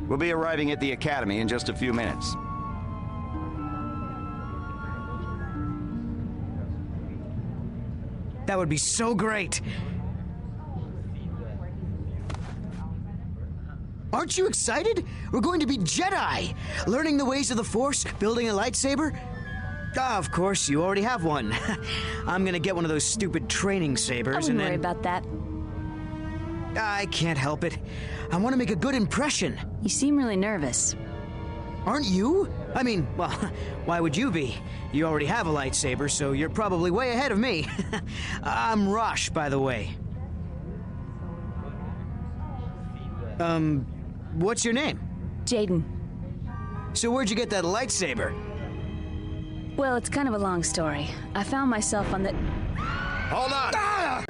We'll be arriving at the Academy in just a few minutes. That would be so great! Aren't you excited? We're going to be Jedi! Learning the ways of the Force, building a lightsaber. Ah, of course, you already have one. I'm gonna get one of those stupid training sabers I and wouldn't then... worry about that. I can't help it. I want to make a good impression. You seem really nervous. Aren't you? I mean, well, why would you be? You already have a lightsaber, so you're probably way ahead of me. I'm Rosh, by the way. What's your name? Jaden. So where'd you get that lightsaber? Well, it's kind of a long story. I found myself on the... Hold on! Ah!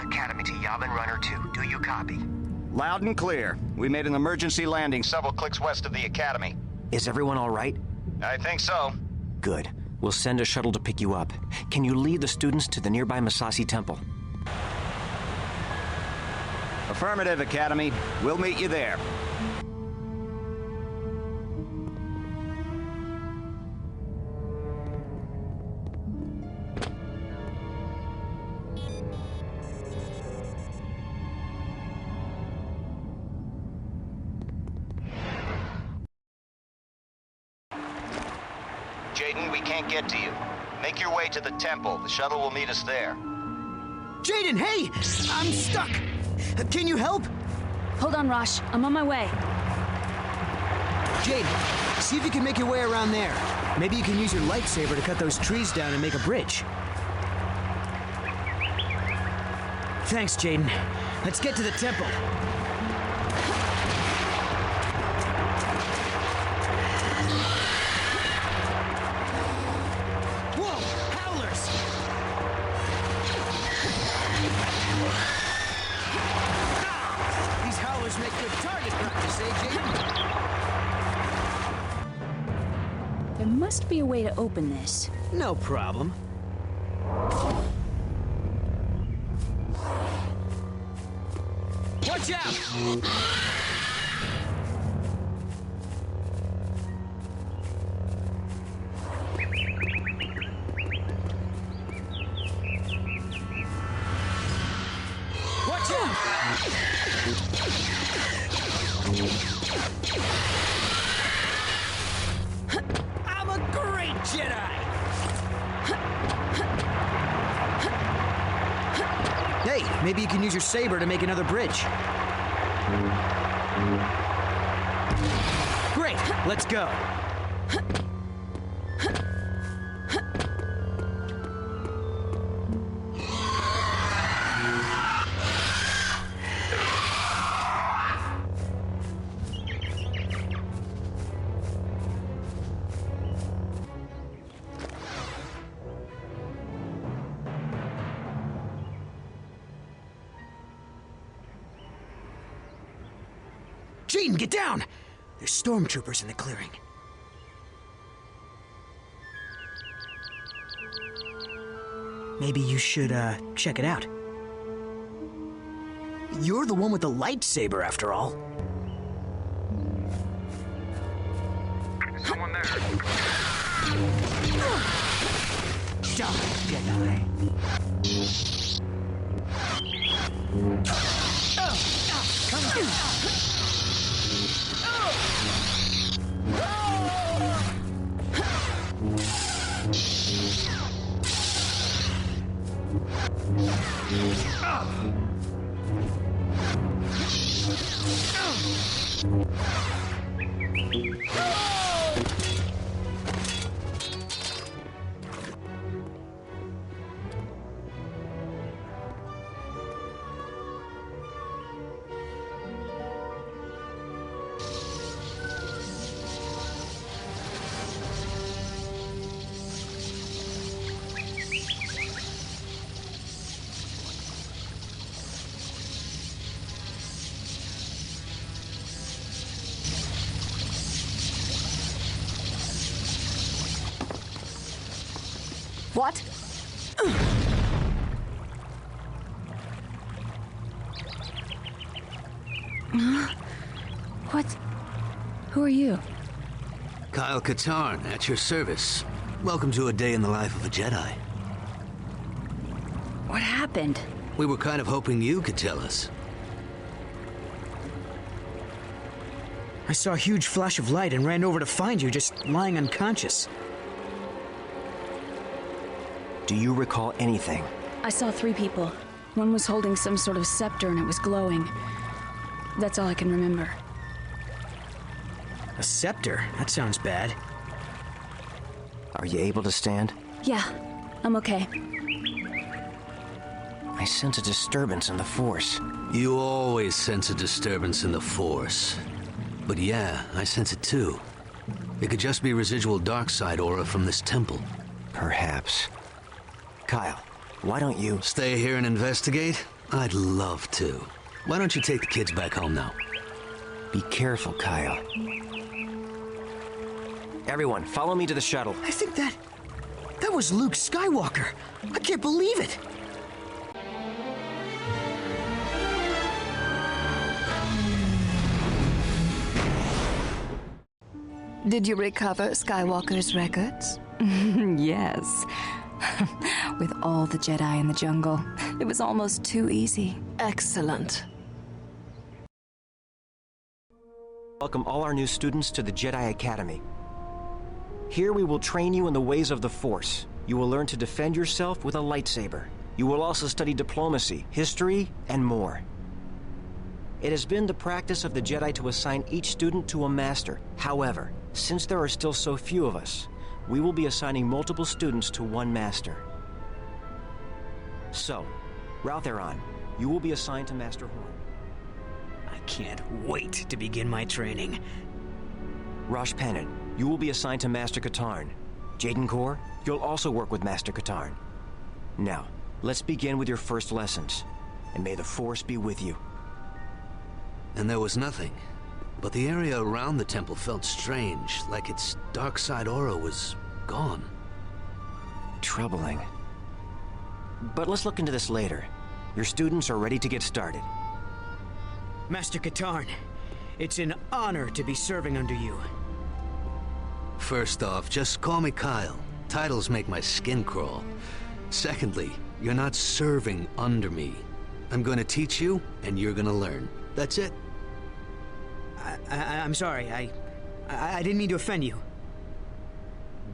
Academy to Yavin Runner 2. Do you copy? Loud and clear. We made an emergency landing several clicks west of the Academy. Is everyone all right? I think so. Good. We'll send a shuttle to pick you up. Can you lead the students to the nearby Masasi Temple? Affirmative, Academy. We'll meet you there. Jaden, we can't get to you. Make your way to the temple. The shuttle will meet us there. Jaden, hey! I'm stuck! Can you help? Hold on, Rosh. I'm on my way. Jaden, see if you can make your way around there. Maybe you can use your lightsaber to cut those trees down and make a bridge. Thanks, Jaden. Let's get to the temple. Whoa! Howlers! Ah! These howlers make good target practice, eh, Jaden? There must be a way to open this. No problem. Watch out! Watch out! Jedi! Hey, maybe you can use your saber to make another bridge. Great, let's go. Gene, get down! There's stormtroopers in the clearing. Maybe you should, check it out. You're the one with the lightsaber, after all. Someone there. Die, Jedi. Come on. What? What? Who are you? Kyle Katarn, at your service. Welcome to a day in the life of a Jedi. What happened? We were kind of hoping you could tell us. I saw a huge flash of light and ran over to find you just lying unconscious. Do you recall anything? I saw 3 people. One was holding some sort of scepter and it was glowing. That's all I can remember. A scepter? That sounds bad. Are you able to stand? Yeah, I'm okay. I sense a disturbance in the Force. You always sense a disturbance in the Force. But yeah, I sense it too. It could just be residual dark side aura from this temple. Perhaps. Kyle, why don't you... Stay here and investigate? I'd love to. Why don't you take the kids back home now? Be careful, Kyle. Everyone, follow me to the shuttle. I think that was Luke Skywalker. I can't believe it. Did you recover Skywalker's records? Yes. With all the Jedi in the jungle, it was almost too easy. Excellent. Welcome all our new students to the Jedi Academy. Here we will train you in the ways of the Force. You will learn to defend yourself with a lightsaber. You will also study diplomacy, history, and more. It has been the practice of the Jedi to assign each student to a master. However, since there are still so few of us, we will be assigning multiple students to one master. So, Ralph Theron, you will be assigned to Master Horn. I can't wait to begin my training. Rosh Panin, you will be assigned to Master Katarn. Jaden Kor, you'll also work with Master Katarn. Now, let's begin with your first lessons. And may the Force be with you. And there was nothing. But the area around the temple felt strange, like its dark side aura was gone. Troubling. But let's look into this later. Your students are ready to get started. Master Katarn, it's an honor to be serving under you. First off, just call me Kyle. Titles make my skin crawl. Secondly, you're not serving under me. I'm going to teach you, and you're going to learn. That's it. I'm sorry. I didn't mean to offend you.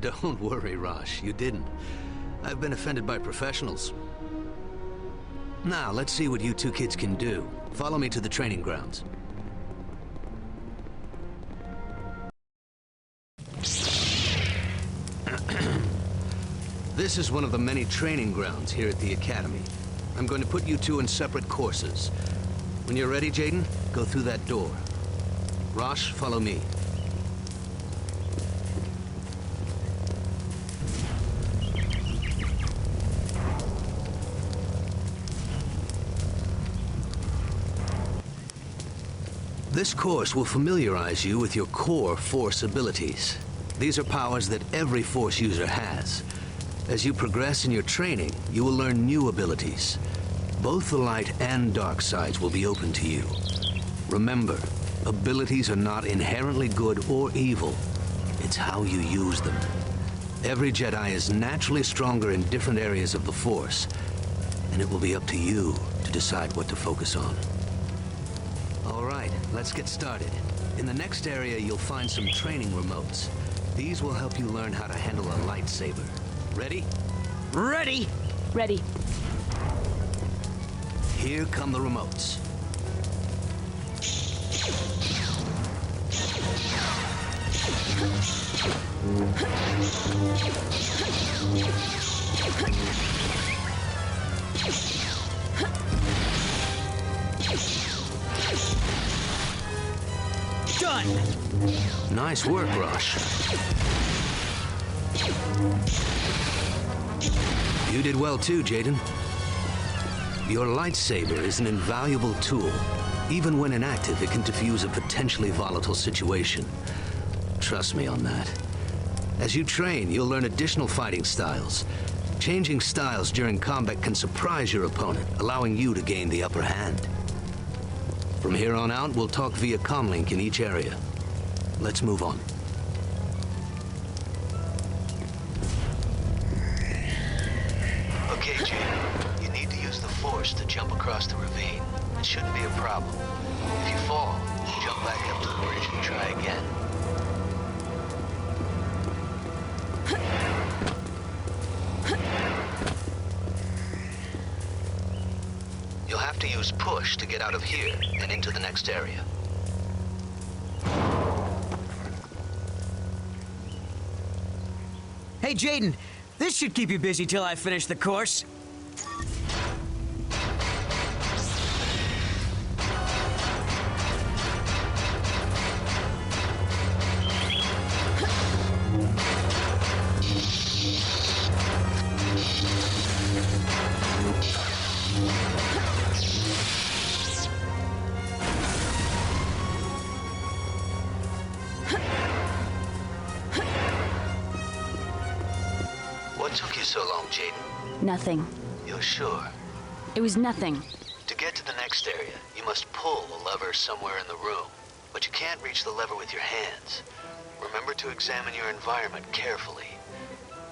Don't worry, Rosh, you didn't. I've been offended by professionals. Now, let's see what you two kids can do. Follow me to the training grounds. This is one of the many training grounds here at the Academy. I'm going to put you two in separate courses. When you're ready, Jaden, go through that door. Rosh, follow me. This course will familiarize you with your core Force abilities. These are powers that every Force user has. As you progress in your training, you will learn new abilities. Both the light and dark sides will be open to you. Remember, abilities are not inherently good or evil. It's how you use them. Every Jedi is naturally stronger in different areas of the Force, and it will be up to you to decide what to focus on. All right, let's get started. In the next area, you'll find some training remotes. These will help you learn how to handle a lightsaber. Ready? Ready? Ready. Here come the remotes. Done! Nice work, Rosh. You did well too, Jaden. Your lightsaber is an invaluable tool. Even when inactive, it can defuse a potentially volatile situation. Trust me on that. As you train, you'll learn additional fighting styles. Changing styles during combat can surprise your opponent, allowing you to gain the upper hand. From here on out, we'll talk via comlink in each area. Let's move on. Okay, Jaden. You need to use the Force to jump across the ravine. It shouldn't be a problem. If you fall, jump back up to the bridge and try again. You'll have to use push to get out of here and into the next area. Hey, Jaden, this should keep you busy till I finish the course. What took you so long, Jaden? Nothing. You're sure? It was nothing. To get to the next area, you must pull a lever somewhere in the room. But you can't reach the lever with your hands. Remember to examine your environment carefully.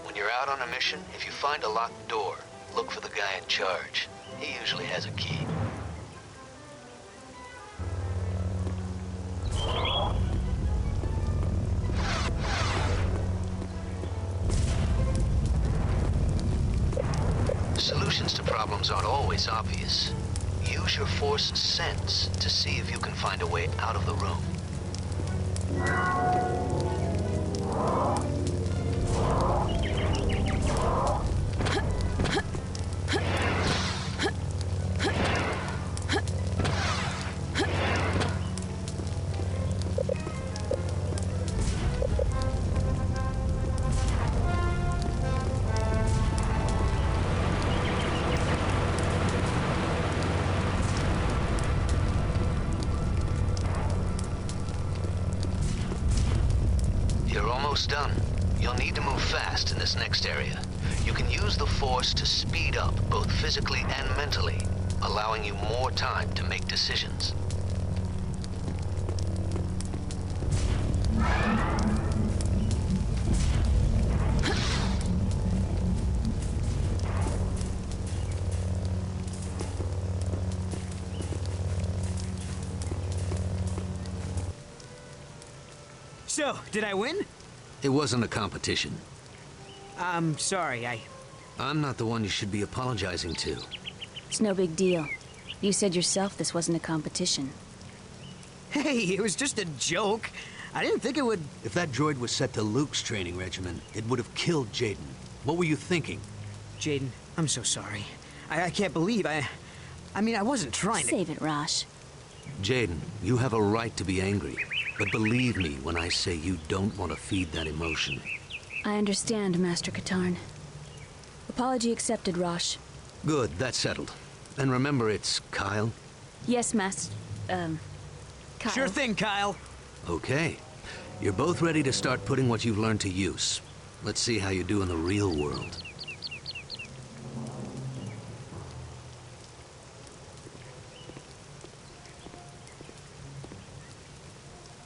When you're out on a mission, if you find a locked door, look for the guy in charge. He usually has a key. Solutions to problems aren't always obvious. Use your Force sense to see if you can find a way out of the room. You're almost done. You'll need to move fast in this next area. You can use the Force to speed up, both physically and mentally, allowing you more time to make decisions. So, did I win? It wasn't a competition. I'm sorry, I'm not the one you should be apologizing to. It's no big deal. You said yourself this wasn't a competition. Hey, it was just a joke. I didn't think it would... If that droid was set to Luke's training regimen, it would have killed Jaden. What were you thinking? Jaden, I'm so sorry. I can't believe I mean, I wasn't trying to... Save it, Rosh. Jaden, you have a right to be angry. But believe me when I say you don't want to feed that emotion. I understand, Master Katarn. Apology accepted, Rosh. Good, that's settled. And remember, it's Kyle? Yes, Kyle. Sure thing, Kyle. Okay. You're both ready to start putting what you've learned to use. Let's see how you do in the real world.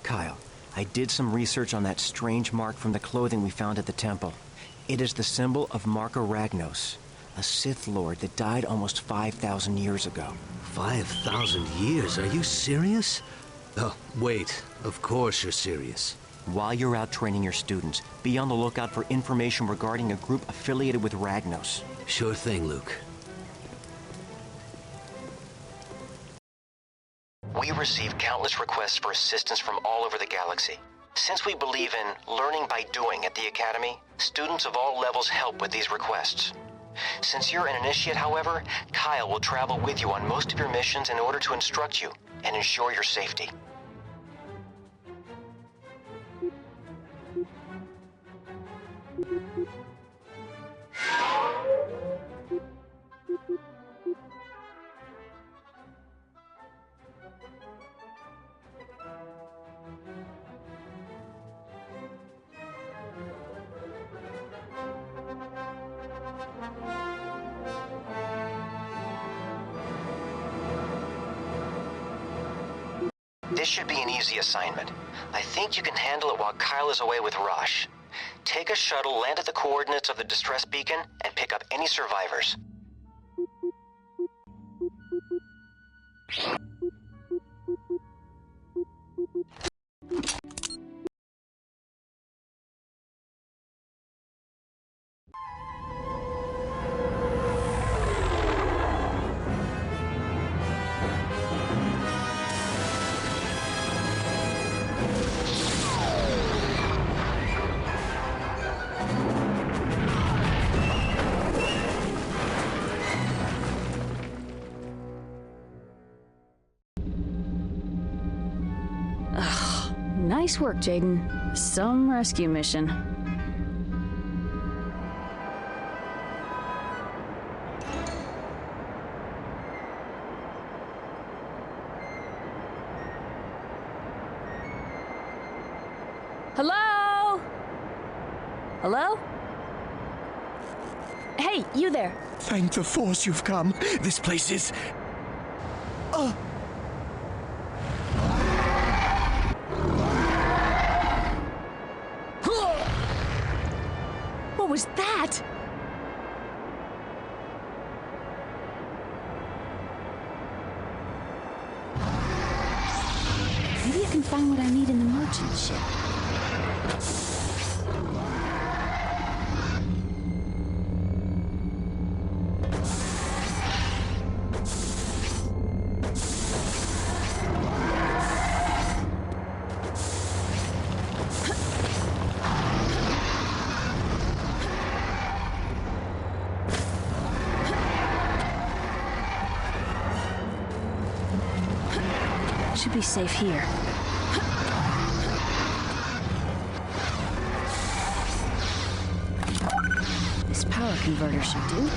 Kyle, I did some research on that strange mark from the clothing we found at the temple. It is the symbol of Marka Ragnos, a Sith Lord that died almost 5,000 years ago. 5,000 years? Are you serious? Oh, wait. Of course you're serious. While you're out training your students, be on the lookout for information regarding a group affiliated with Ragnos. Sure thing, Luke. We receive countless requests for assistance from all over the galaxy. Since we believe in learning by doing at the Academy, students of all levels help with these requests. Since you're an initiate, however, Kyle will travel with you on most of your missions in order to instruct you and ensure your safety. This should be an easy assignment. I think you can handle it while Kyle is away with Rosh. Take a shuttle, land at the coordinates of the distress beacon, and pick up any survivors. Nice work, Jaden. Some rescue mission. Hello? Hello? Hey, you there. Thank the Force you've come. This place is... What was that? Maybe I can find what I need in the merchant ship. Should be safe here. This power converter should do.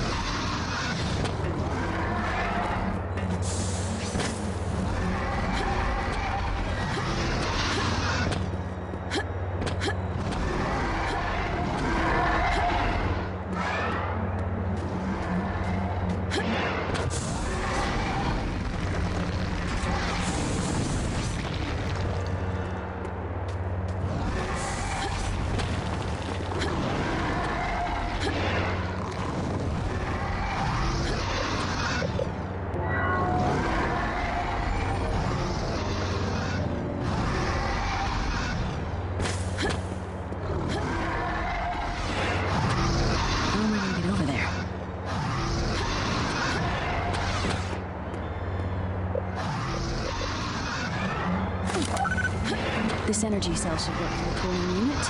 This energy cell should work for the cooling unit.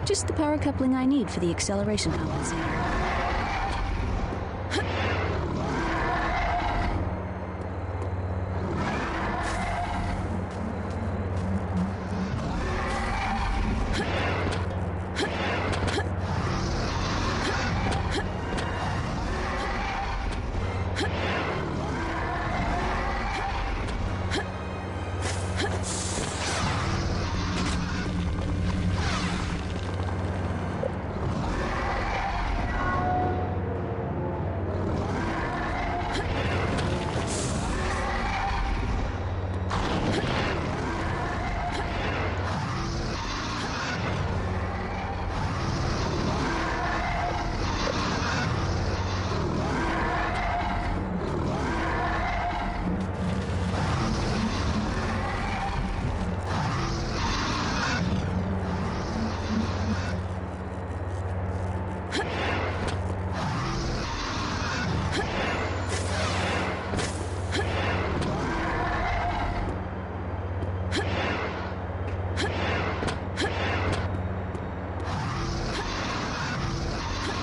Just the power coupling I need for the acceleration compensator.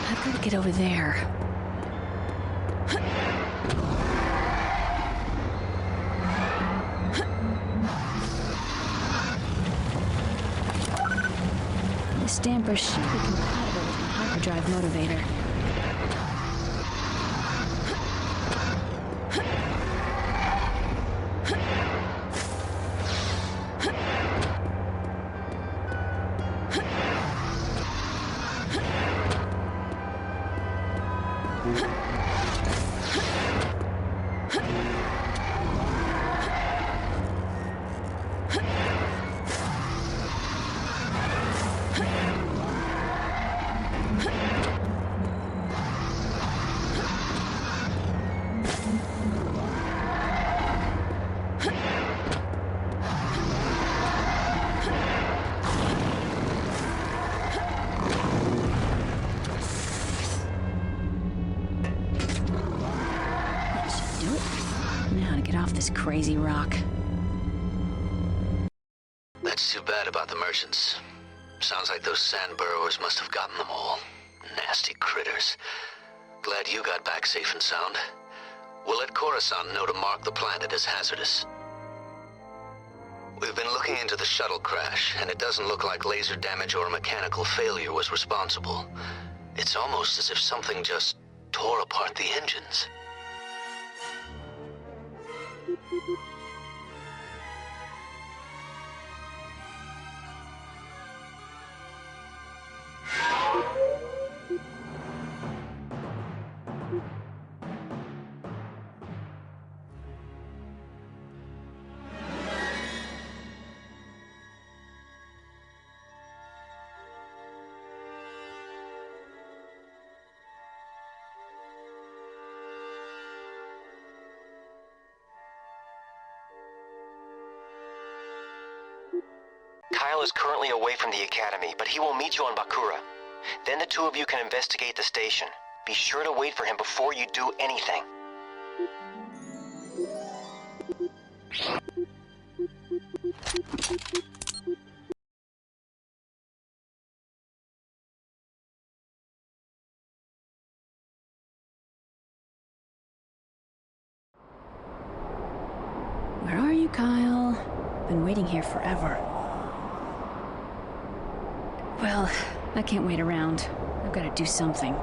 I've got to get over there. This damper should be compatible with my hyperdrive motivator. This crazy rock. That's too bad about the merchants. Sounds like those sand burrowers must have gotten them all. Nasty critters. Glad you got back safe and sound. We'll let Coruscant know to mark the planet as hazardous. We've been looking into the shuttle crash, and it doesn't look like laser damage or a mechanical failure was responsible. It's almost as if something just tore apart the engines. Kyle is currently away from the Academy, but he will meet you on Bakura. Then the two of you can investigate the station. Be sure to wait for him before you do anything. Where are you, Kyle? Been waiting here forever. Well, I can't wait around. I've got to do something.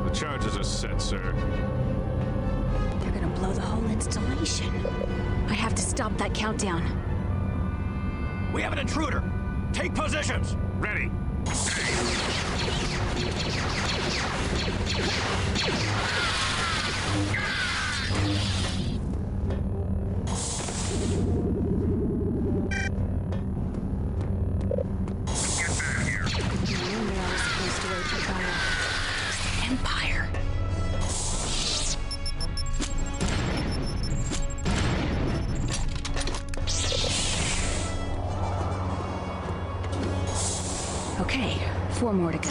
The charges are set, sir. They're gonna blow the whole installation. I have to stop that countdown. We have an intruder. Take positions. Ready. Empire. Okay, 4 more to go.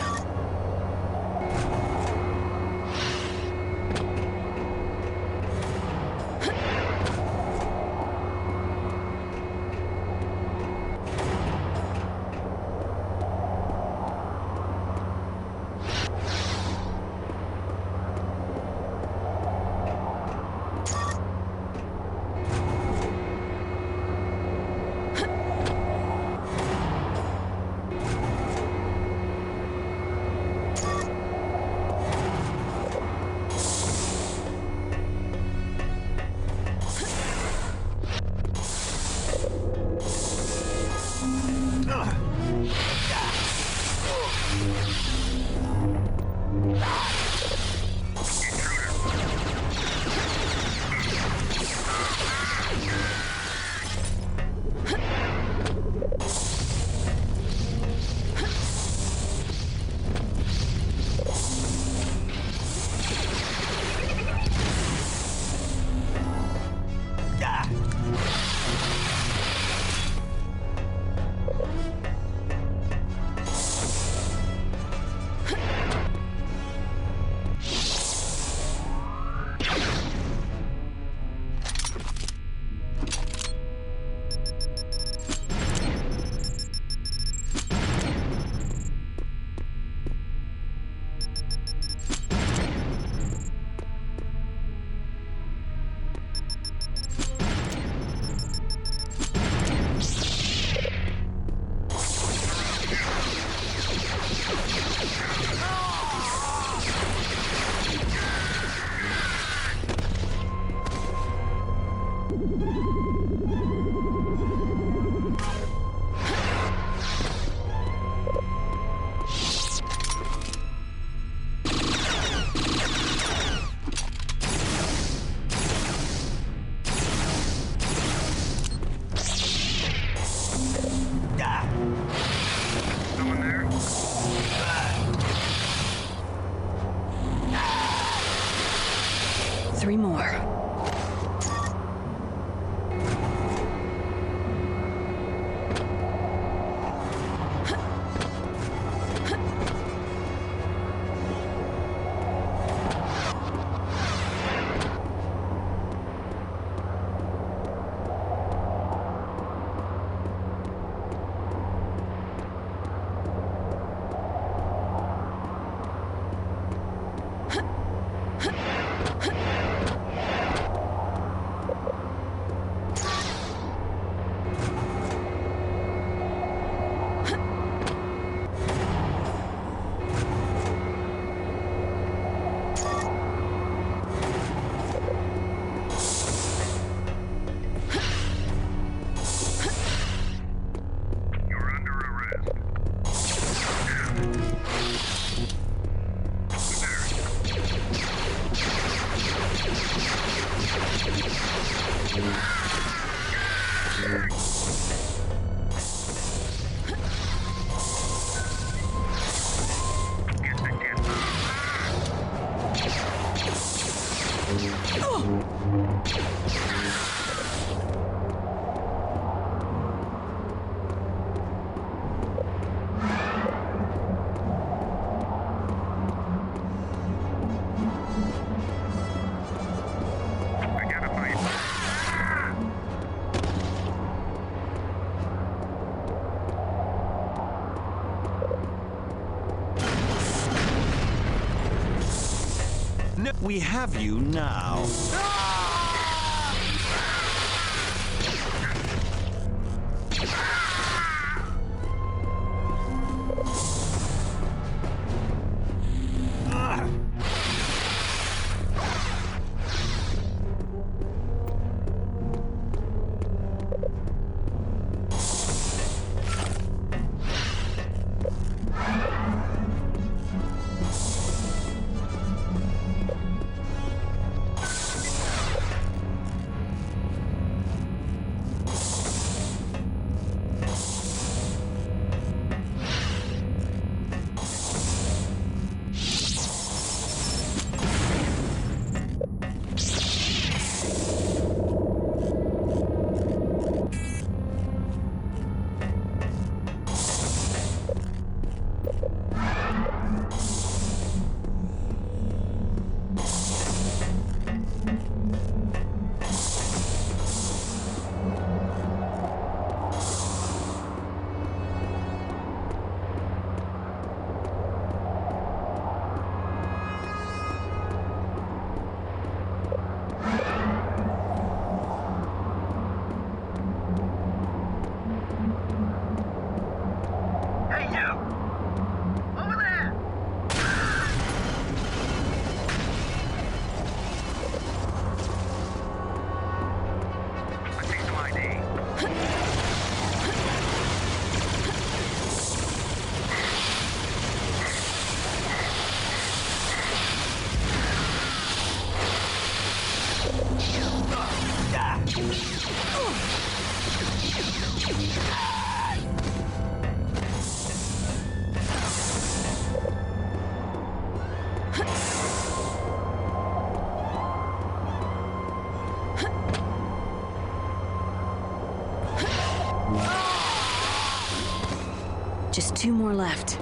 We have you now. Just 2 more left.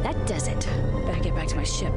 That does it. Better get back to my ship.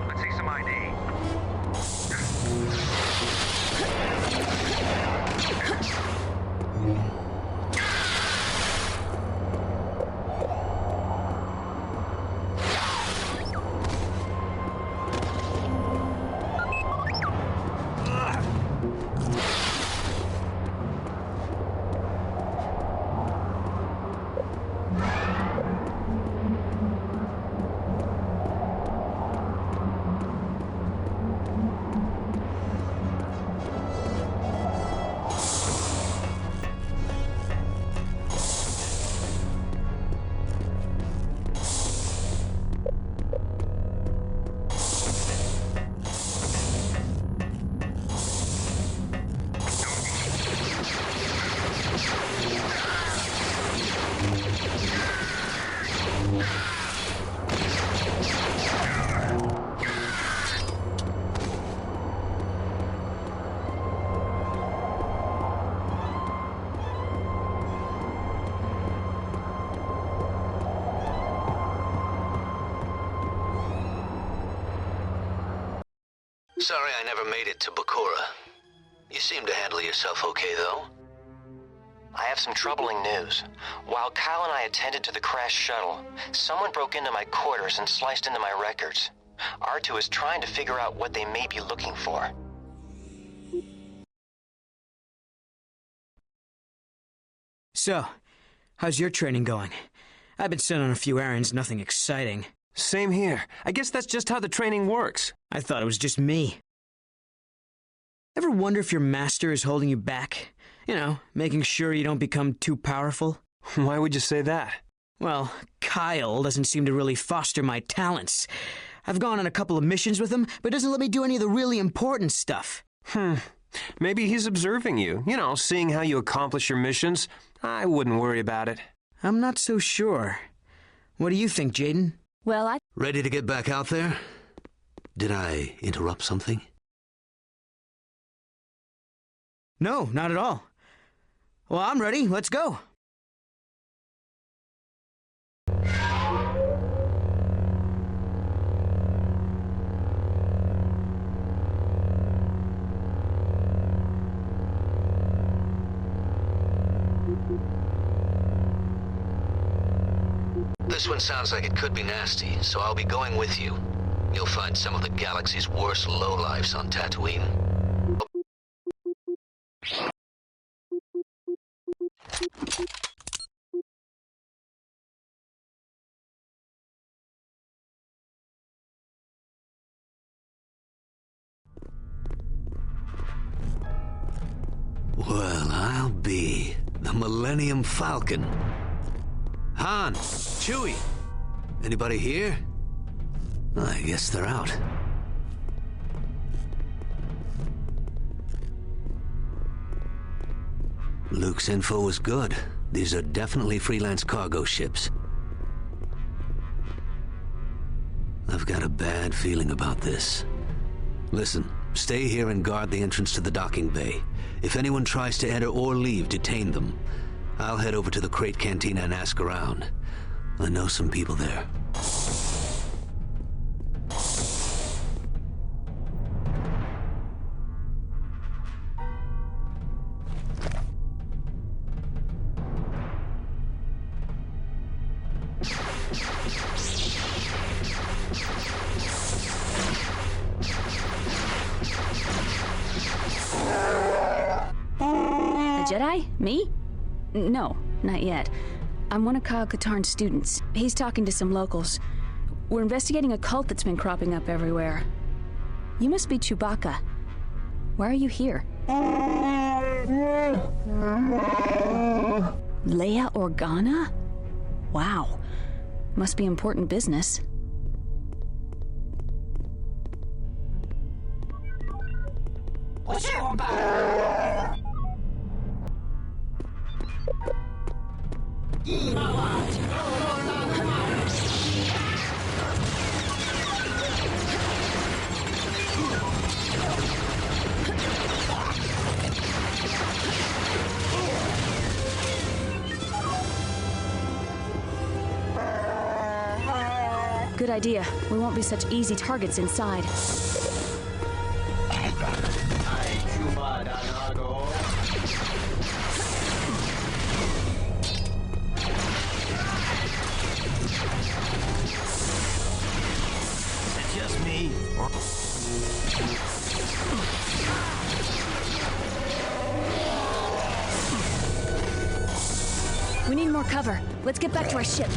Let's see some ID. Sorry I never made it to Bakura. You seem to handle yourself okay, though. I have some troubling news. While Kyle and I attended to the crashed shuttle, someone broke into my quarters and sliced into my records. R2 is trying to figure out what they may be looking for. So, how's your training going? I've been sent on a few errands, nothing exciting. Same here. I guess that's just how the training works. I thought it was just me. Ever ever wonder if your master is holding you back? You know, making sure you don't become too powerful? Why would you say that? Well, Kyle doesn't seem to really foster my talents. I've gone on a couple of missions with him, but doesn't let me do any of the really important stuff. Maybe he's observing you. You know, seeing how you accomplish your missions. I wouldn't worry about it. I'm not so sure. What do you think, Jaden? Well, Ready to get back out there? Did I interrupt something? No, not at all. Well, I'm ready. Let's go. This one sounds like it could be nasty, so I'll be going with you. You'll find some of the galaxy's worst lowlifes on Tatooine. Well, I'll be the Millennium Falcon. Han, Chewie, anybody here? I guess they're out. Luke's info was good. These are definitely freelance cargo ships. I've got a bad feeling about this. Listen, stay here and guard the entrance to the docking bay. If anyone tries to enter or leave, detain them. I'll head over to the Crate Cantina and ask around. I know some people there. a Jedi? Me? No, not yet. I'm one of Kyle Katarn's students. He's talking to some locals. We're investigating a cult that's been cropping up everywhere. You must be Chewbacca. Why are you here? Leia Organa? Wow. Must be important business. Good idea. We won't be such easy targets inside. It's just me. We need more cover. Let's get back to our ship.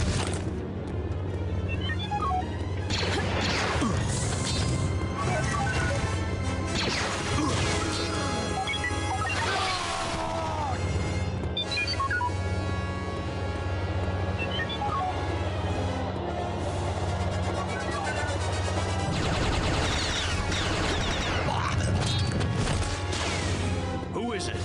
Who is it?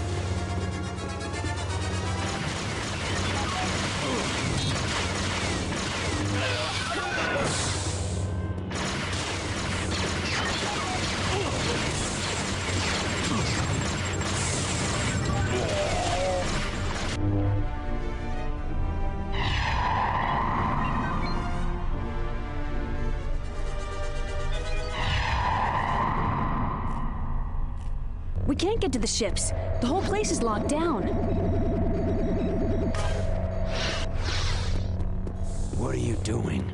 We can't get to the ships. The whole place is locked down. What are you doing?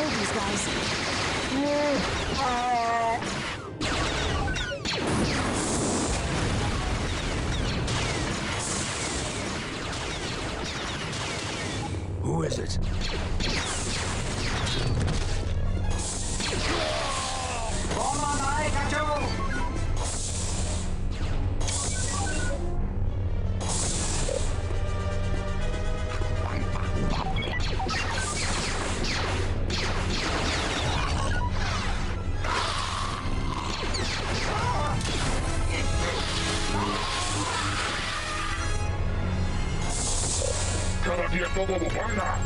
hold these guys. Who is it? Cada día todo lo paga.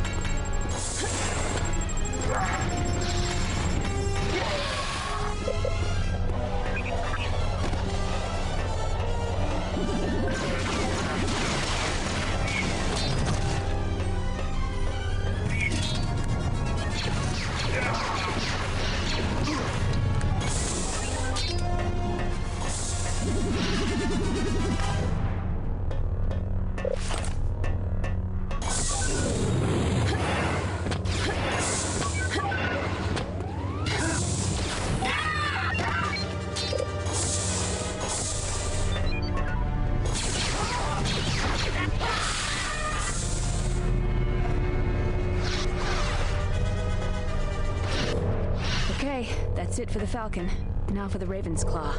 Okay, that's it for the Falcon. Now for the Raven's Claw.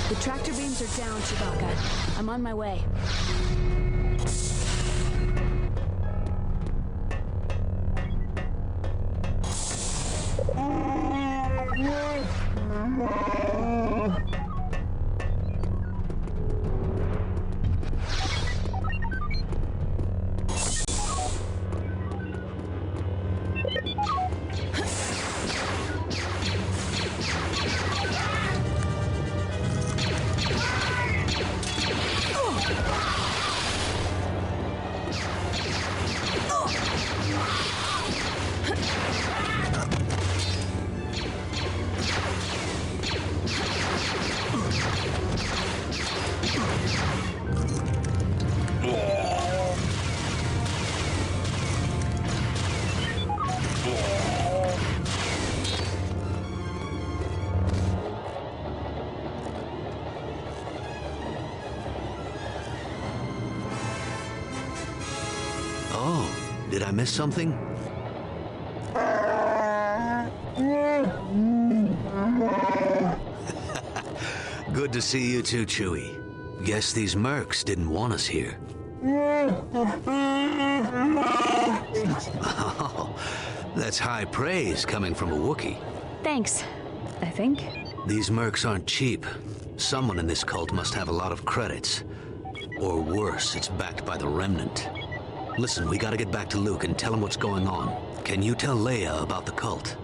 The tractor beams are down, Chewbacca. I'm on my way. Oh, did I miss something? Good to see you too, Chewie. Guess these mercs didn't want us here. Oh, that's high praise coming from a Wookiee. Thanks, I think. These mercs aren't cheap. Someone in this cult must have a lot of credits. Or worse, it's backed by the Remnant. Listen, we gotta get back to Luke and tell him what's going on. Can you tell Leia about the cult?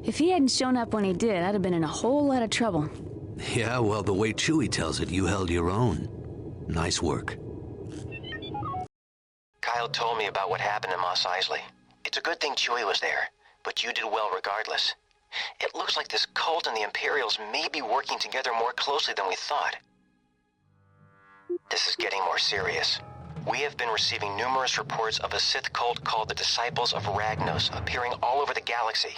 If he hadn't shown up when he did, I'd have been in a whole lot of trouble. Yeah, well, the way Chewie tells it, you held your own. Nice work. Kyle told me about what happened in Mos Eisley. It's a good thing Chewie was there, but you did well regardless. It looks like this cult and the Imperials may be working together more closely than we thought. This is getting more serious. We have been receiving numerous reports of a Sith cult called the Disciples of Ragnos appearing all over the galaxy.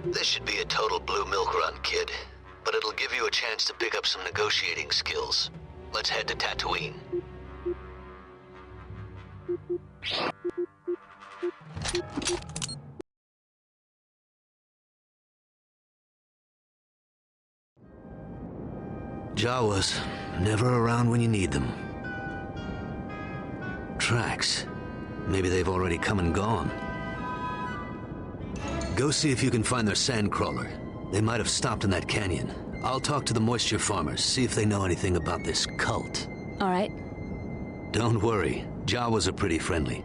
This should be a total blue milk run, kid. But it'll give you a chance to pick up some negotiating skills. Let's head to Tatooine. Jawas, never around when you need them. Tracks. Maybe they've already come and gone. Go see if you can find their sandcrawler. They might have stopped in that canyon. I'll talk to the moisture farmers, see if they know anything about this cult. All right. Don't worry, Jawas are pretty friendly.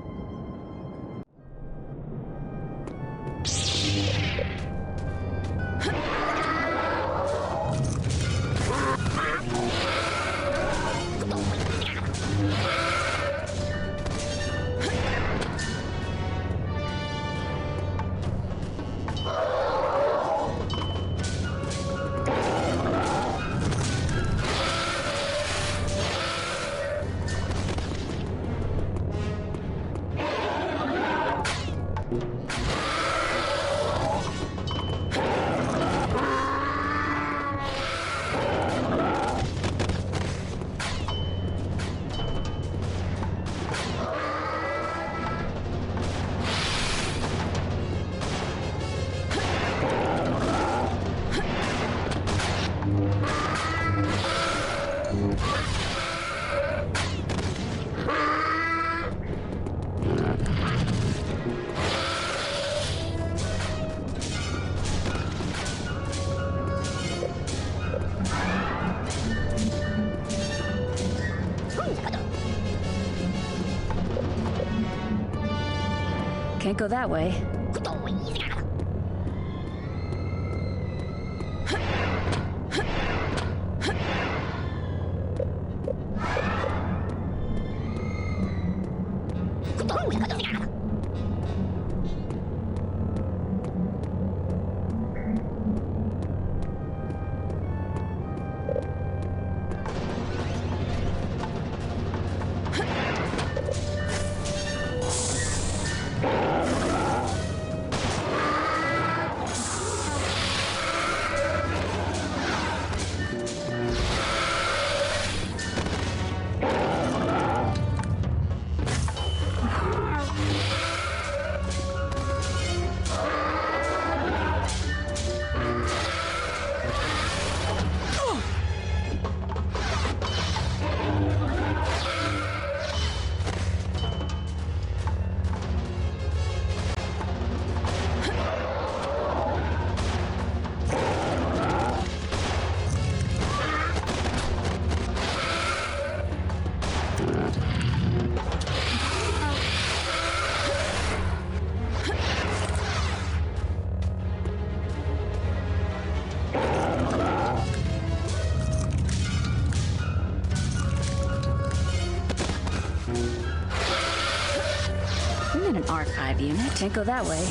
go that way. I'm in an archive unit. Can't go that way.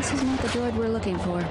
This is not the droid we're looking for.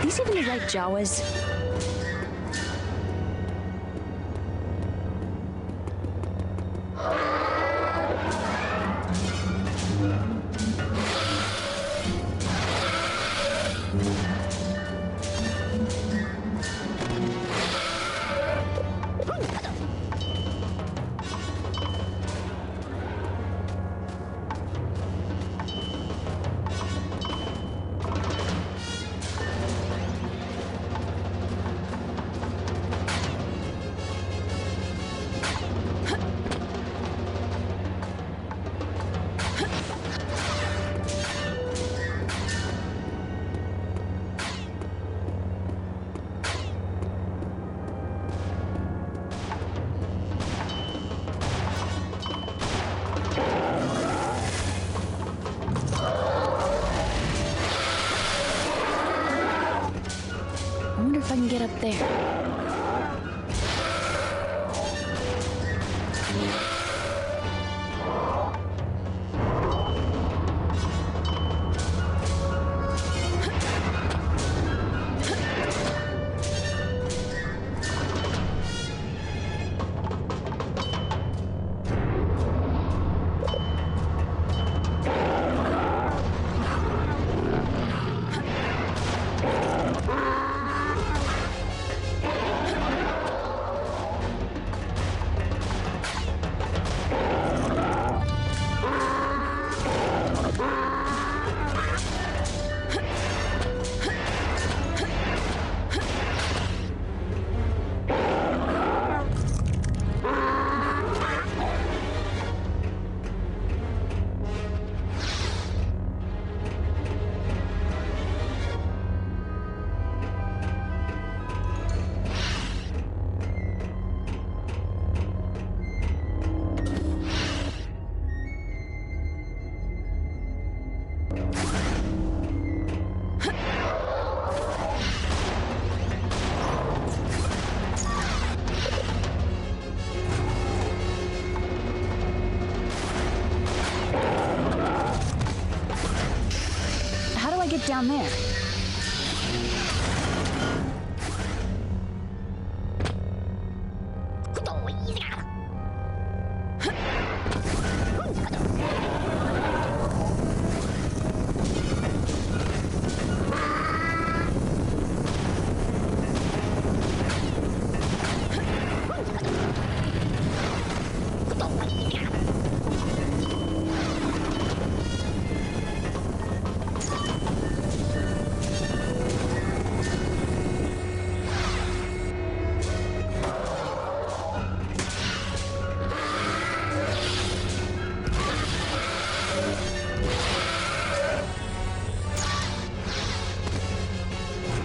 These even the right Jawas? get up there? How do I get down there?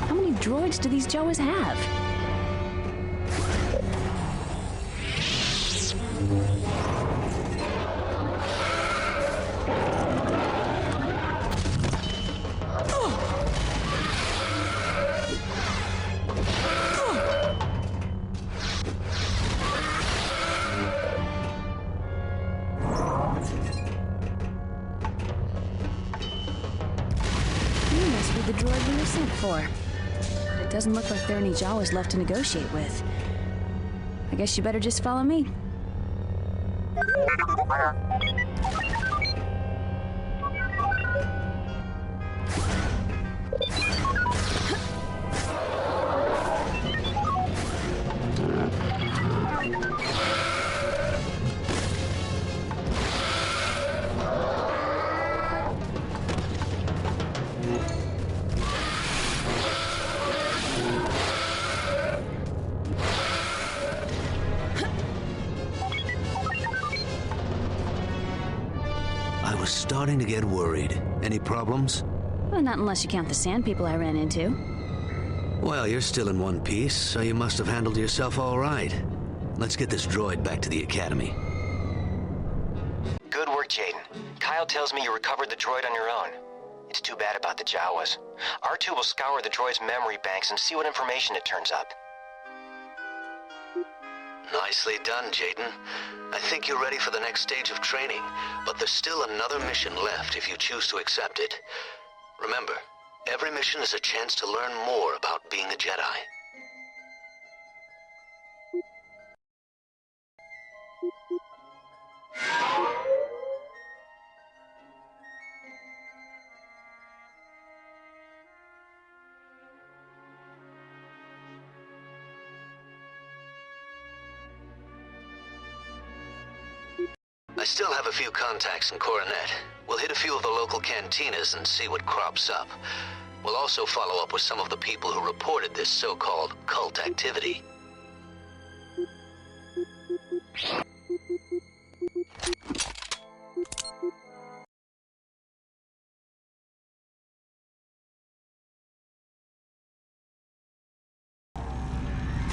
How many droids do these Jawas have? You must be the droid we were sent for. It doesn't look like there are any Jawas left to negotiate with. I guess you better just follow me. I was starting to get worried. Any problems? Well, not unless you count the sand people I ran into. Well, you're still in one piece, so you must have handled yourself all right. Let's get this droid back to the Academy. Good work, Jaden. Kyle tells me you recovered the droid on your own. It's too bad about the Jawas. R2 will scour the droid's memory banks and see what information it turns up. Nicely done, Jaden. I think you're ready for the next stage of training, but there's still another mission left if you choose to accept it. Remember, every mission is a chance to learn more about being a Jedi. I still have a few contacts in Coronet. We'll hit a few of the local cantinas and see what crops up. We'll also follow up with some of the people who reported this so-called cult activity.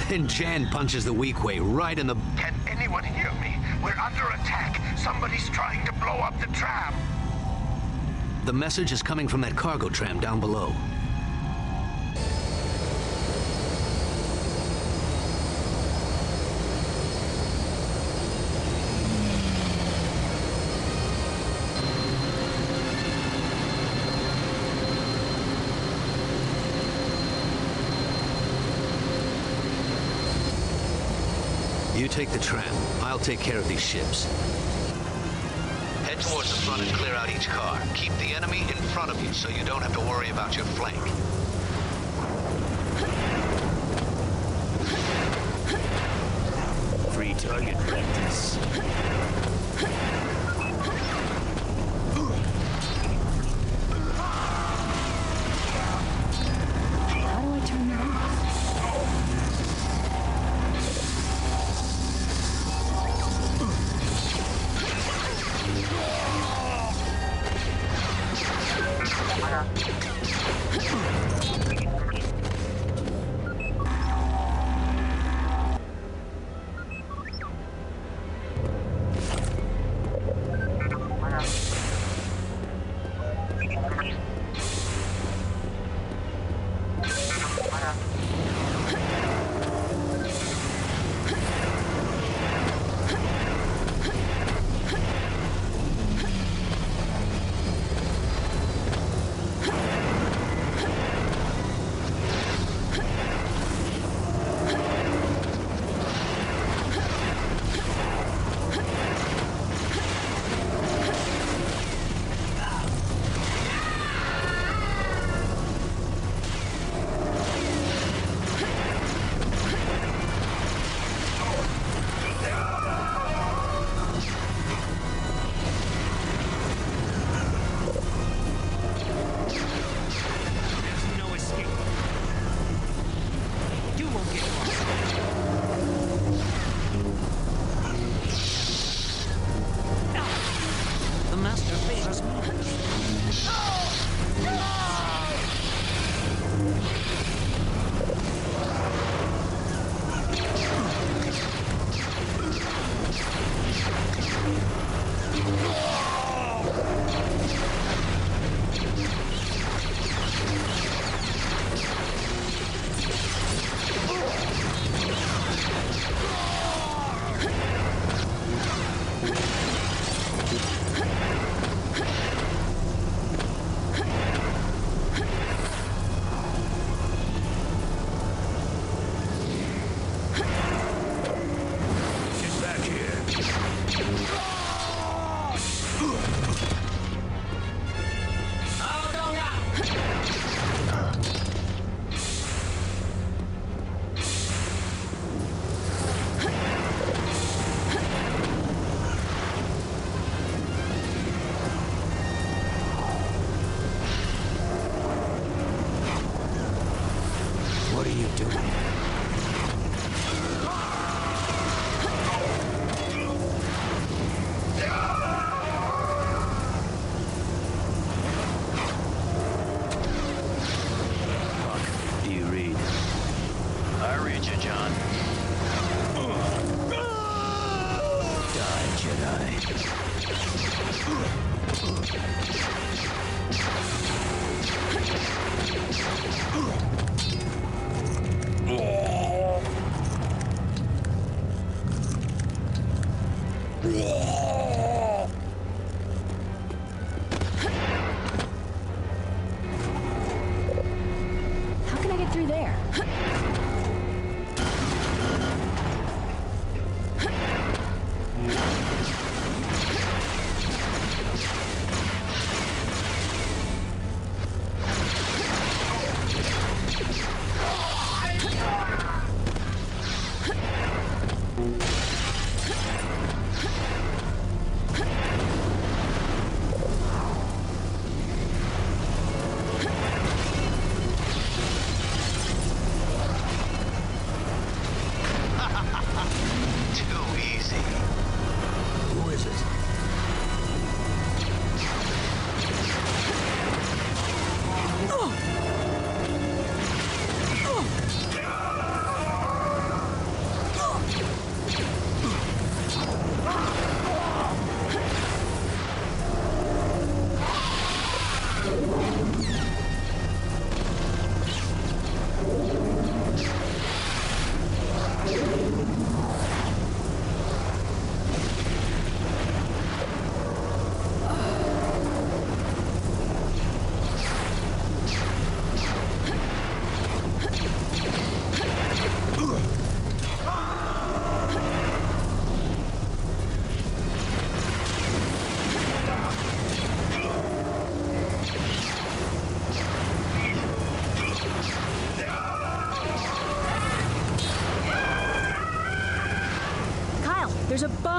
Then Jan punches the weak way right in the... Can anyone hear me? We're under attack. Somebody's trying to blow up the tram. The message is coming from that cargo tram down below. You take the tram. I'll take care of these ships. Head towards the front and clear out each car. Keep the enemy in front of you so you don't have to worry about your flank. Free target practice. How do I turn that off?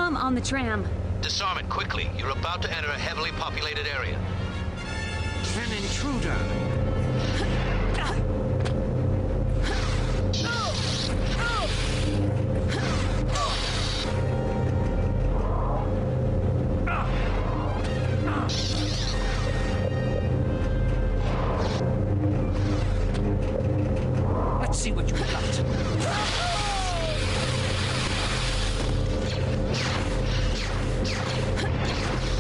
bomb on the tram. Disarm it quickly. You're about to enter a heavily populated area. An intruder. Let's see what you got.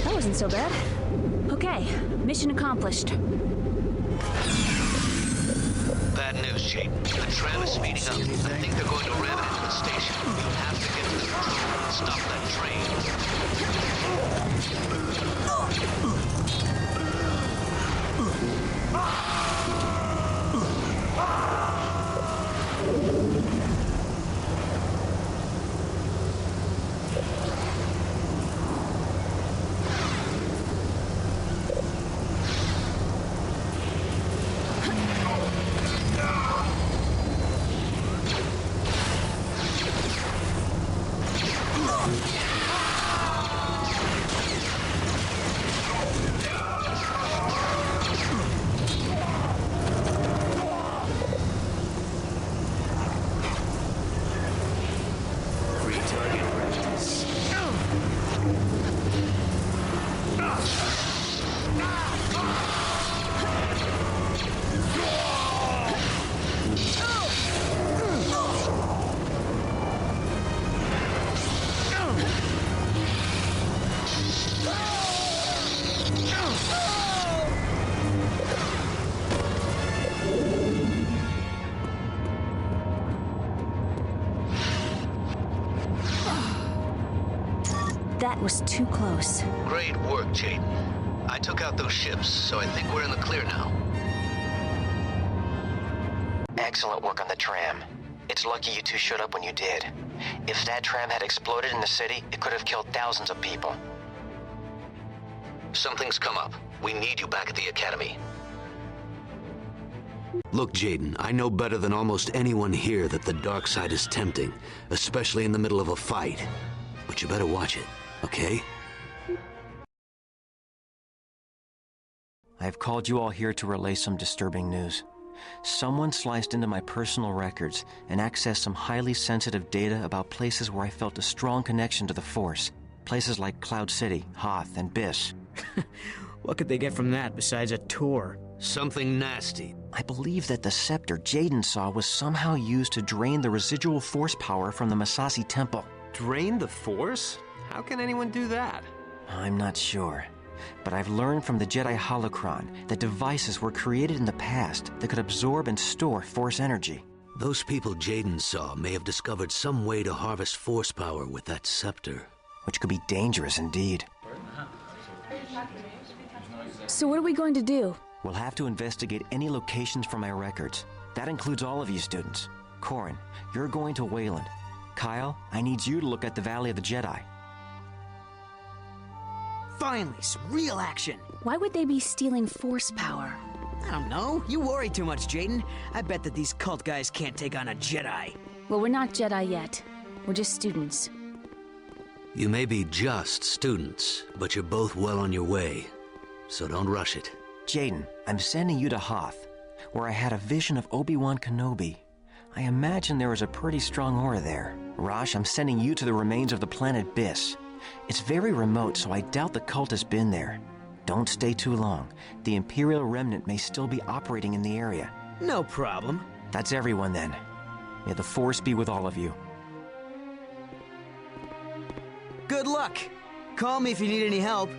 That wasn't so bad. Okay, mission accomplished. Bad news, Jake. The tram is speeding up. I think they're going to ram it into the station. You'll have to get to the control and stop that train. That was too close. Great work, Jaden. I took out those ships, so I think we're in the clear now. Excellent work on the tram. It's lucky you two showed up when you did. If that tram had exploded in the city, it could have killed thousands of people. Something's come up. We need you back at the Academy. Look, Jaden, I know better than almost anyone here that the dark side is tempting, especially in the middle of a fight. But you better watch it, okay? I have called you all here to relay some disturbing news. Someone sliced into my personal records and accessed some highly sensitive data about places where I felt a strong connection to the Force. Places like Cloud City, Hoth, and Biss. What could they get from that besides a tour? Something nasty. I believe that the scepter Jaden saw was somehow used to drain the residual Force power from the Masasi Temple. Drain the Force? How can anyone do that? I'm not sure. But I've learned from the Jedi Holocron that devices were created in the past that could absorb and store Force energy. Those people Jaden saw may have discovered some way to harvest Force power with that scepter. Which could be dangerous indeed. So what are we going to do? We'll have to investigate any locations from my records. That includes all of you students. Corrin, you're going to Wayland. Kyle, I need you to look at the Valley of the Jedi. Finally, some real action. Why would they be stealing Force power? I don't know. You worry too much, Jaden. I bet that these cult guys can't take on a Jedi. Well, we're not Jedi yet. We're just students. You may be just students, but you're both well on your way. So don't rush it. Jaden, I'm sending you to Hoth, where I had a vision of Obi-Wan Kenobi. I imagine there is a pretty strong aura there. Rosh, I'm sending you to the remains of the planet Biss. It's very remote, so I doubt the cult has been there. Don't stay too long. The Imperial Remnant may still be operating in the area. No problem. That's everyone then. May the Force be with all of you. Good luck. Call me if you need any help.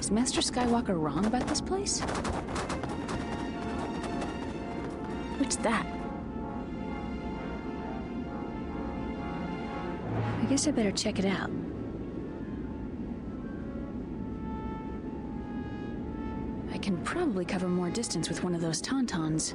Is Master Skywalker wrong about this place? What's that? I guess I better check it out. I can probably cover more distance with one of those tauntauns.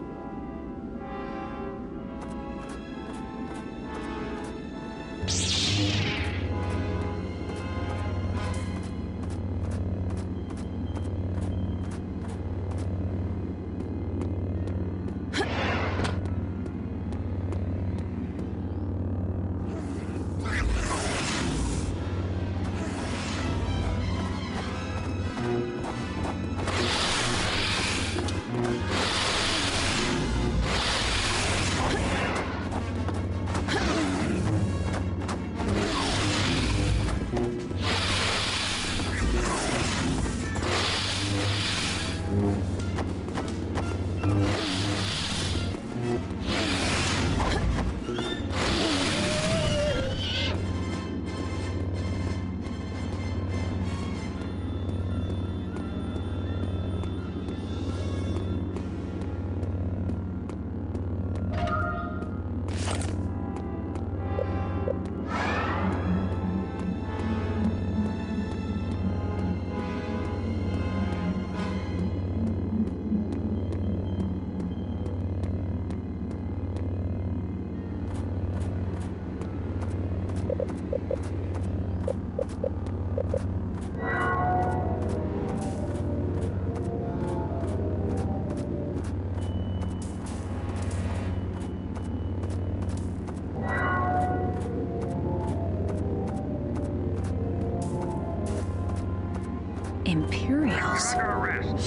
Imperials?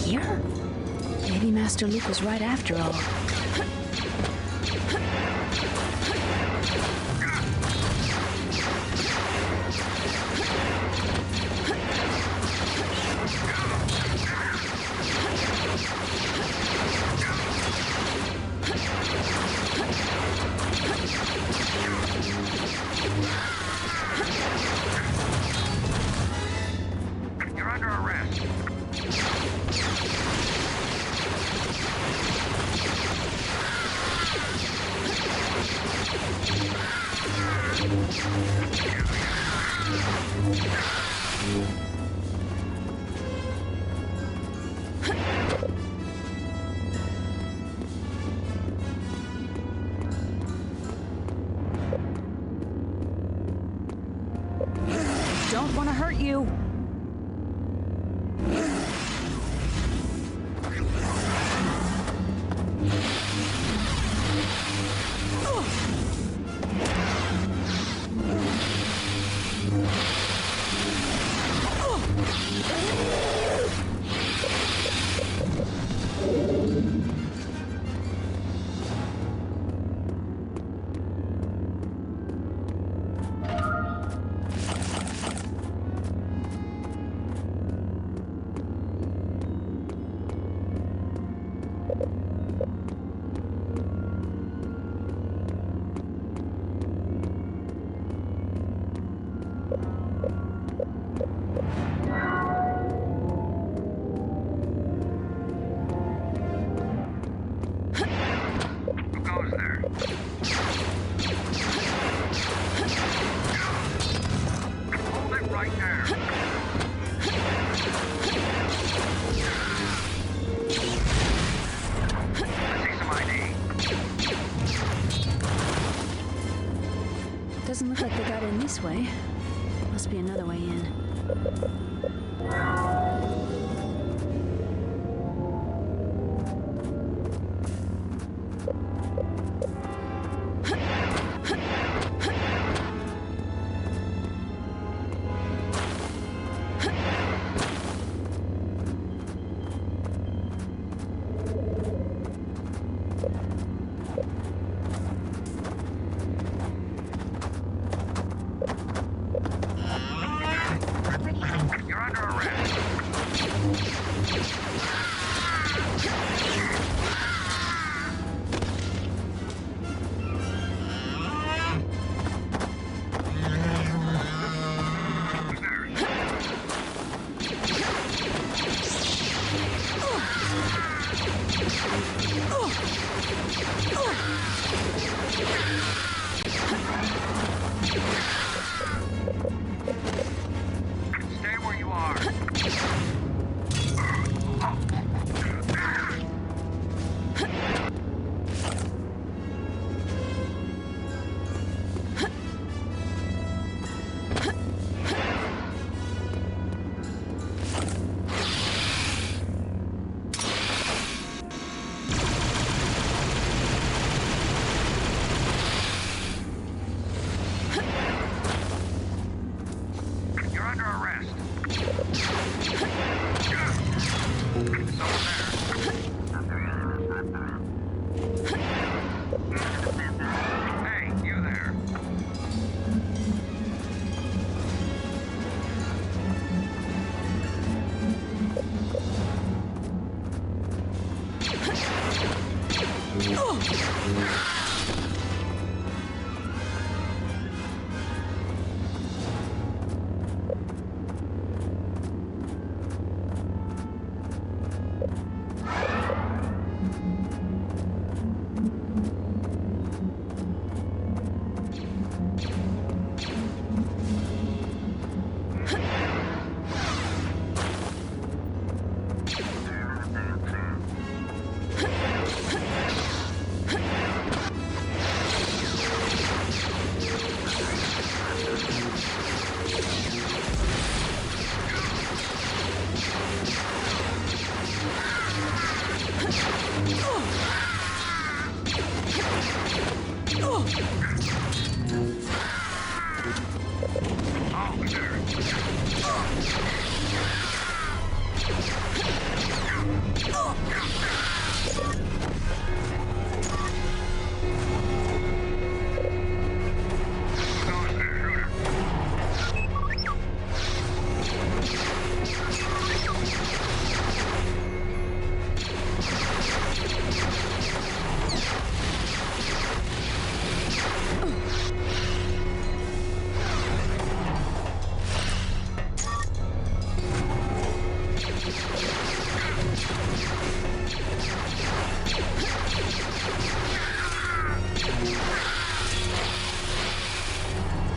Here? Maybe Master Luke was right after all. You're under arrest.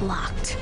Locked.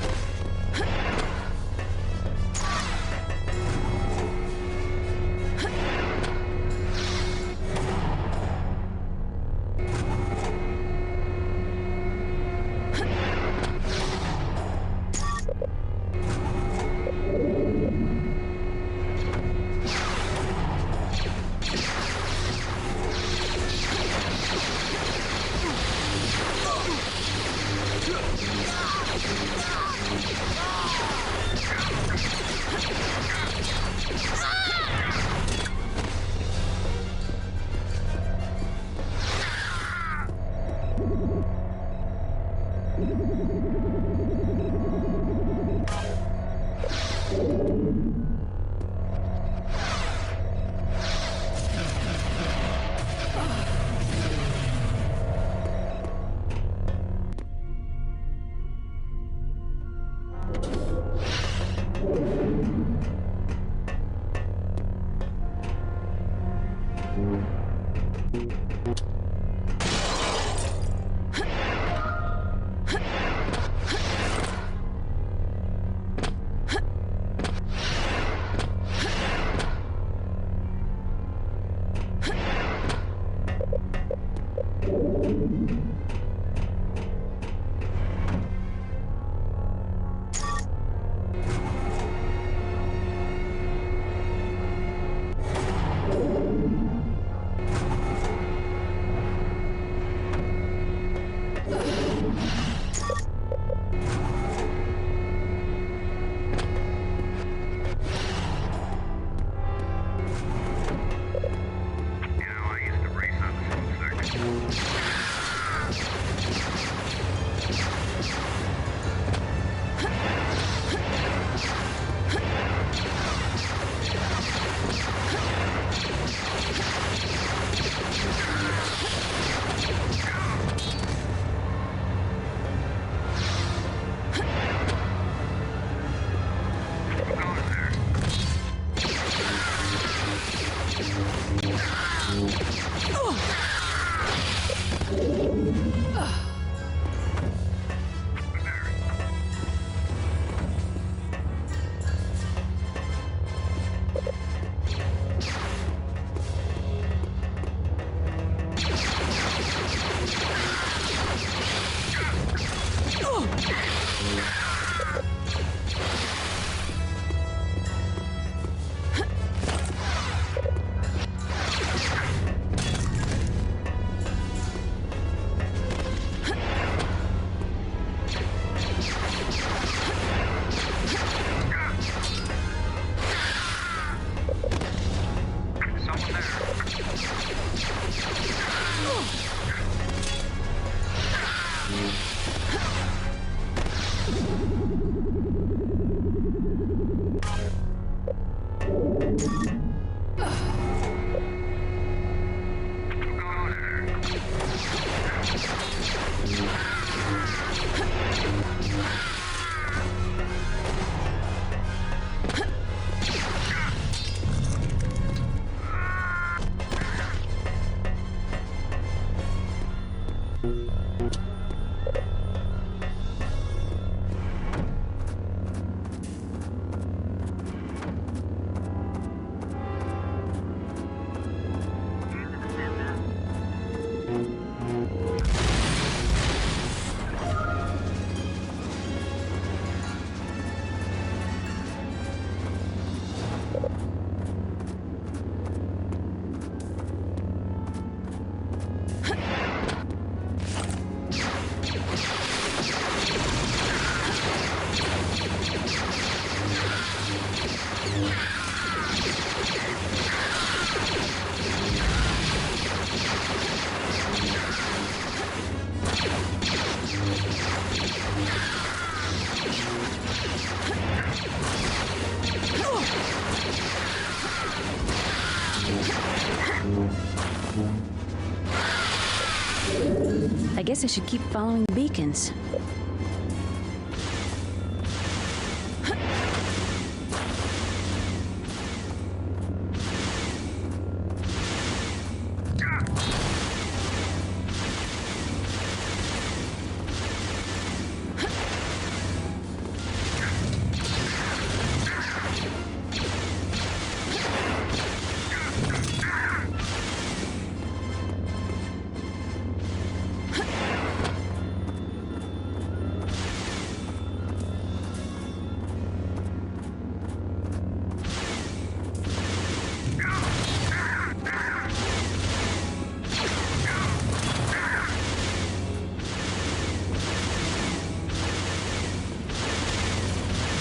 I guess I should keep following the beacons.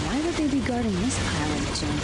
Why would they be guarding this pile of junk?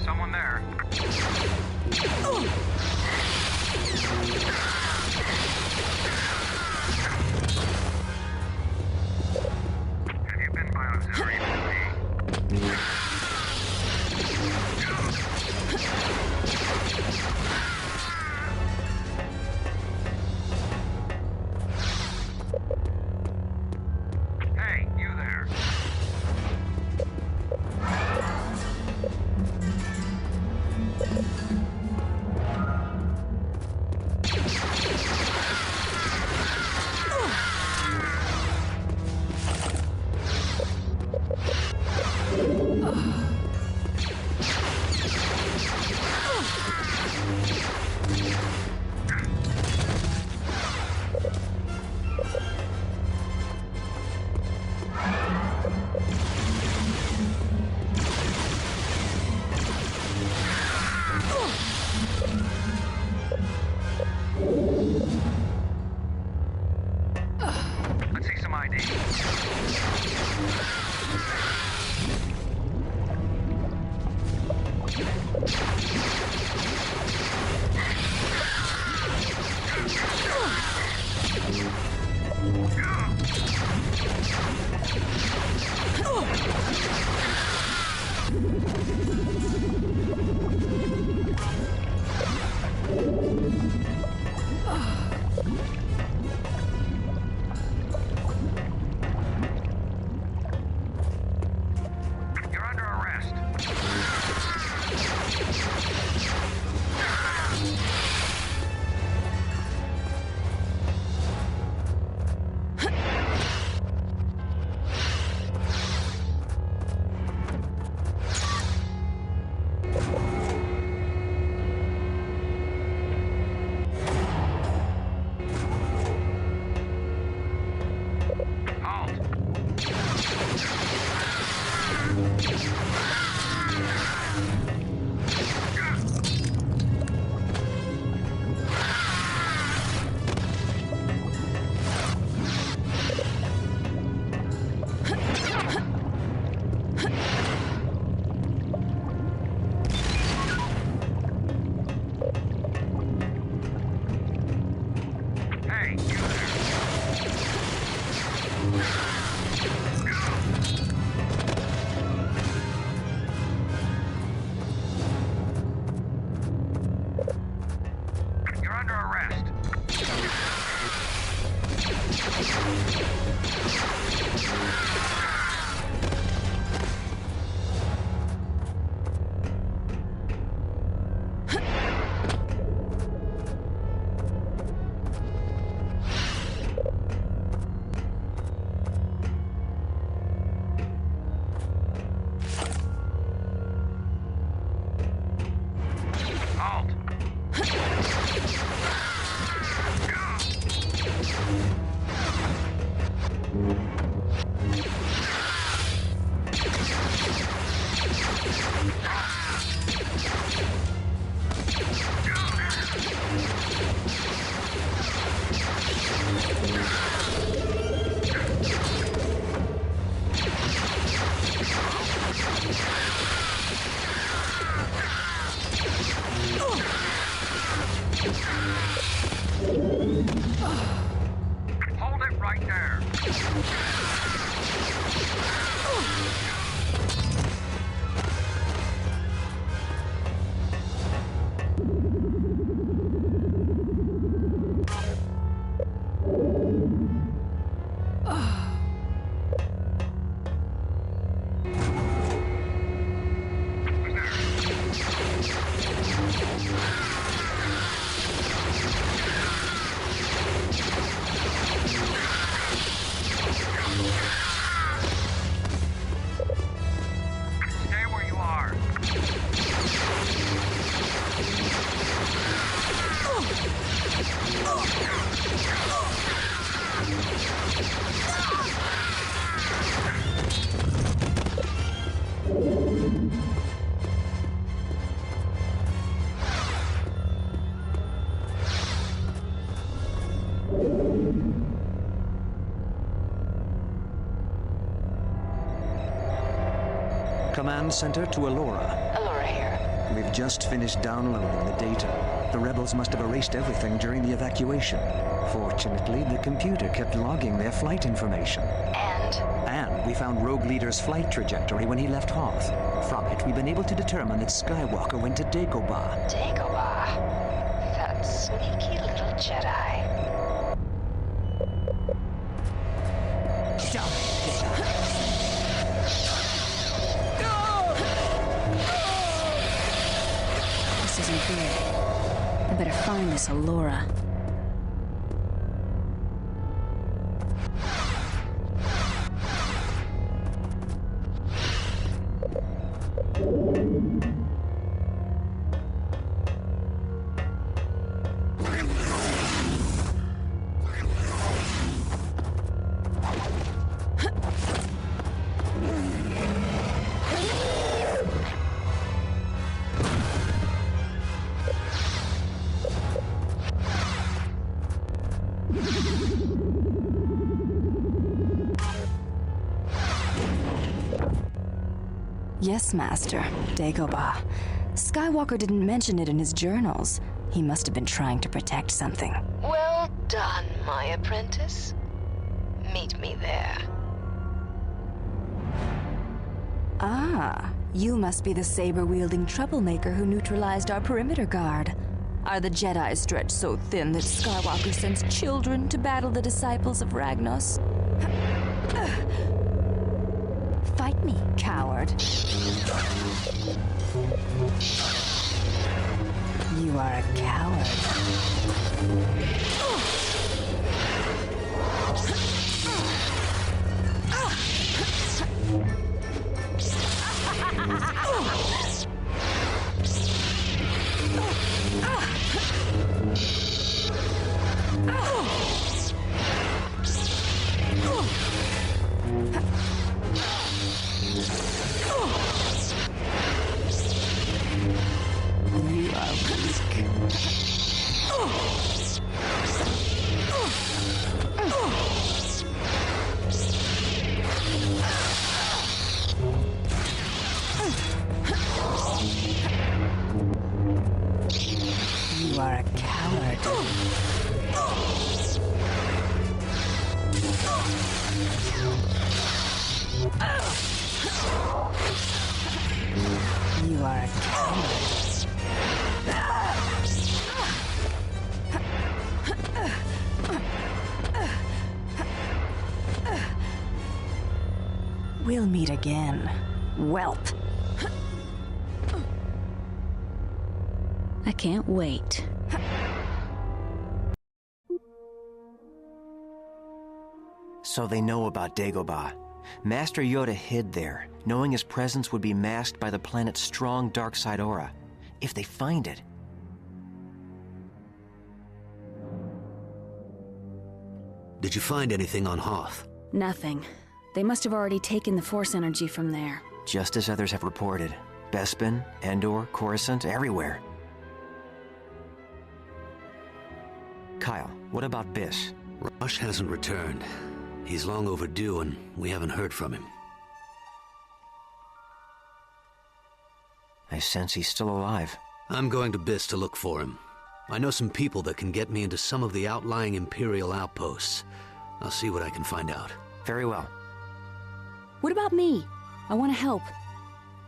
Someone there. Have you been by auxiliary B? Hey, you there. Let's see some ID. You're under arrest. Hold it right there. Stay where you are. Command center to Allura. Allura here. We've just finished downloading the data. The rebels must have erased everything during the evacuation. Fortunately, the computer kept logging their flight information. And we found Rogue Leader's flight trajectory when he left Hoth. From it, we've been able to determine that Skywalker went to Dagobah. Dagobah. That sneaky little Jedi. This isn't good. I better find this Allura. Yes, Master. Dagobah. Skywalker didn't mention it in his journals. He must have been trying to protect something. Well done, my apprentice. Meet me there. Ah, you must be the saber-wielding troublemaker who neutralized our perimeter guard. Are the Jedi stretched so thin that Skywalker sends children to battle the disciples of Ragnos? Fight me, coward. You are a coward. You are a coward. You are a coward. We'll meet again, whelp. I can't wait. So they know about Dagobah. Master Yoda hid there, knowing his presence would be masked by the planet's strong dark side aura. If they find it... Did you find anything on Hoth? Nothing. They must have already taken the Force energy from there. Just as others have reported. Bespin, Endor, Coruscant, everywhere. Kyle, what about Biss? Rosh hasn't returned. He's long overdue, and we haven't heard from him. I sense he's still alive. I'm going to Biss to look for him. I know some people that can get me into some of the outlying Imperial outposts. I'll see what I can find out. Very well. What about me? I want to help.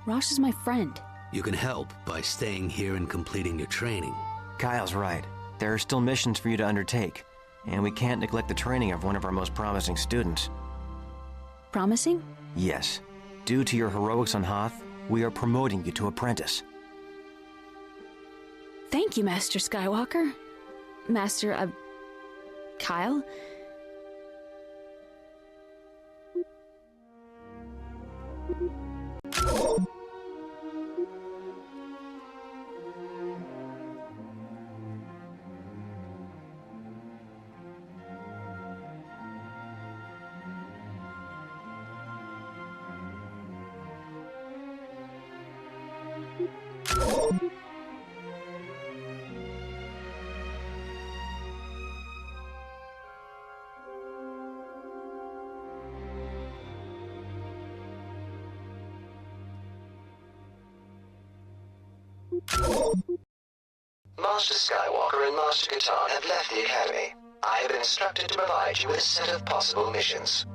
Rosh is my friend. You can help by staying here and completing your training. Kyle's right. There are still missions for you to undertake, and we can't neglect the training of one of our most promising students. Promising? Yes. Due to your heroics on Hoth, we are promoting you to apprentice. Thank you, Master Skywalker. Master, Kyle? Master Skywalker and Master Katarn have left the Academy. I have been instructed to provide you with a set of possible missions.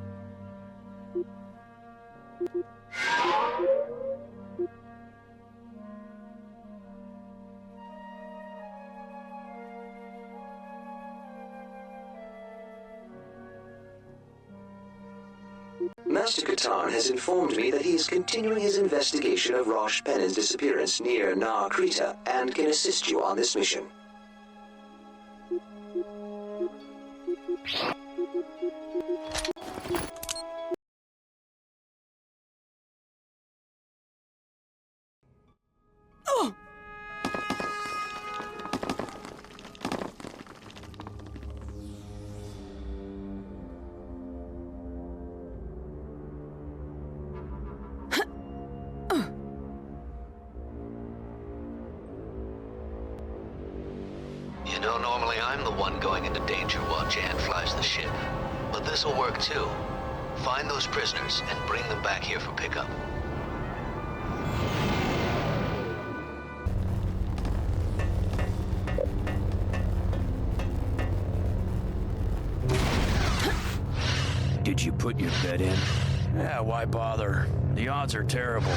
Master Katarn has informed me that he is continuing his investigation of Rosh Pennon's disappearance near Nar Krita and can assist you on this mission. You know, normally I'm the one going into danger while Jan flies the ship. But this'll work too. Find those prisoners and bring them back here for pickup. Did you put your bet in? Yeah, why bother? The odds are terrible.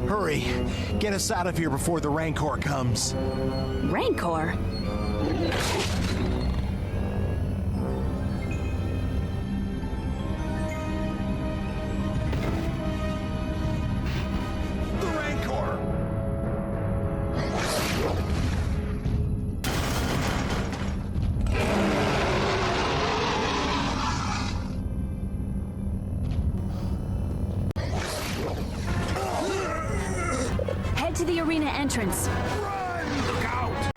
Hurry! Get us out of here before the Rancor comes. Rancor? The Rancor! Head to the arena entrance. Look out!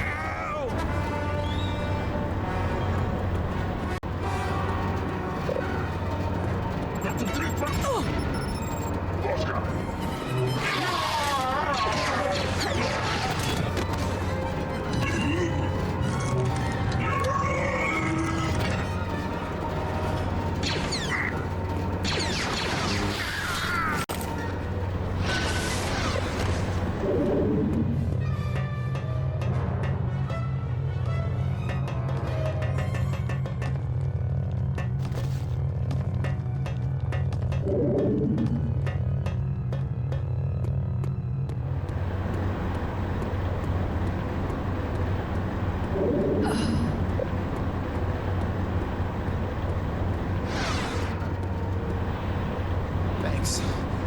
Thanks.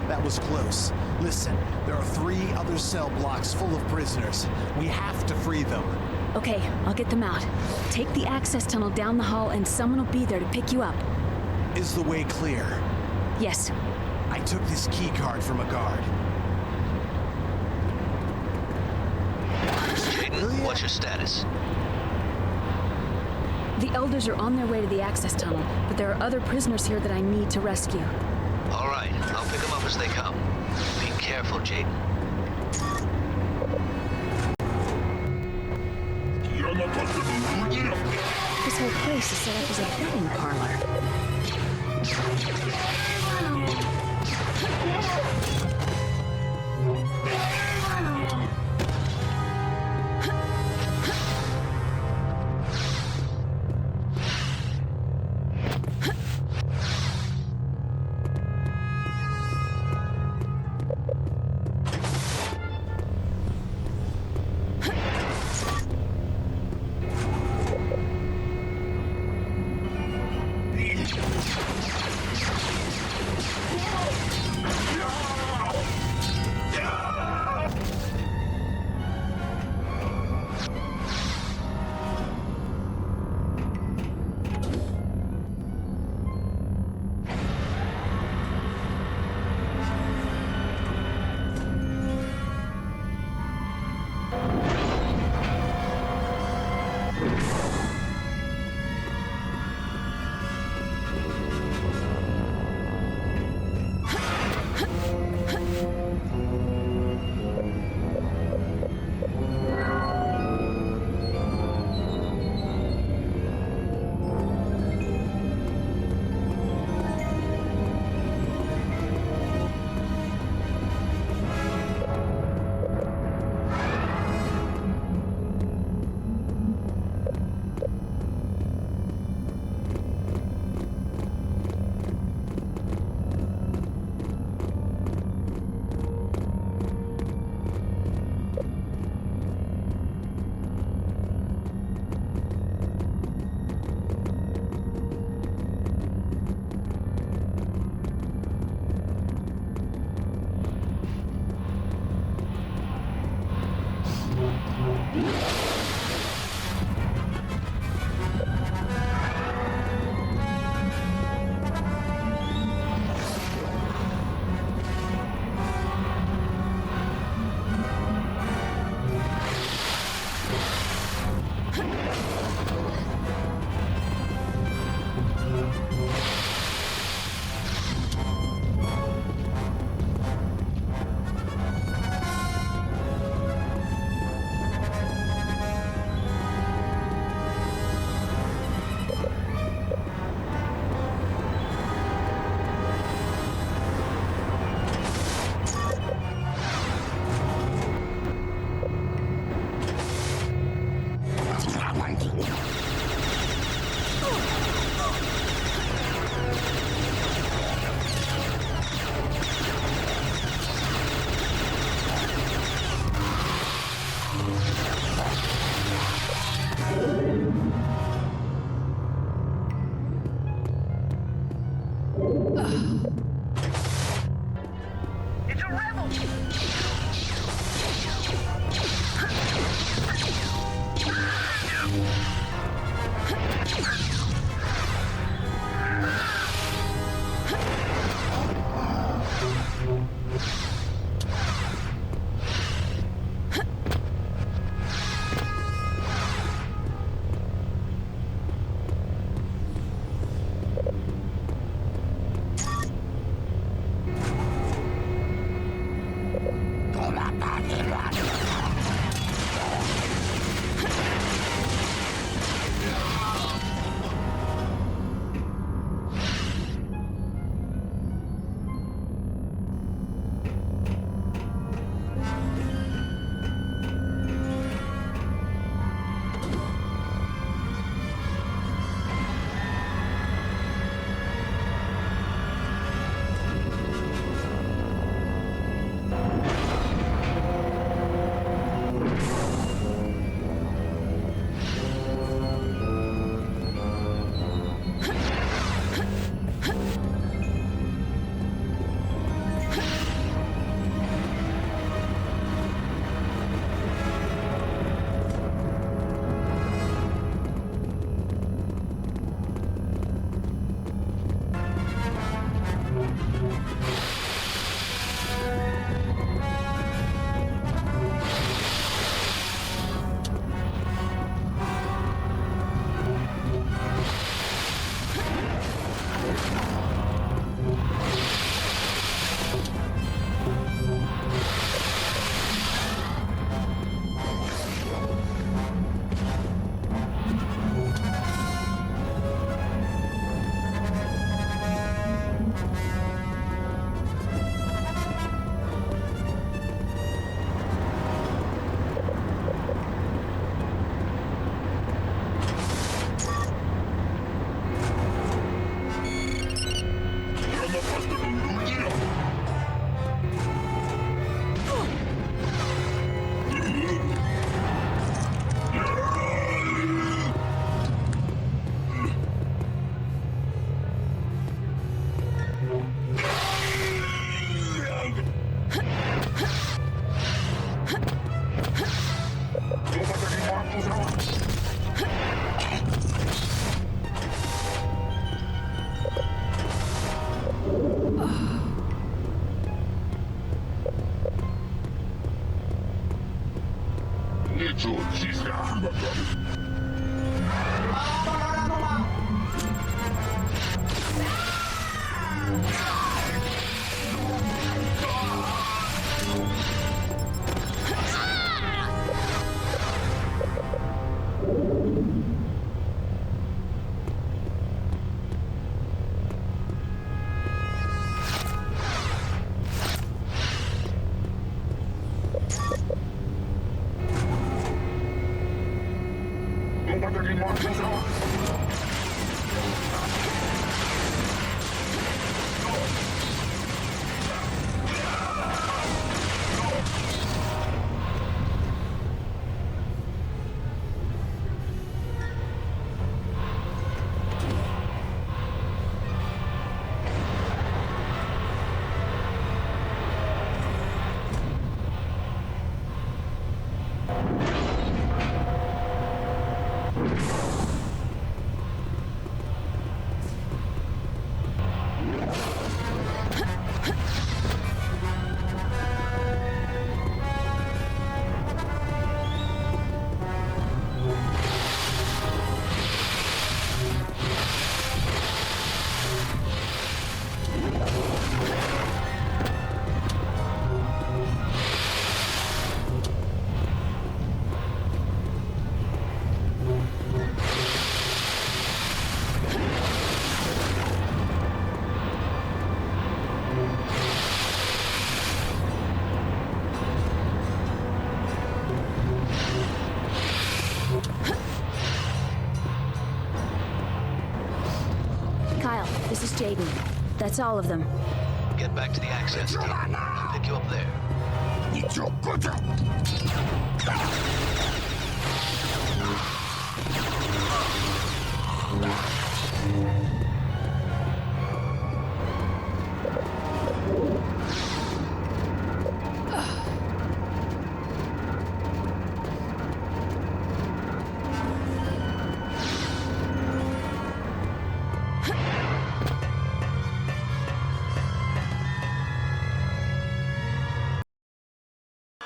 That was close. Listen, there are 3 other cell blocks full of prisoners. We have to free them. Okay, I'll get them out. Take the access tunnel down the hall and someone will be there to pick you up. Is the way clear? Yes. I took this key card from a guard. Jaden, what's your status? The elders are on their way to the access tunnel, but there are other prisoners here that I need to rescue. All right, I'll pick them up as they come. Be careful, Jaden. This whole place is set up as a betting parlor. Kyle, this is Jaden. That's all of them. Get back to the access team. I'll pick you up there.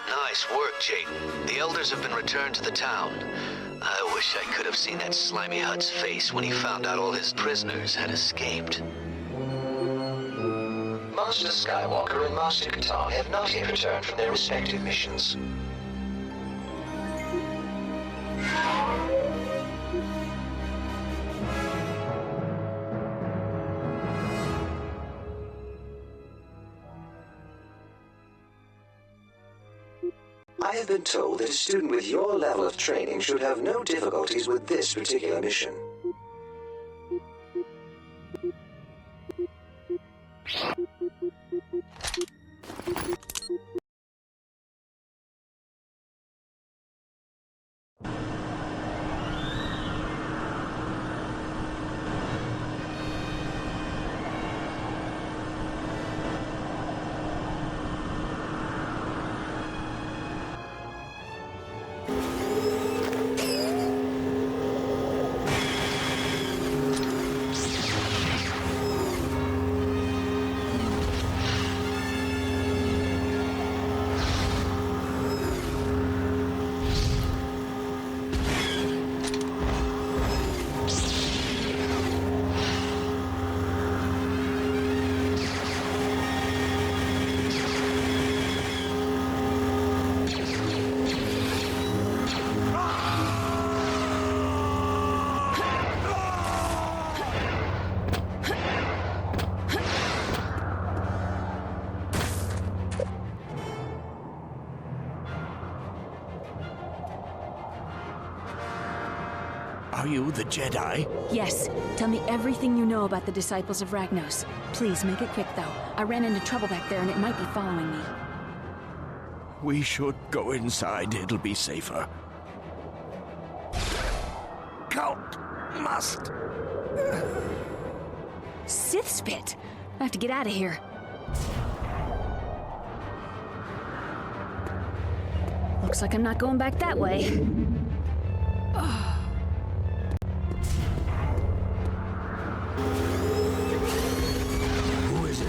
Nice work, Jaden. The elders have been returned to the town. I wish I could have seen that slimy Hutt's face when he found out all his prisoners had escaped. Master Skywalker and Master Katarn have not yet returned from their respective missions. I have been told that a student with your level of training should have no difficulties with this particular mission. Are you the Jedi? Yes. Tell me everything you know about the Disciples of Ragnos. Please, make it quick, though. I ran into trouble back there, and it might be following me. We should go inside. It'll be safer. Count must. Sith spit! I have to get out of here. Looks like I'm not going back that way. Who is it?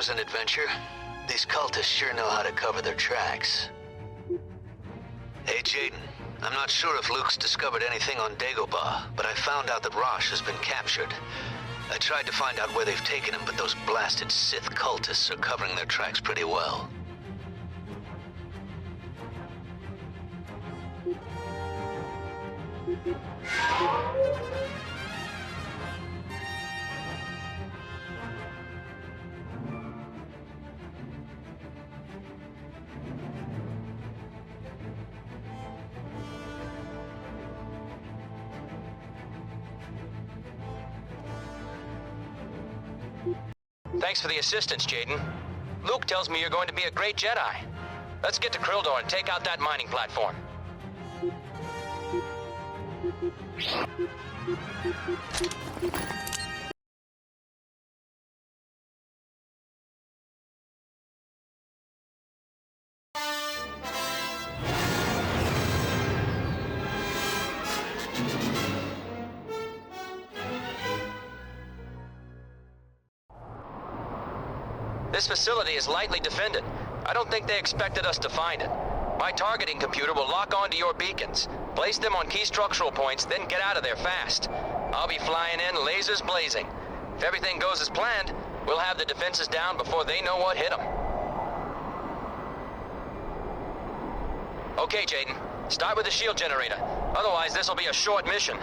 was an adventure. These cultists sure know how to cover their tracks. Hey, Jaden. I'm not sure if Luke's discovered anything on Dagobah, but I found out that Rosh has been captured. I tried to find out where they've taken him, but those blasted Sith cultists are covering their tracks pretty well. Thanks for the assistance, Jaden. Luke tells me you're going to be a great Jedi. Let's get to Krildor and take out that mining platform. This facility is lightly defended. I don't think they expected us to find it. My targeting computer will lock onto your beacons, place them on key structural points, then get out of there fast. I'll be flying in, lasers blazing. If everything goes as planned, we'll have the defenses down before they know what hit them. Okay, Jaden. Start with the shield generator. Otherwise, this will be a short mission.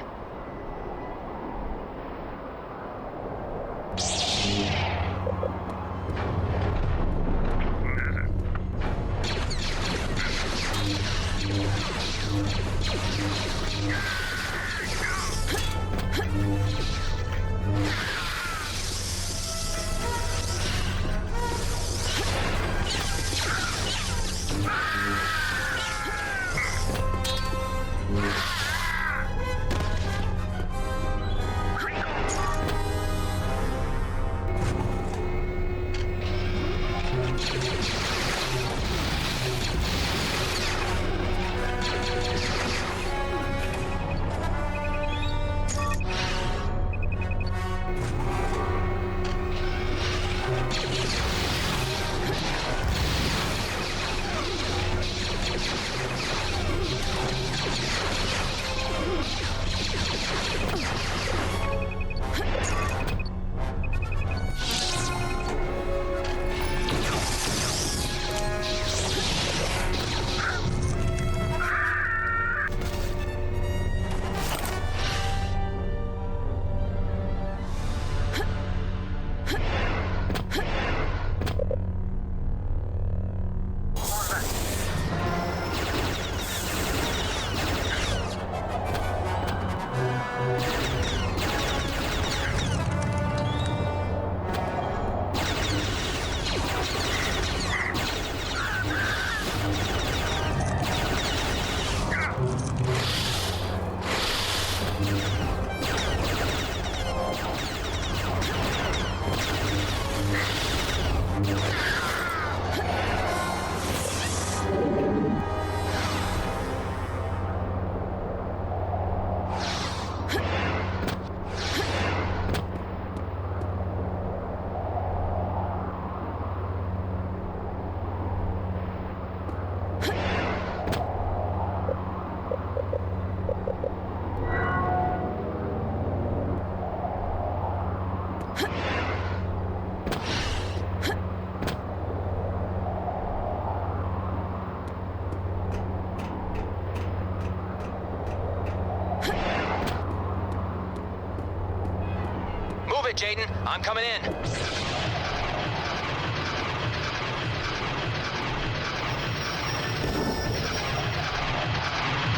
Jaden, I'm coming in.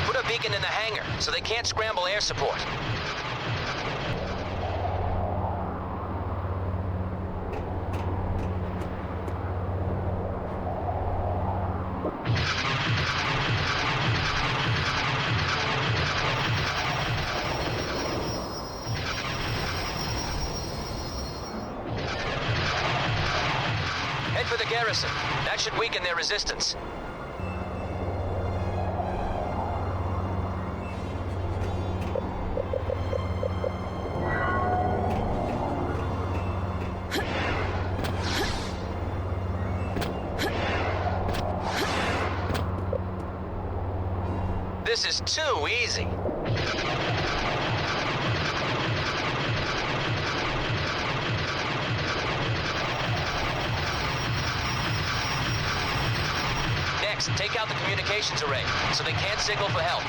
Put a beacon in the hangar so they can't scramble air support. Head for the garrison. That should weaken their resistance. This is too easy. Next, take out the communications array, so they can't signal for help.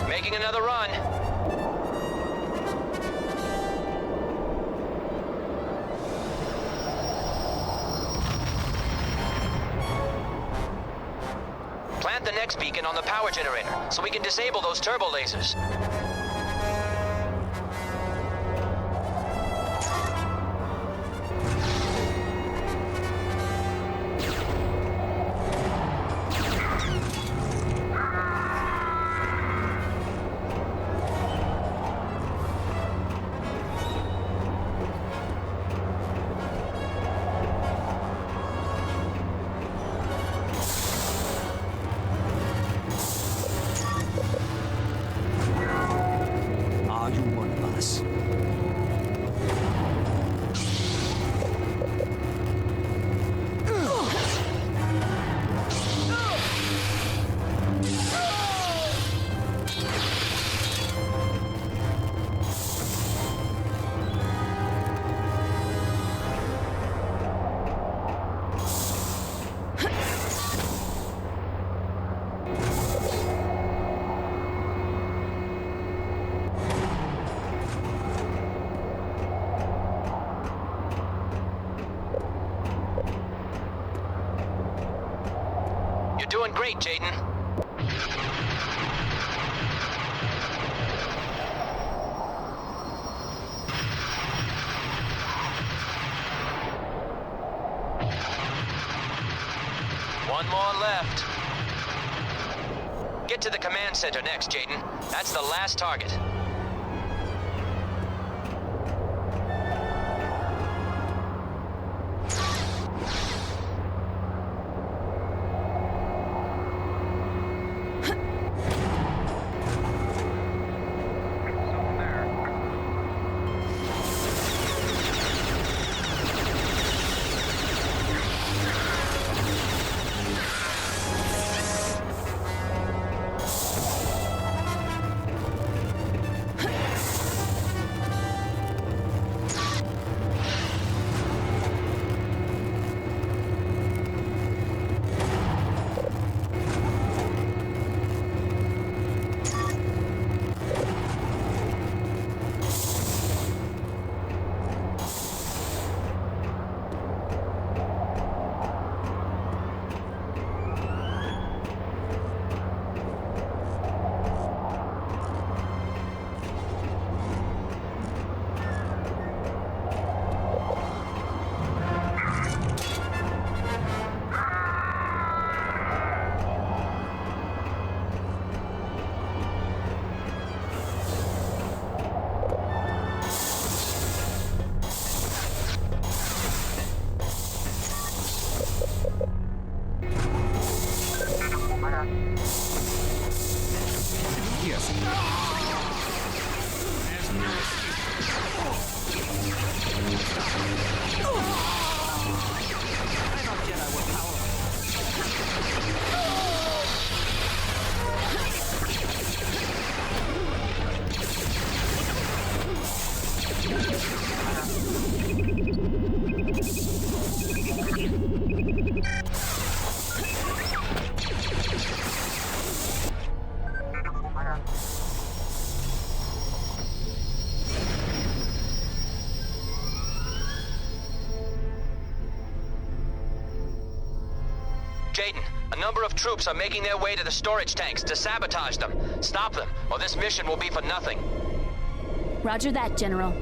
Making another run. Plant the next beacon on the power generator, so we can disable those turbo lasers. doing great, Jaden. One more left. Get to the command center next, Jaden. That's the last target. Jaden, a number of troops are making their way to the storage tanks to sabotage them. Stop them, or this mission will be for nothing. Roger that, General.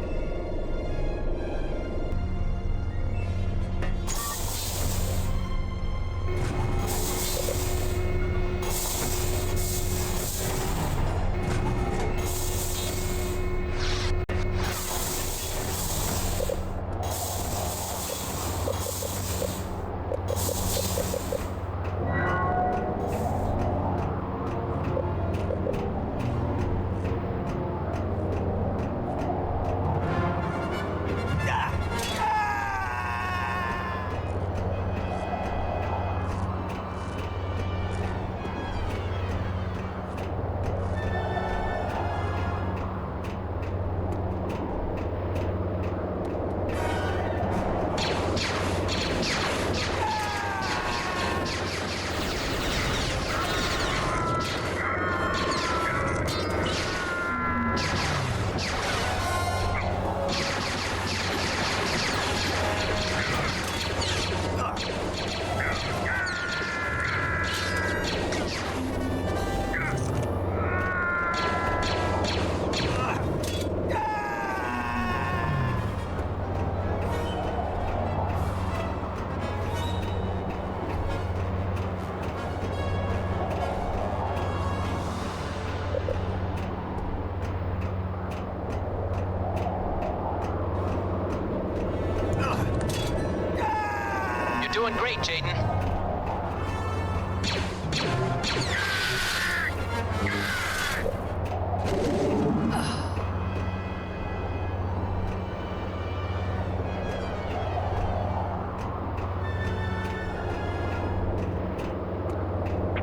Doing great, Jaden.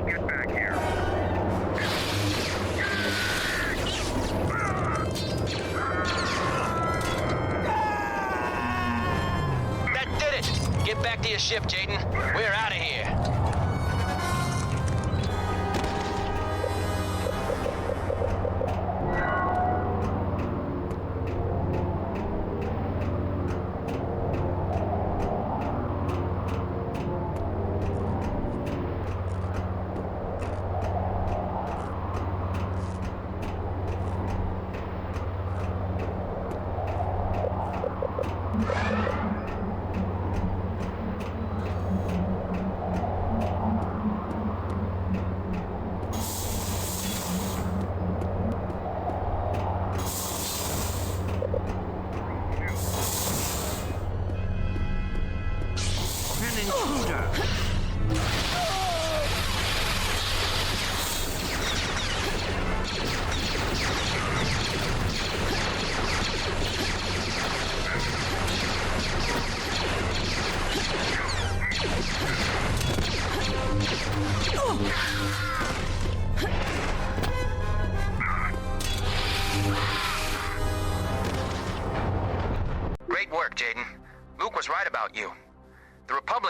Get back here. That did it! Get back to your ship, Jaden. We're out of here.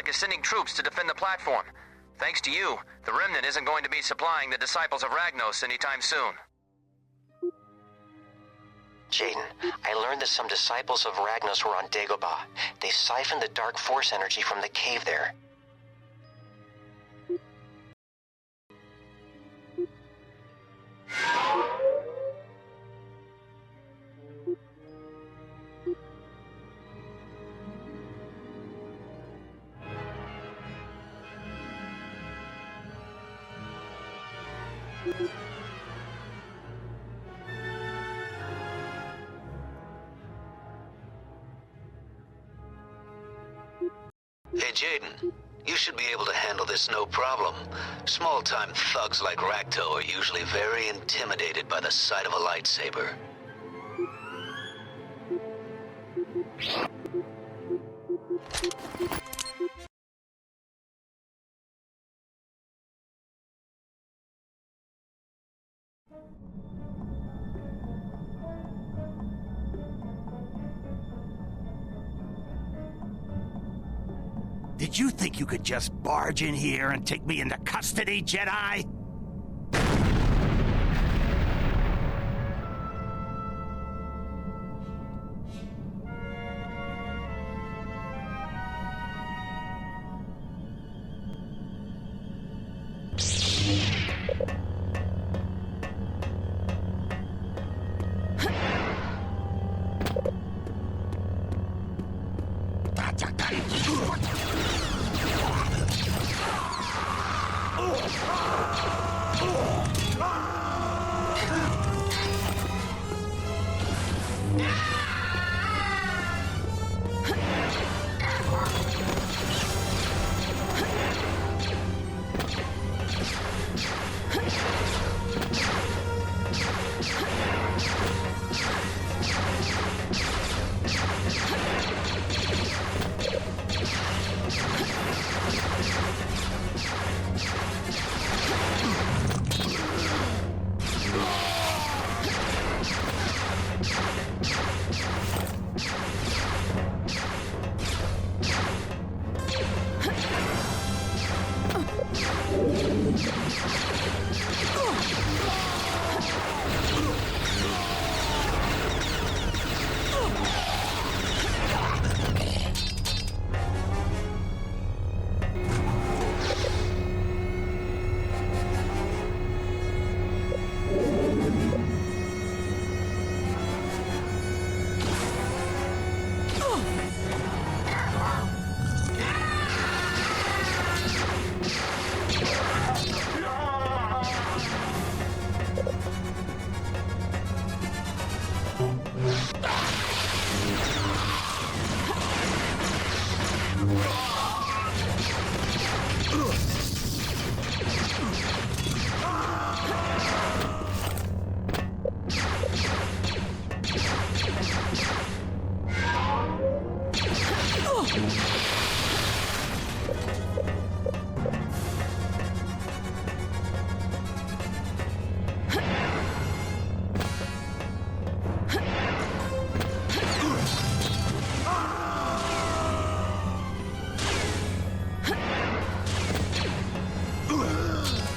is sending troops to defend the platform. Thanks to you, the Remnant isn't going to be supplying the Disciples of Ragnos anytime soon. Jaden, I learned that some Disciples of Ragnos were on Dagobah. They siphoned the Dark Force energy from the cave there. Hey, Jaden. You should be able to handle this no problem. Small-time thugs like Rakto are usually very intimidated by the sight of a lightsaber. Did you think you could just barge in here and take me into custody, Jedi?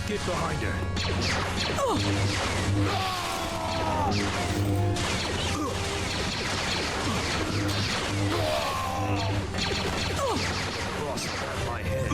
Get behind her. Boss, grab my head.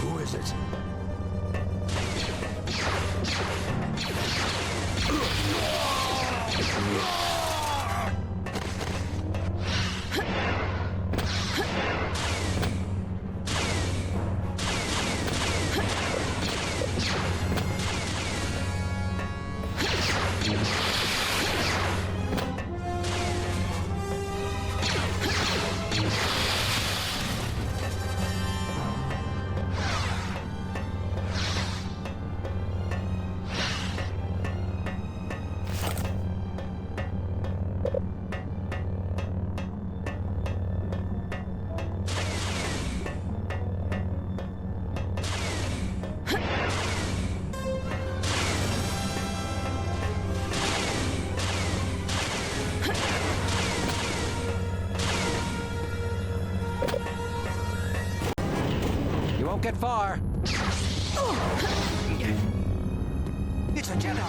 Who is it? won't get far. It's a Jedi!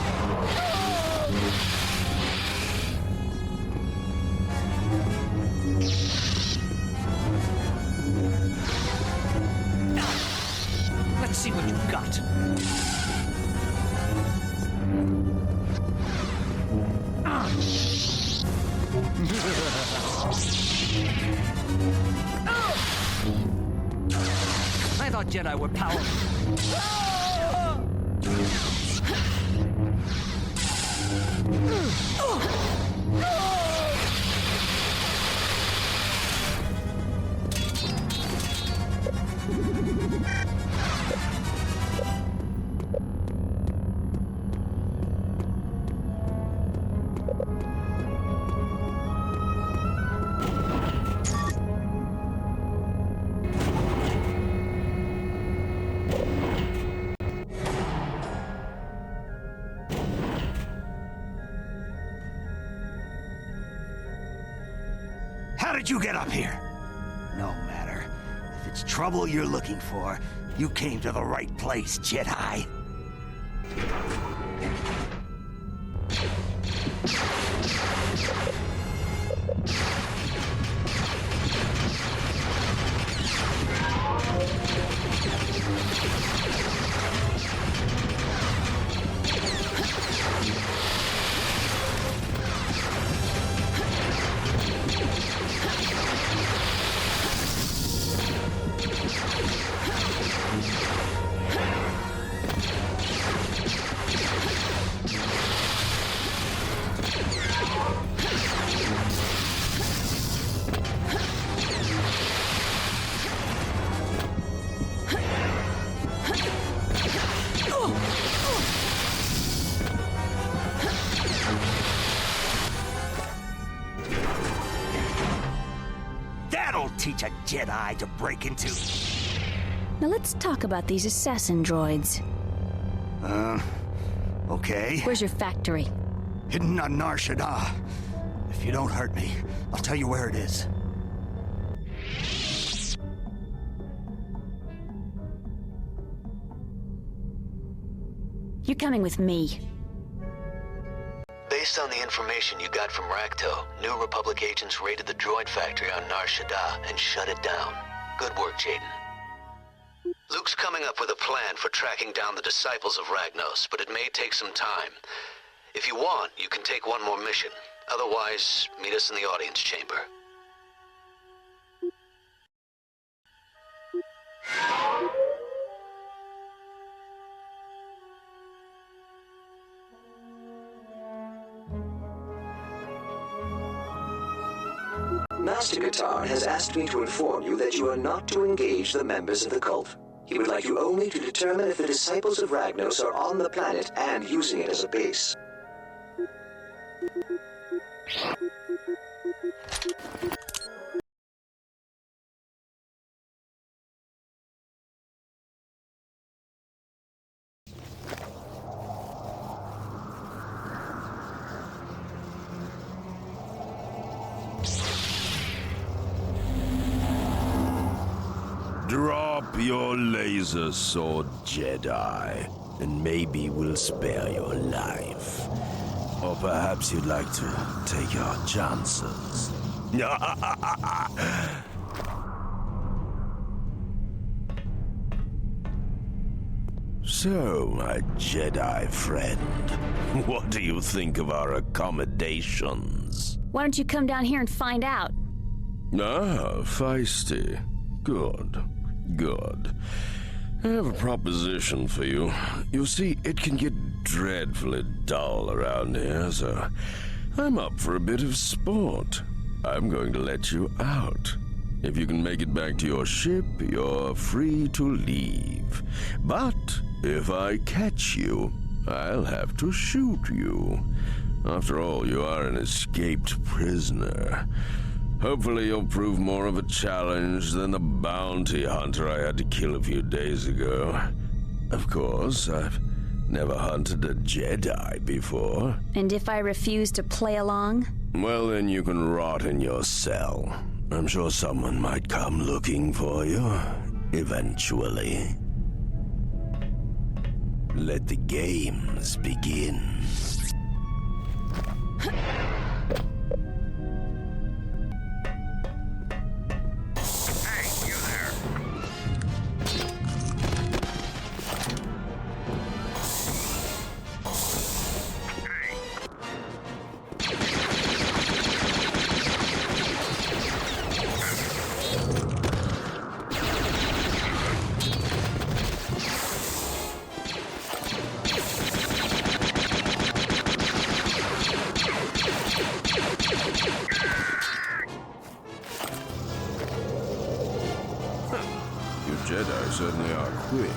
Let's see what you've got. I thought Jedi were powerful. How did you get up here? No matter. If it's trouble you're looking for, you came to the right place, Jedi. That'll teach a Jedi to break into... Now let's talk about these assassin droids. Okay. Where's your factory? Hidden on Nar Shaddaa. If you don't hurt me, I'll tell you where it is. You're coming with me. Based on the information you got from Racto, New Republic agents raided the droid factory on Nar Shaddaa and shut it down. Good work, Jaden. Luke's coming up with a plan for tracking down the disciples of Ragnos, but it may take some time. If you want, you can take one more mission. Otherwise, meet us in the audience chamber. Master Katarn has asked me to inform you that you are not to engage the members of the cult. He would like you only to determine if the disciples of Ragnos are on the planet and using it as a base. Drop your laser sword, Jedi, and maybe we'll spare your life. Or perhaps you'd like to take our chances. So, my Jedi friend, what do you think of our accommodations? Why don't you come down here and find out? Ah, feisty. Good. Good. I have a proposition for you. You see, it can get dreadfully dull around here, so I'm up for a bit of sport. I'm going to let you out. If you can make it back to your ship, you're free to leave. But if I catch you, I'll have to shoot you. After all, you are an escaped prisoner. Hopefully you'll prove more of a challenge than the bounty hunter I had to kill a few days ago. Of course, I've never hunted a Jedi before. And if I refuse to play along? Well, then you can rot in your cell. I'm sure someone might come looking for you. Eventually. Let the games begin. You Jedi certainly are quick.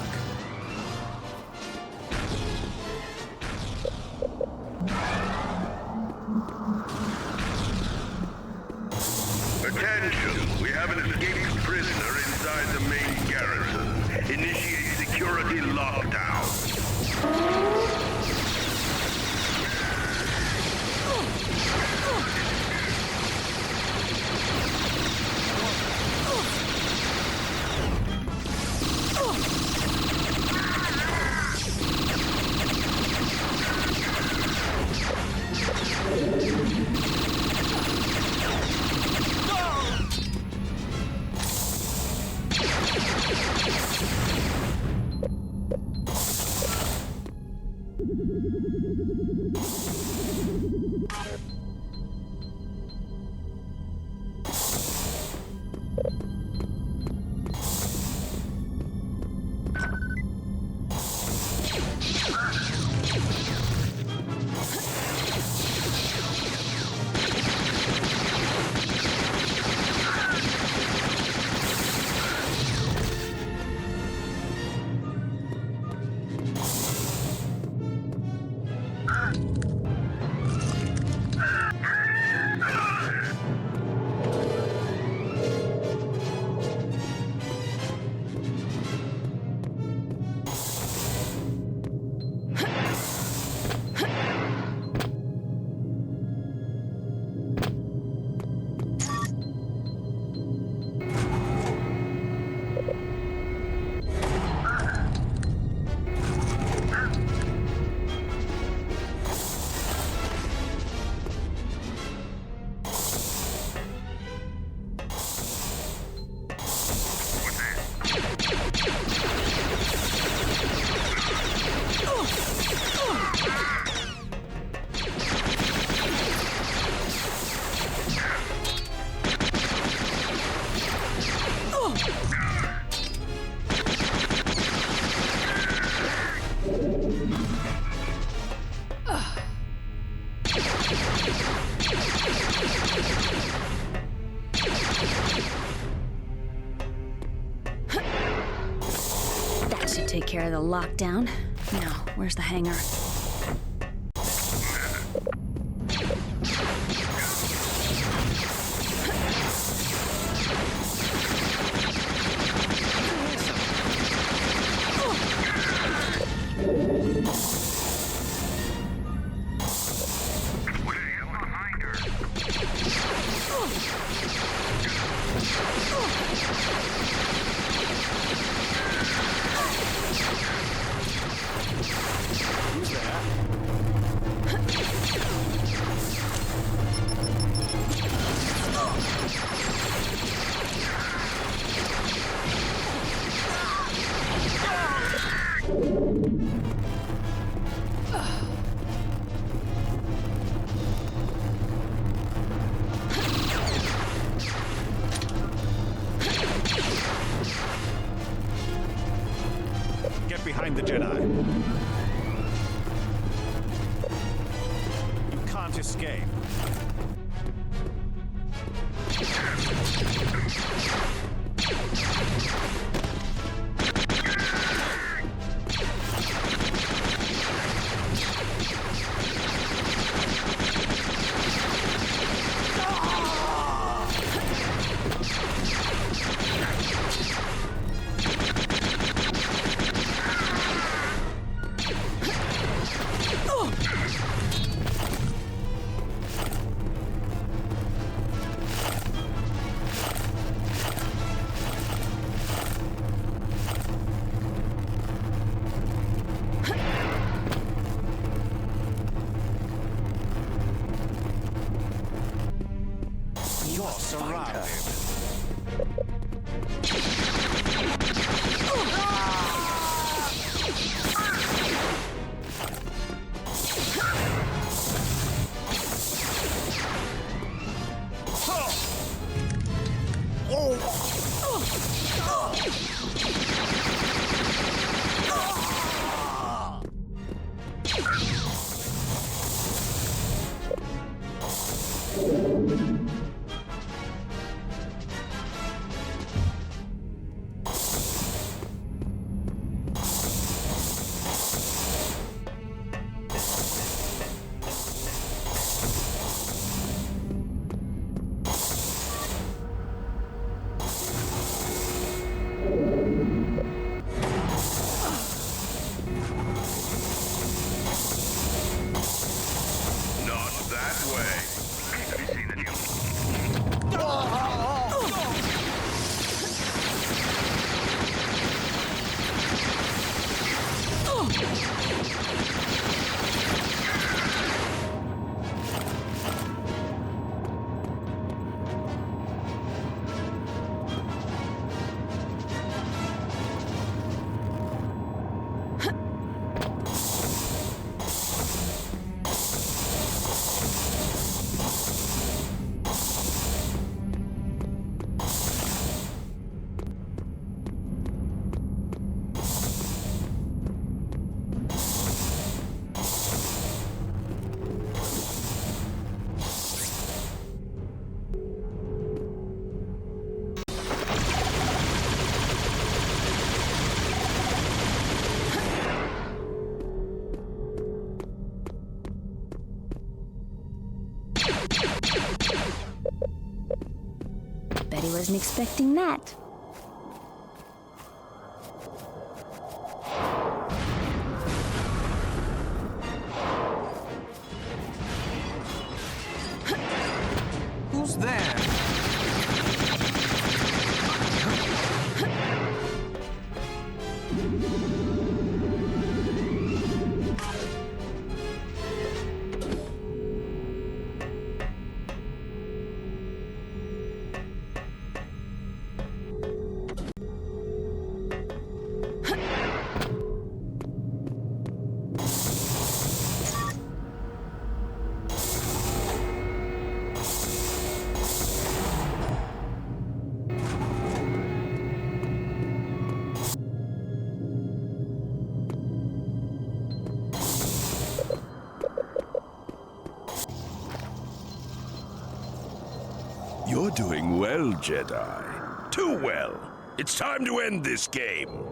Attention! We have an escaped prisoner inside the main garrison. Initiate security lockdown. That should take care of the lockdown. Now, where's the hangar? Get behind the Jedi. You can't escape. You're surrounded. Not that way. Have you seen the new? Bet he wasn't expecting that. Who's there? You're doing well, Jedi. Too well. It's time to end this game.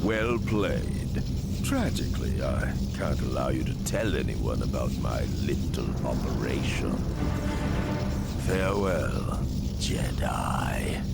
Well played. Tragically, I can't allow you to tell anyone about my little operation. Farewell, Jedi.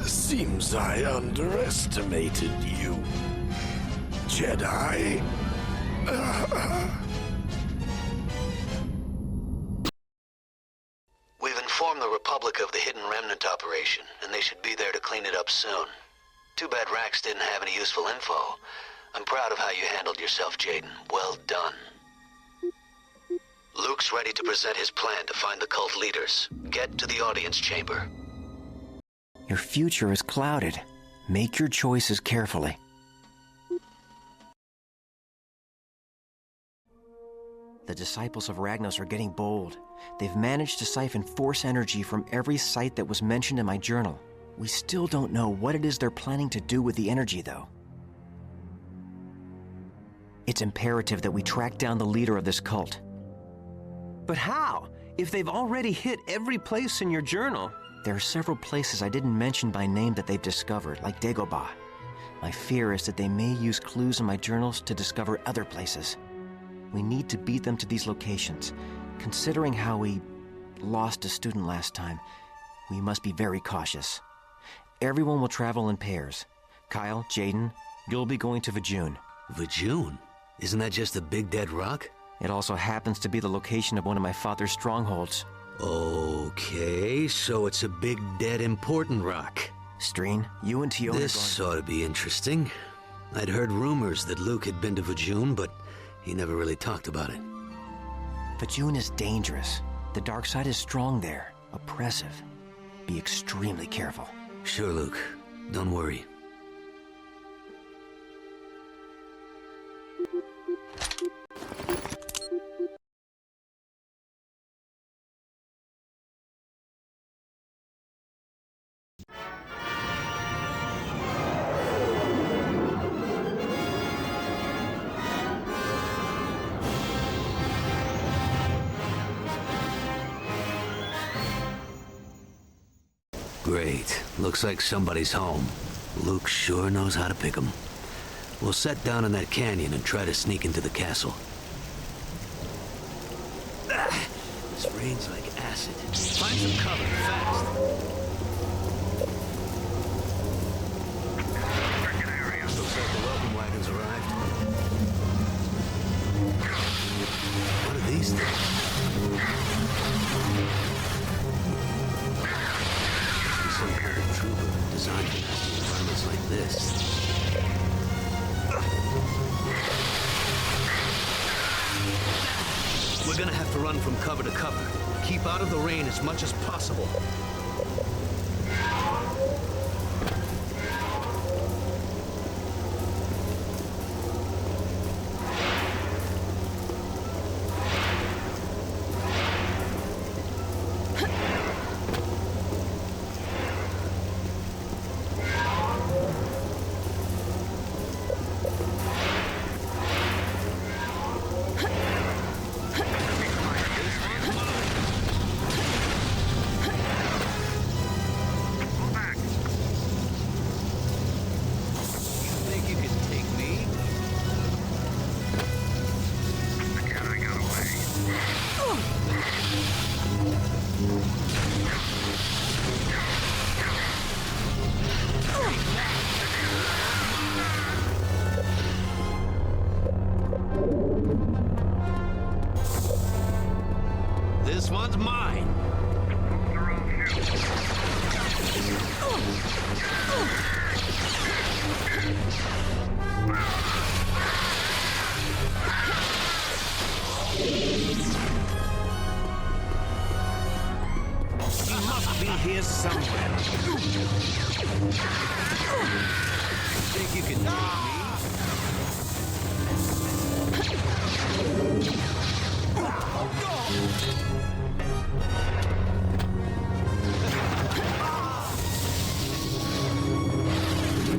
Seems I underestimated you, Jedi. We've informed the Republic of the Hidden Remnant operation, and they should be there to clean it up soon. Too bad Rax didn't have any useful info. I'm proud of how you handled yourself, Jaden. Well done. Luke's ready to present his plan to find the cult leaders. Get to the audience chamber. Your future is clouded. Make your choices carefully. The disciples of Ragnos are getting bold. They've managed to siphon Force energy from every site that was mentioned in my journal. We still don't know what it is they're planning to do with the energy, though. It's imperative that we track down the leader of this cult. But how? If they've already hit every place in your journal? There are several places I didn't mention by name that they've discovered, like Dagobah. My fear is that they may use clues in my journals to discover other places. We need to beat them to these locations. Considering how we lost a student last time, we must be very cautious. Everyone will travel in pairs. Kyle, Jaden, you'll be going to Vajun. Vajun? Isn't that just a big dead rock? It also happens to be the location of one of my father's strongholds. Okay, so it's a big, dead, important rock. Streen, you and Tio This ought to be interesting. I'd heard rumors that Luke had been to Vajun, but he never really talked about it. Vajun is dangerous. The dark side is strong there, oppressive. Be extremely careful. Sure, Luke. Don't worry. Great. Looks like somebody's home. Luke sure knows how to pick 'em. We'll set down in that canyon and try to sneak into the castle. This rain's like acid. Find some cover, fast. Looks like the welcome wagon's arrived. What are these things? Some kind of trooper designed for environments like this. We're gonna have to run from cover to cover. Keep out of the rain as much as possible. This one's mine. He must be here somewhere. Think you can take me?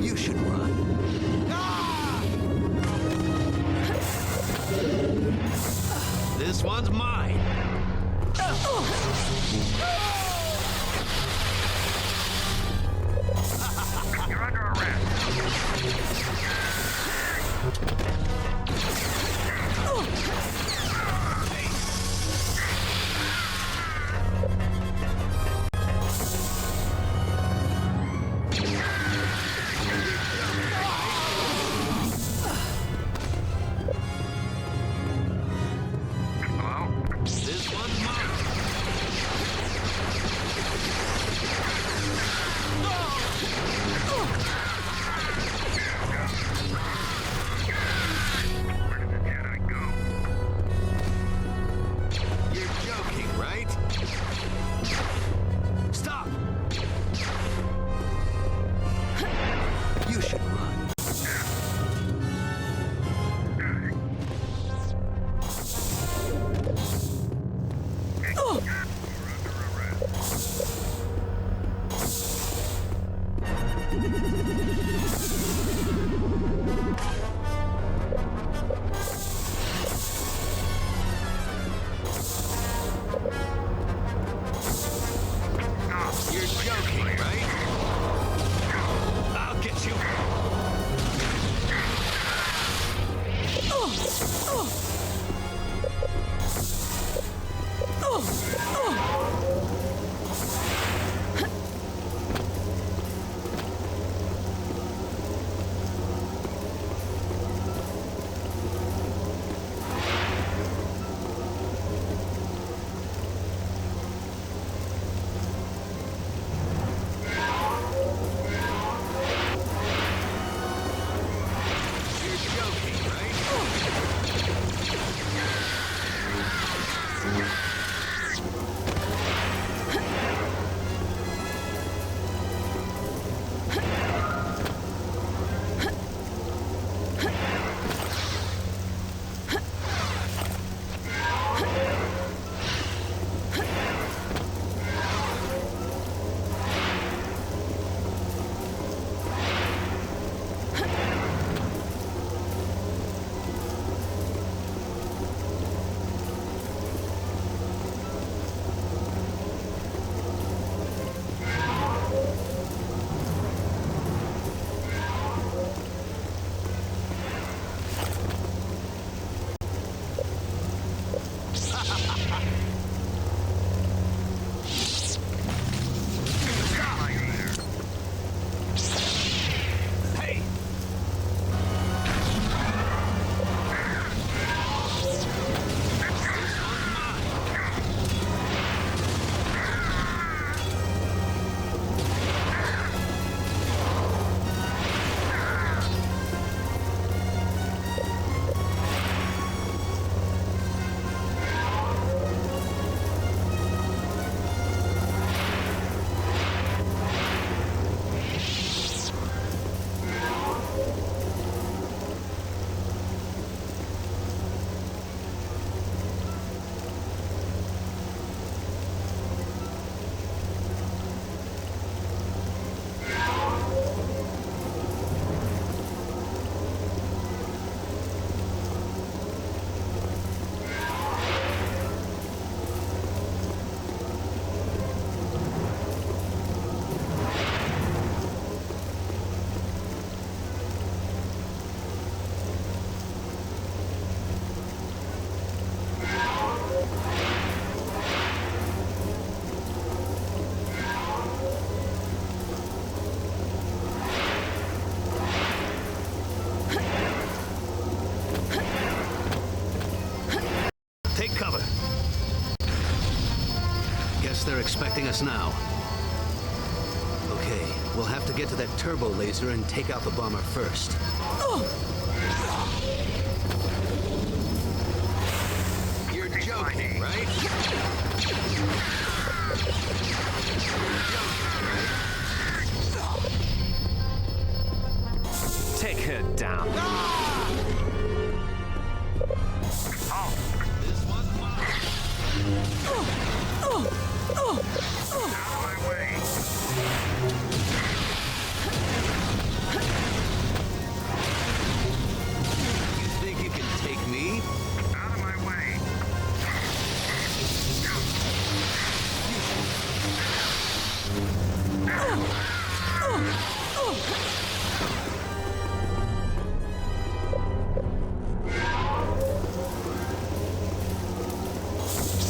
You should run. This one's mine. You're under arrest. This one's mine. You're joking, right? Stop! You should run. You're they're expecting us now. Okay, we'll have to get to that turbo laser and take out the bomber first. You're joking, right? Take her down. This one's mine. Out of my way. You think you can take me? Out of my way.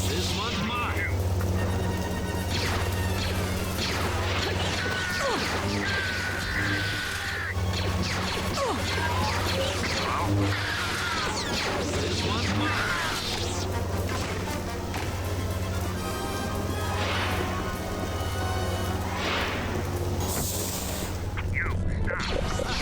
This one's mine. This one's mine. You, stop.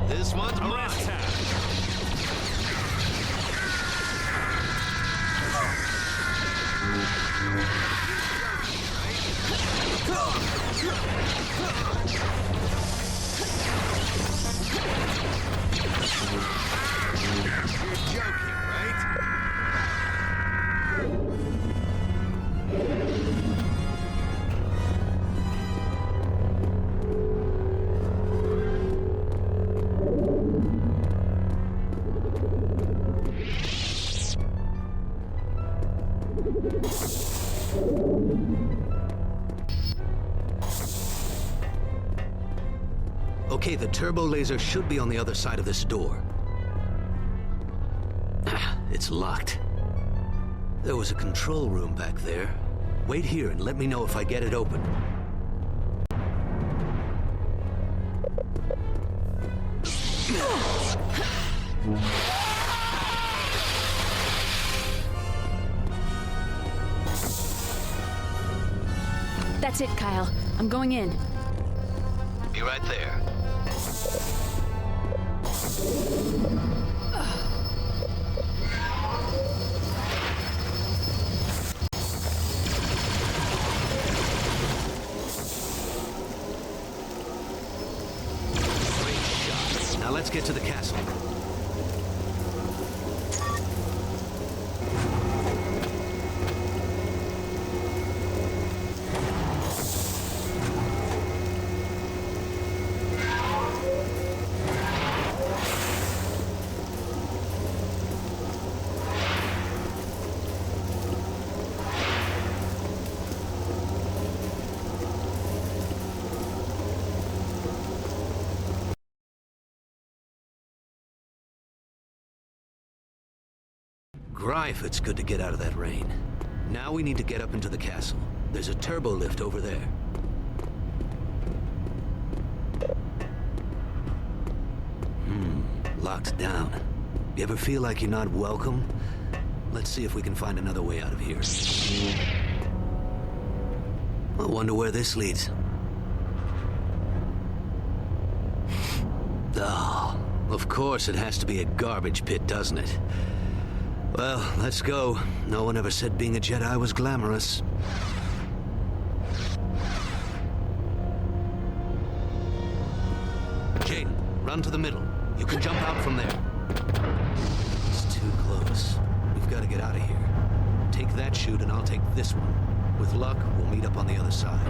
This one's mine. You're joking, right? Okay, the turbo laser should be on the other side of this door. It's locked. There was a control room back there. Wait here and let me know if I get it open. That's it, Kyle. I'm going in. Be right there. Great shot. Now let's get to the castle. Greif, it's good to get out of that rain. Now we need to get up into the castle. There's a turbo lift over there. Locked down. You ever feel like you're not welcome? Let's see if we can find another way out of here. I wonder where this leads. Oh, of course it has to be a garbage pit, doesn't it? Well, let's go. No one ever said being a Jedi was glamorous. Jaden, run to the middle. You can jump out from there. It's too close. We've got to get out of here. Take that chute and I'll take this one. With luck, we'll meet up on the other side.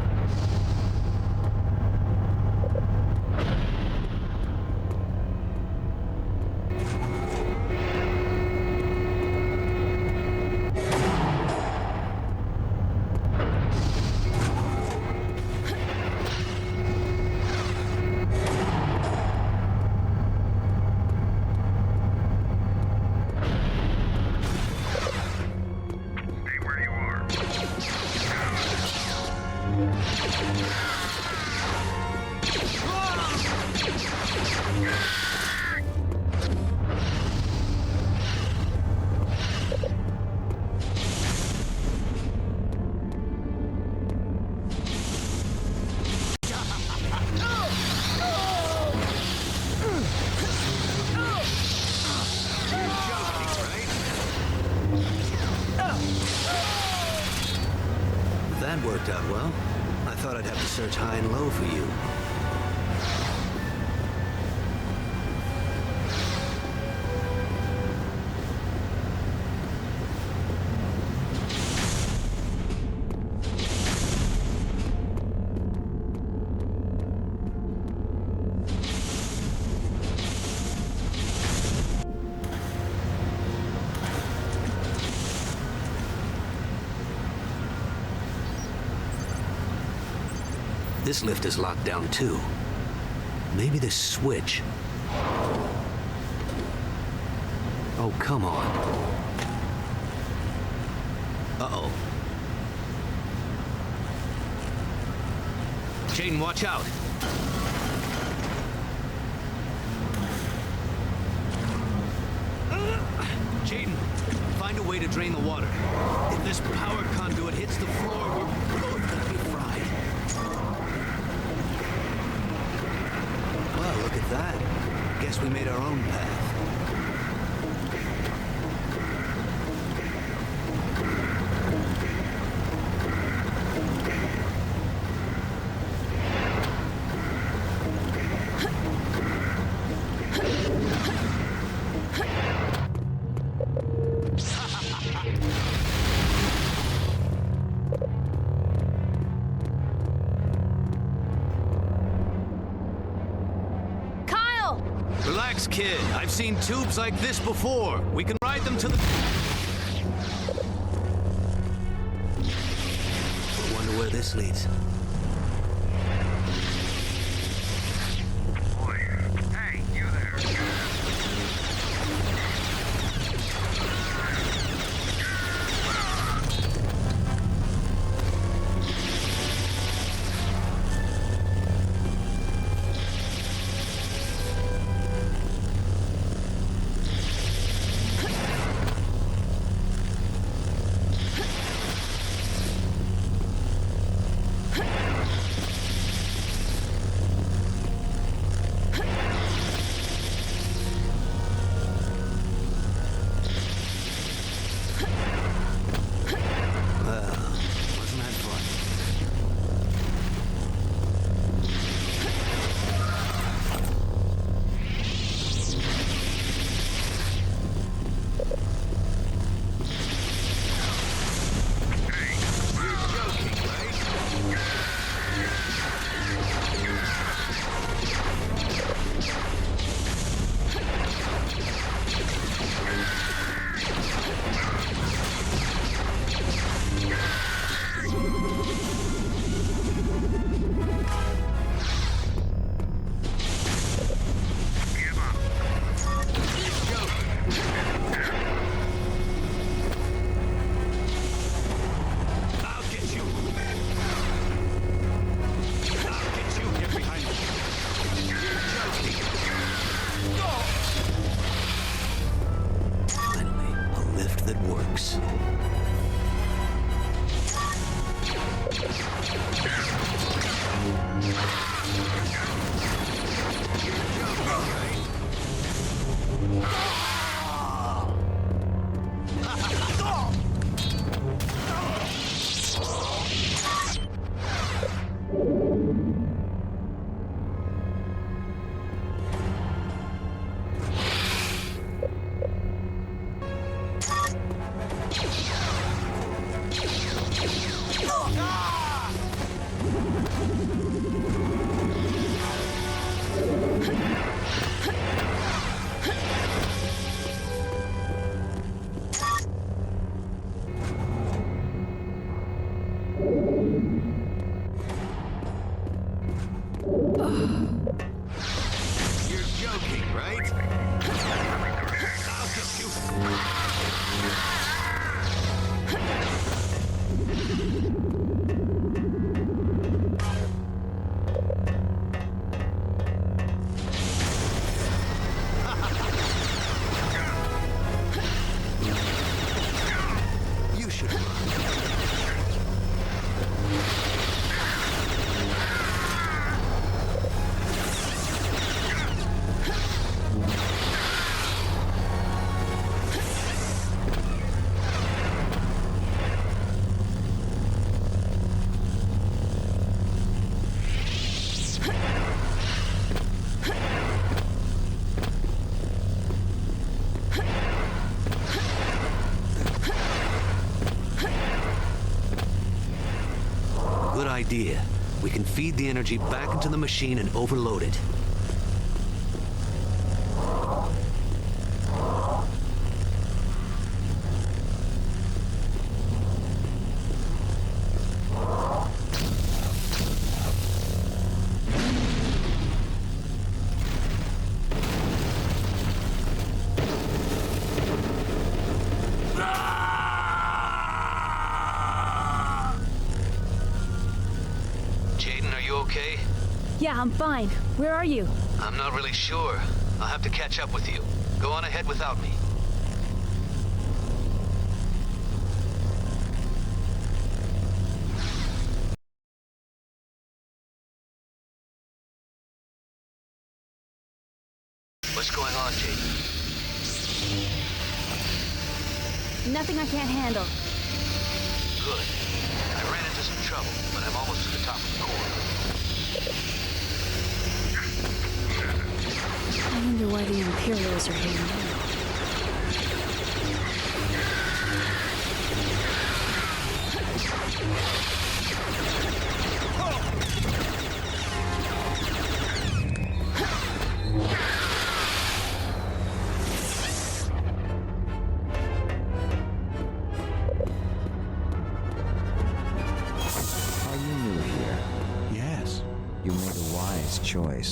that worked out well. I thought I'd have to search high and low for you. This lift is locked down too. Maybe this switch. Oh, come on. Uh-oh. Jaden, watch out! Jaden, find a way to drain the water. If this power conduit hits the floor, we're both gonna be fried. Well, look at that. Guess we made our own path. Relax, kid. I've seen tubes like this before. We can ride them to the... I wonder where this leads. Hey, you there. idea. We can feed the energy back into the machine and overload it. Okay? Yeah, I'm fine. Where are you? I'm not really sure. I'll have to catch up with you. Go on ahead without me. What's going on, Jaden? Nothing I can't handle. Good. I ran into some trouble, but I'm almost to the top of the core. I wonder why the Imperials are here now. Are you new here? Yes. You made a wise choice.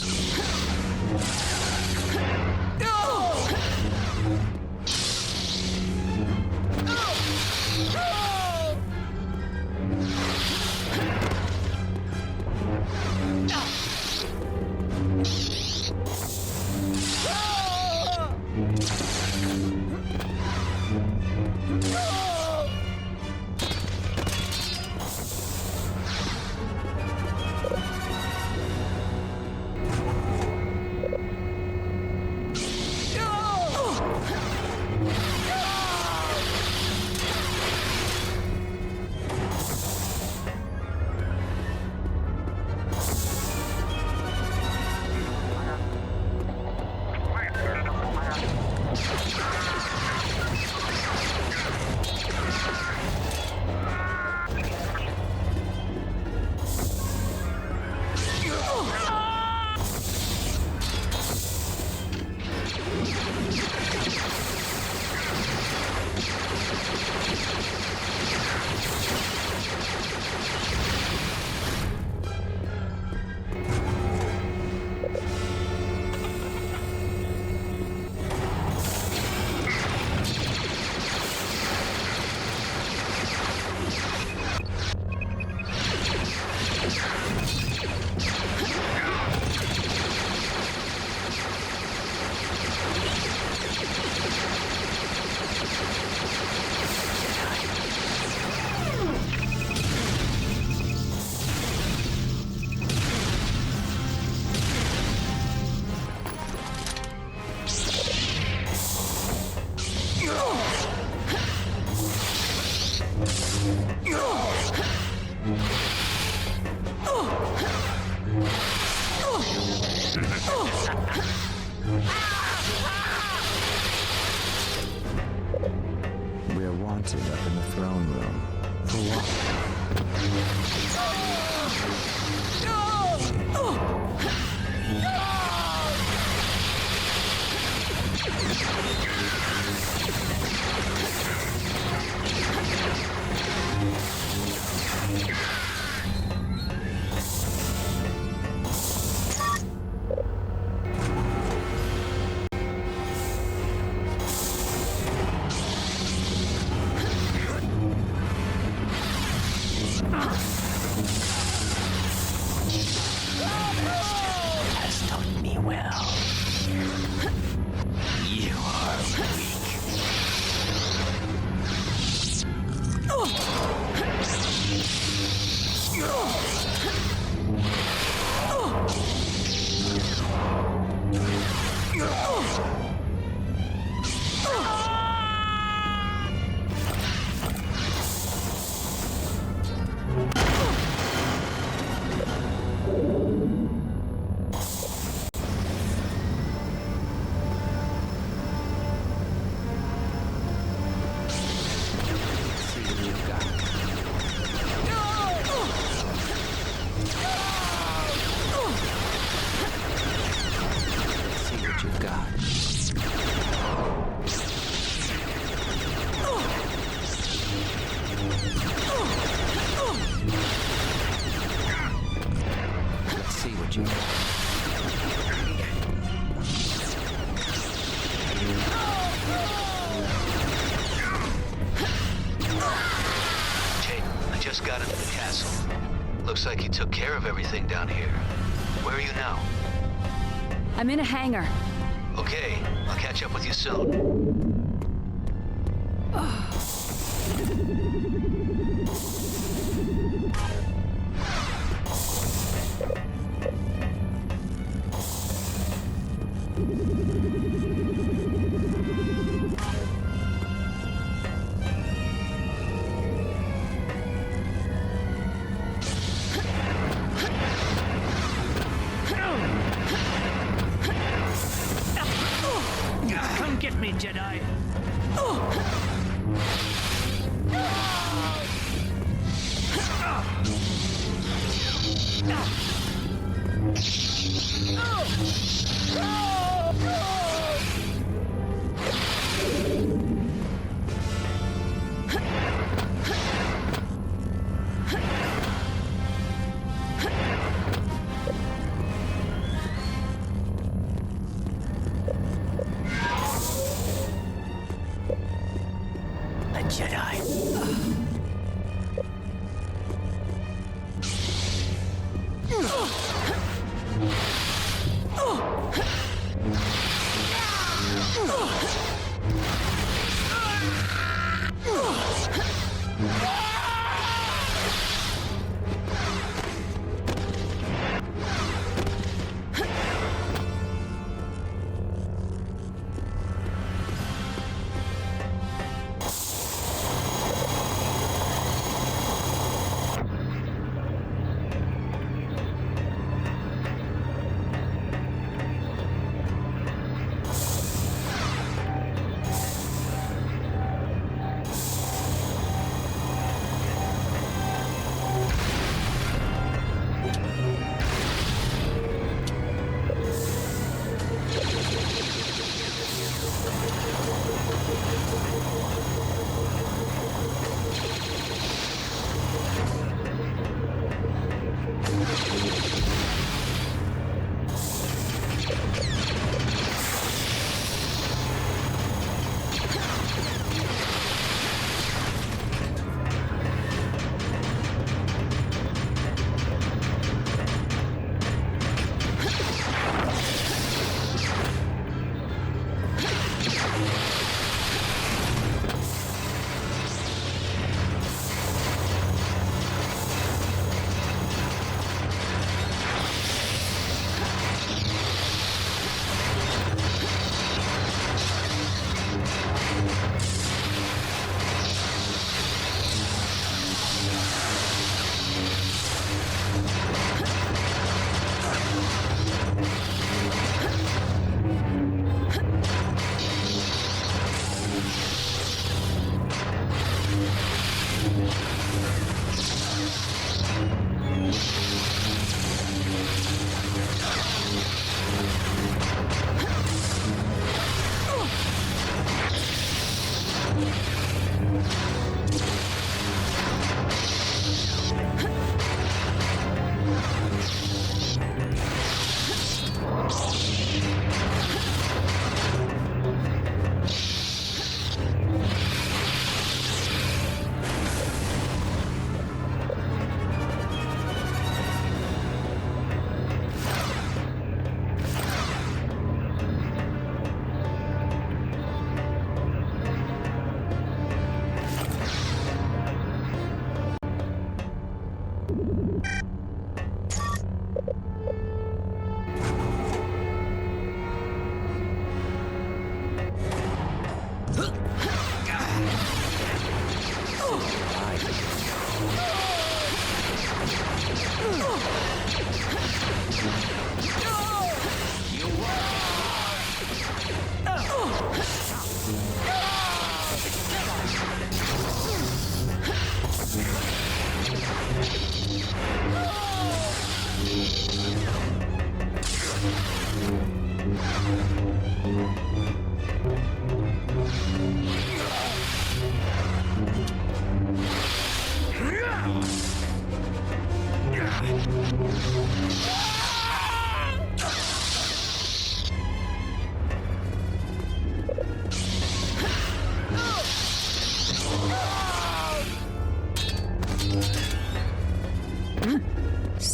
We're wanted up in the throne room. For what? Has taught me well. You are weak. you. I just got into the castle. Looks like you took care of everything down here. Where are you now? I'm in a hangar. Okay, I'll catch up with you soon. Come get me, Jedi. A Jedi.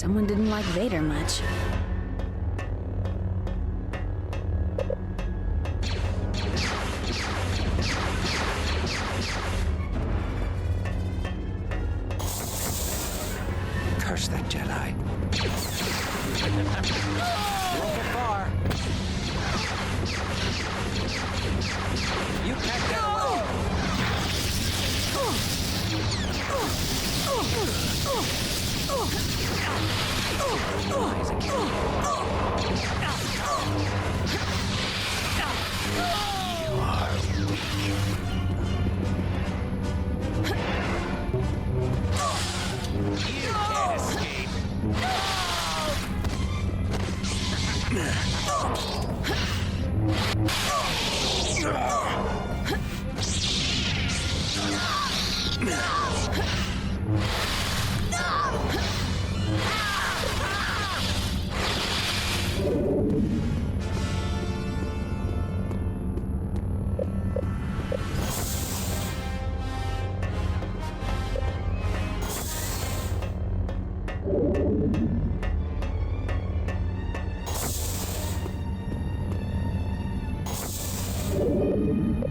Someone didn't like Vader much. Curse that Jedi. Won't get far. You can't get away.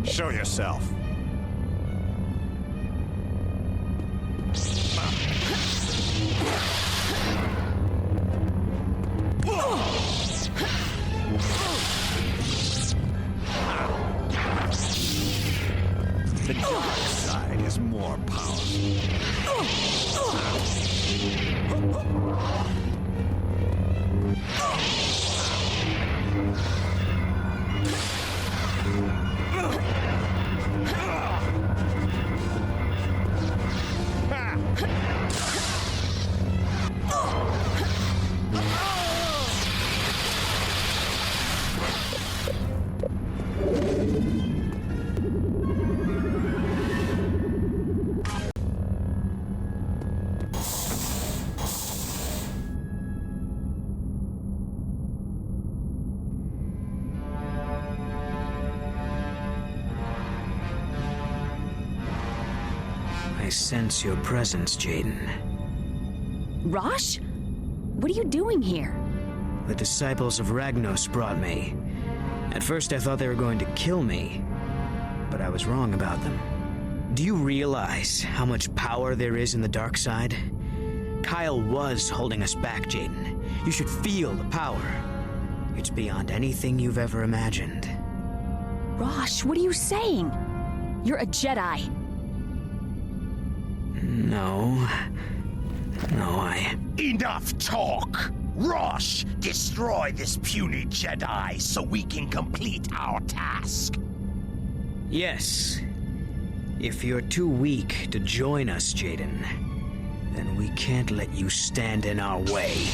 Show yourself. The dark side is more I sense your presence, Jaden. Rosh? What are you doing here? The disciples of Ragnos brought me. At first I thought they were going to kill me, but I was wrong about them. Do you realize how much power there is in the dark side? Kyle was holding us back, Jaden. You should feel the power. It's beyond anything you've ever imagined. Rosh, what are you saying? You're a Jedi. No, I... Enough talk! Rosh, destroy this puny Jedi so we can complete our task. Yes. If you're too weak to join us, Jaden, then we can't let you stand in our way.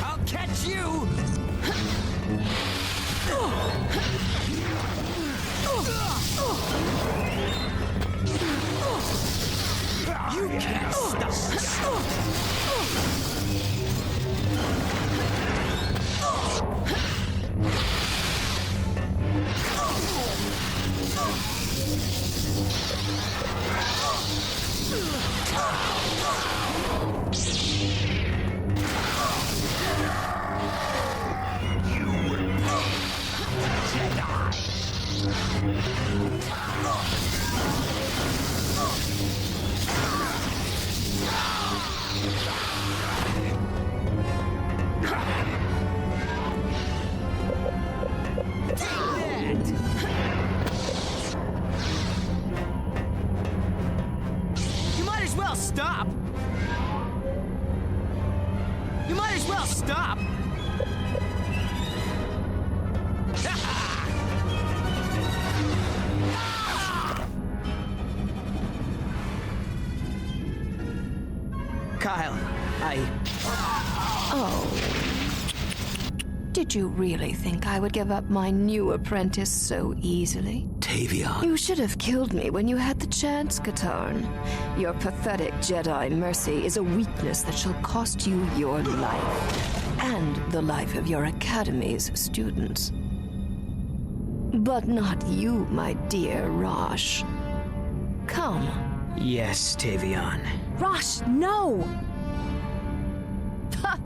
I'll catch you! You can't stop us! You might as well stop! You might as well stop! Kyle, Oh. Did you really think I would give up my new apprentice so easily? Tavion. You should have killed me when you had the chance, Katarn. Your pathetic Jedi mercy is a weakness that shall cost you your life, and the life of your Academy's students. But not you, my dear Rosh. Come. Yes, Tavion. Rosh, no! Ha!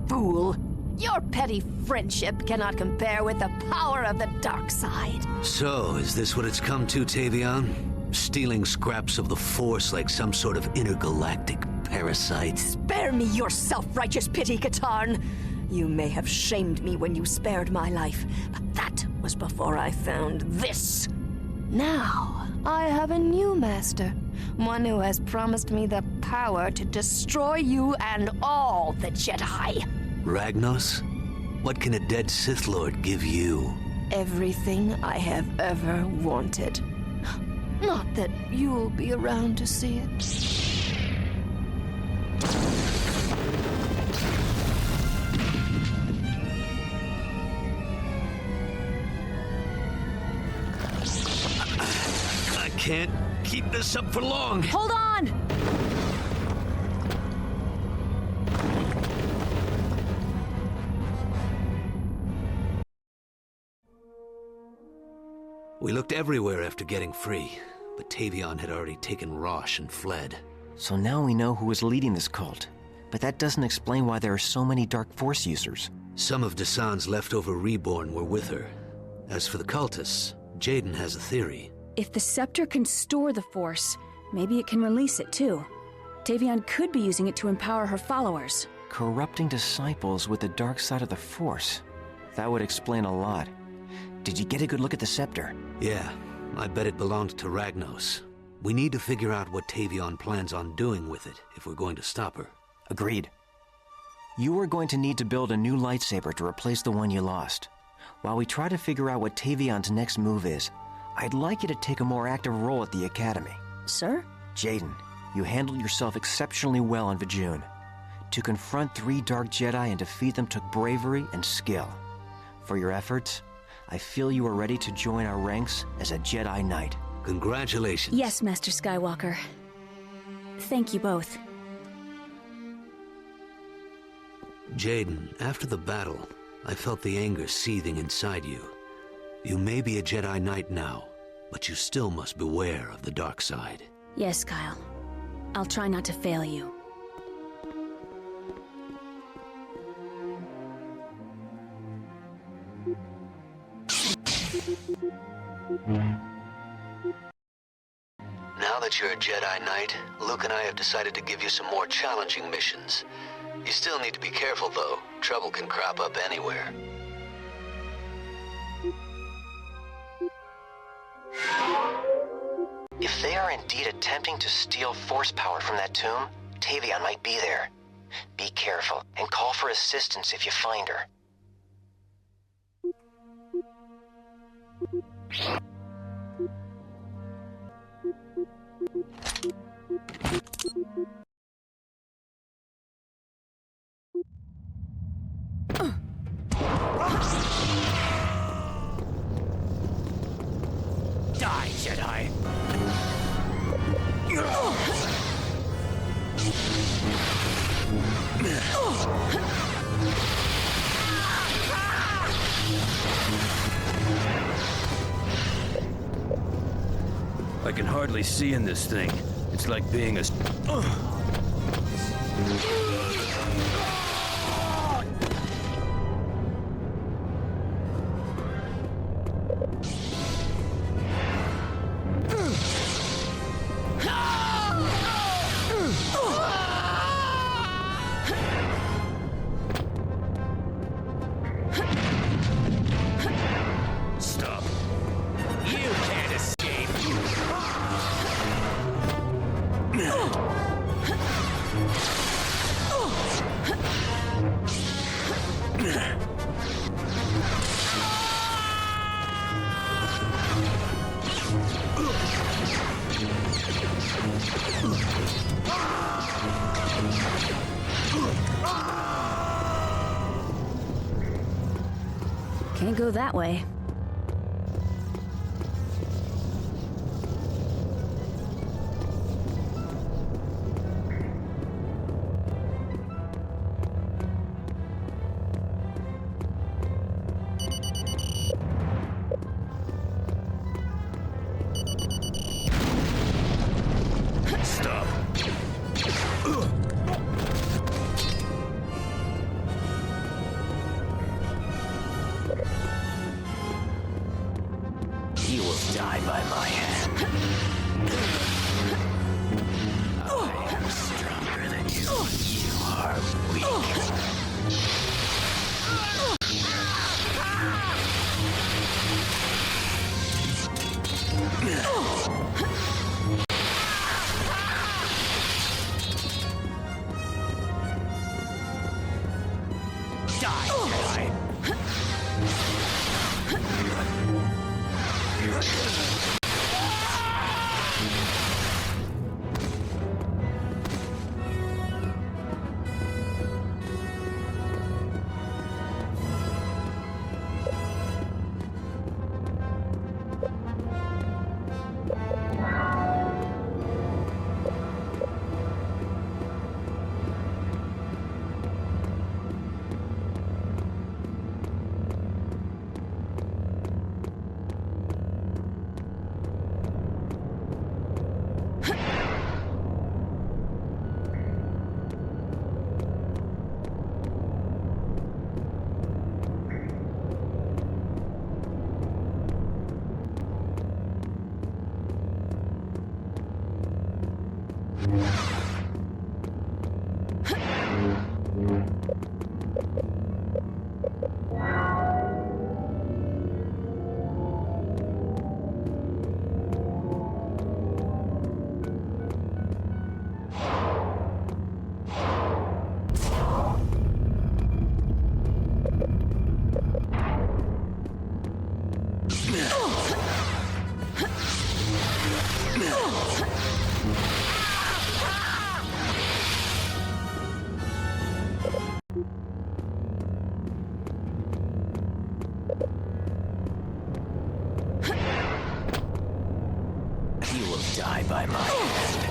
Fool! Your petty friendship cannot compare with the power of the dark side. So, is this what it's come to, Tavion? Stealing scraps of the Force like some sort of intergalactic parasite? Spare me your self-righteous pity, Katarn. You may have shamed me when you spared my life, but that was before I found this. Now, I have a new master. One who has promised me the power to destroy you and all the Jedi. Ragnos? What can a dead Sith Lord give you? Everything I have ever wanted. Not that you'll be around to see it. I can't keep this up for long. Hold on! We looked everywhere after getting free, but Tavion had already taken Rosh and fled. So now we know who is leading this cult. But that doesn't explain why there are so many Dark Force users. Some of Desan's leftover Reborn were with her. As for the cultists, Jaden has a theory. If the scepter can store the Force, maybe it can release it too. Tavion could be using it to empower her followers. Corrupting disciples with the dark side of the Force. That would explain a lot. Did you get a good look at the scepter? Yeah, I bet it belonged to Ragnos. We need to figure out what Tavion plans on doing with it if we're going to stop her. Agreed. You are going to need to build a new lightsaber to replace the one you lost. While we try to figure out what Tavion's next move is, I'd like you to take a more active role at the Academy. Sir? Jaden, you handled yourself exceptionally well on Vijun. To confront 3 Dark Jedi and defeat them took bravery and skill. For your efforts, I feel you are ready to join our ranks as a Jedi Knight. Congratulations. Yes, Master Skywalker. Thank you both. Jaden, after the battle, I felt the anger seething inside you. You may be a Jedi Knight now, but you still must beware of the dark side. Yes, Kyle. I'll try not to fail you. Now that you're a Jedi Knight, Luke and I have decided to give you some more challenging missions. You still need to be careful, though. Trouble can crop up anywhere. If they are indeed attempting to steal Force power from that tomb, Tavion might be there. Be careful, and call for assistance if you find her. Die, Jedi! I can hardly see in this thing. It's like being a... Stop. You can't escape. Can't go that way. die by my hand. I am stronger than you. You are weak. Die by my hand.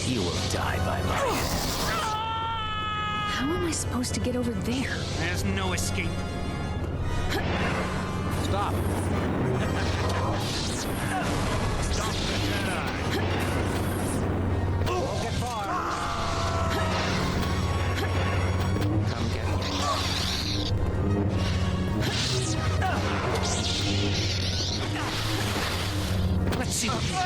You will die by my hand. How am I supposed to get over there? There's no escape. Stop. Stop the Jedi. Won't get far. Come get me. Let's see what he's got.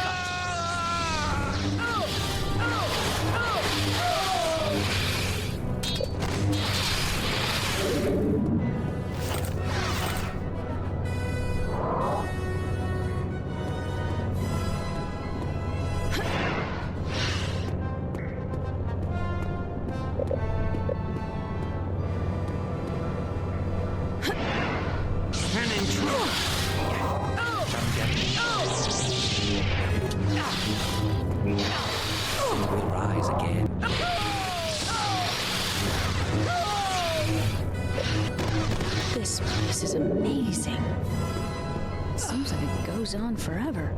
This place is amazing. Seems like it goes on forever.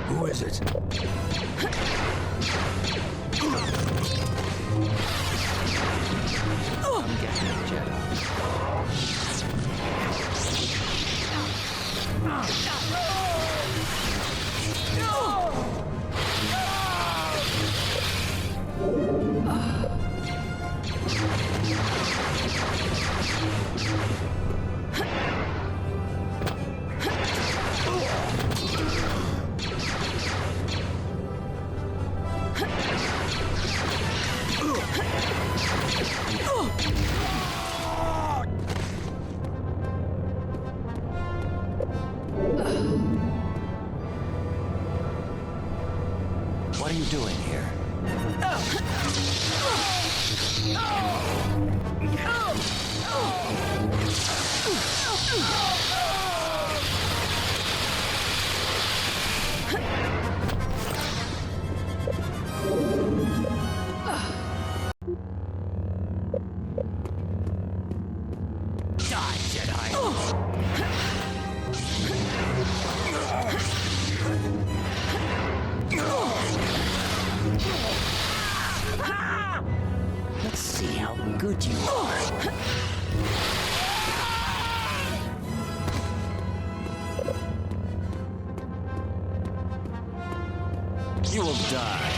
Who is it? I'm getting it, Jedi. What are you doing here? You will die.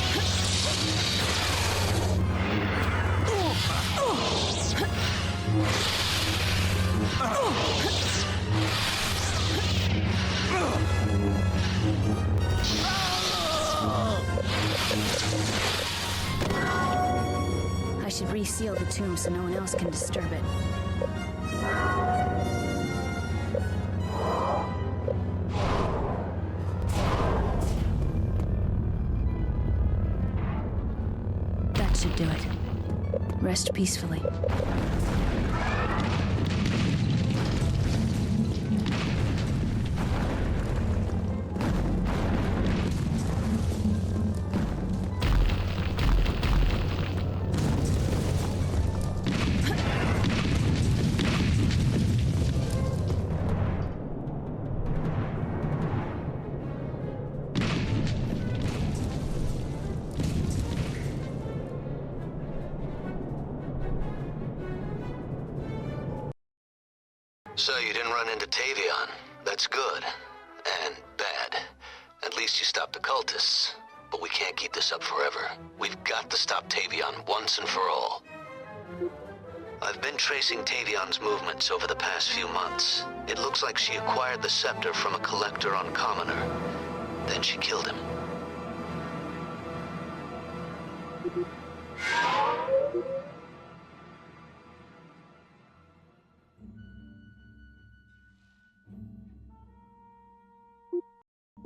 I should reseal the tomb so no one else can disturb it. That should do it. Rest peacefully. So you didn't run into Tavion. That's good. And bad. At least you stopped the cultists. But we can't keep this up forever. We've got to stop Tavion once and for all. I've been tracing Tavion's movements over the past few months. It looks like she acquired the scepter from a collector on Commoner. Then she killed him.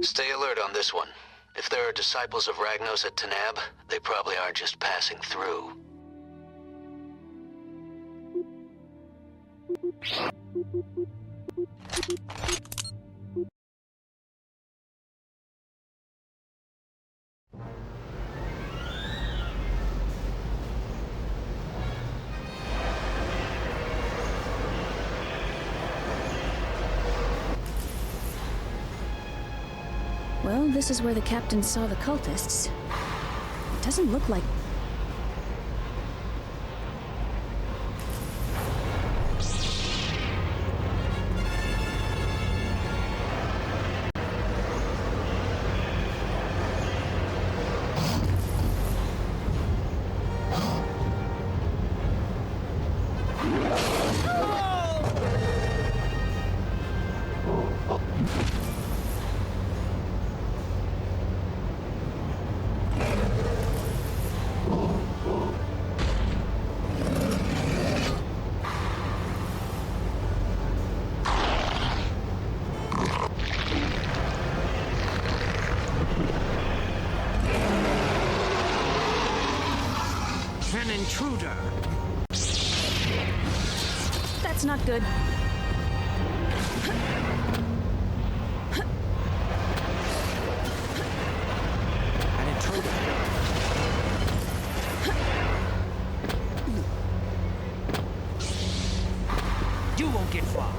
Stay alert on this one. If there are disciples of Ragnos at Tanab, they probably are just passing through. Well, this is where the captain saw the cultists. It doesn't look like... An intruder. That's not good. An intruder. You won't get far.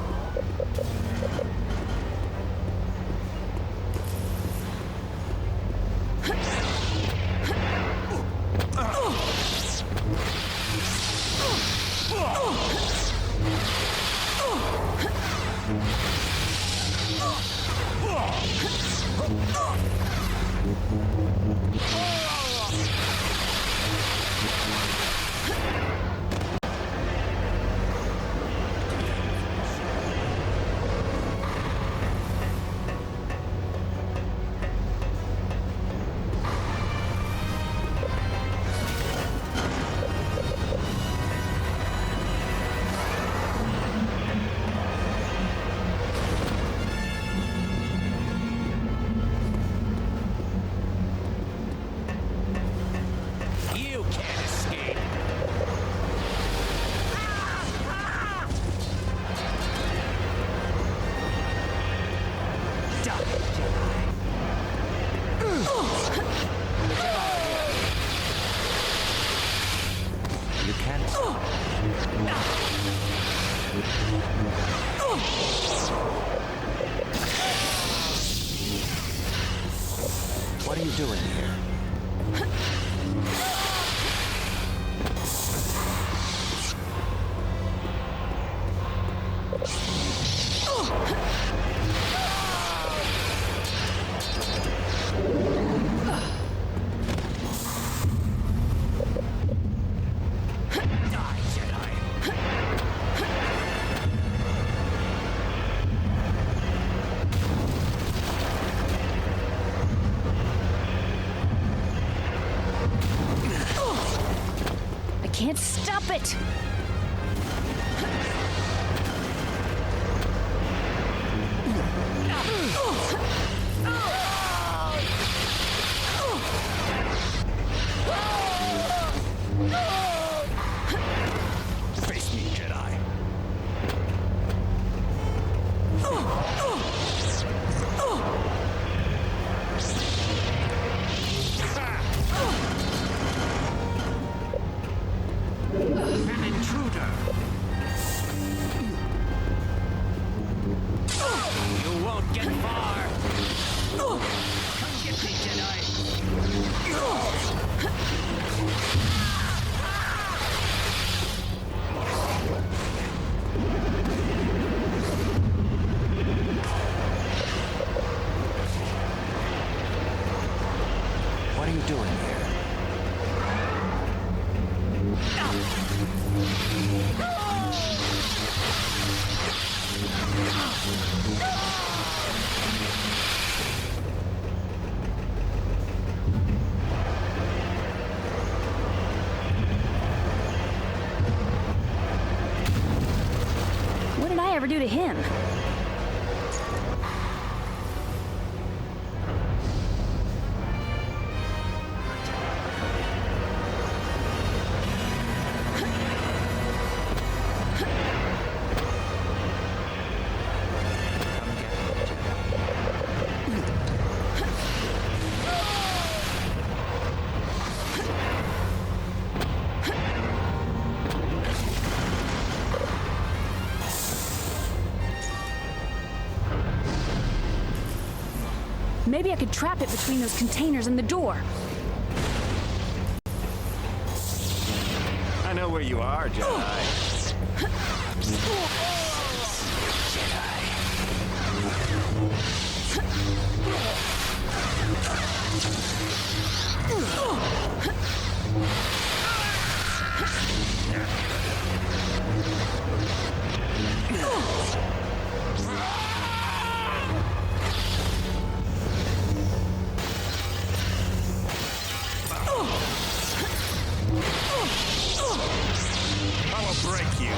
What are you doing here? Stop it! Face me, Jedi. An intruder. You won't get far. Come get me, Jedi. What are you doing here? What did I ever do to him? Maybe I could trap it between those containers and the door. I know where you are, Jedi. I will break you.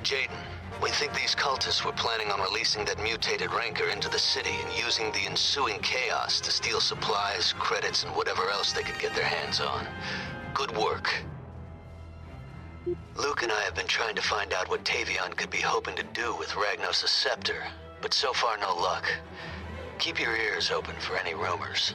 Jaden, we think these cultists were planning on releasing that mutated rancor into the city and using the ensuing chaos to steal supplies, credits, and whatever else they could get their hands on. Good work. Luke and I have been trying to find out what Tavion could be hoping to do with Ragnos' scepter, but so far no luck. Keep your ears open for any rumors.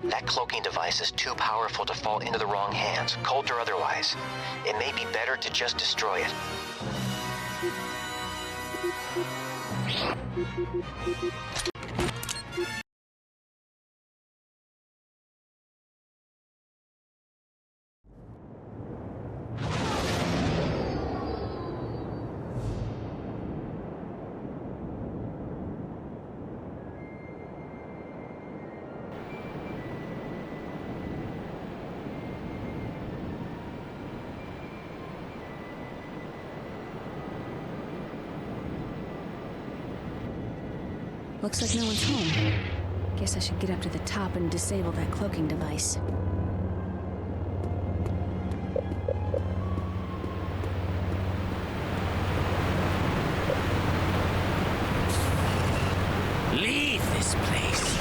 That cloaking device is too powerful to fall into the wrong hands, cult or otherwise. It may be better to just destroy it. Looks like no one's home. Guess I should get up to the top and disable that cloaking device. this place.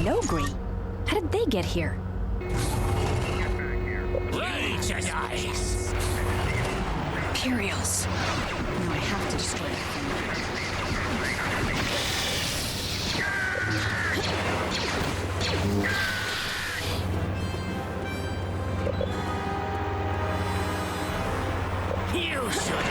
Nogri? How did they get here? Imperials. No, I have to destroy that thing. You should.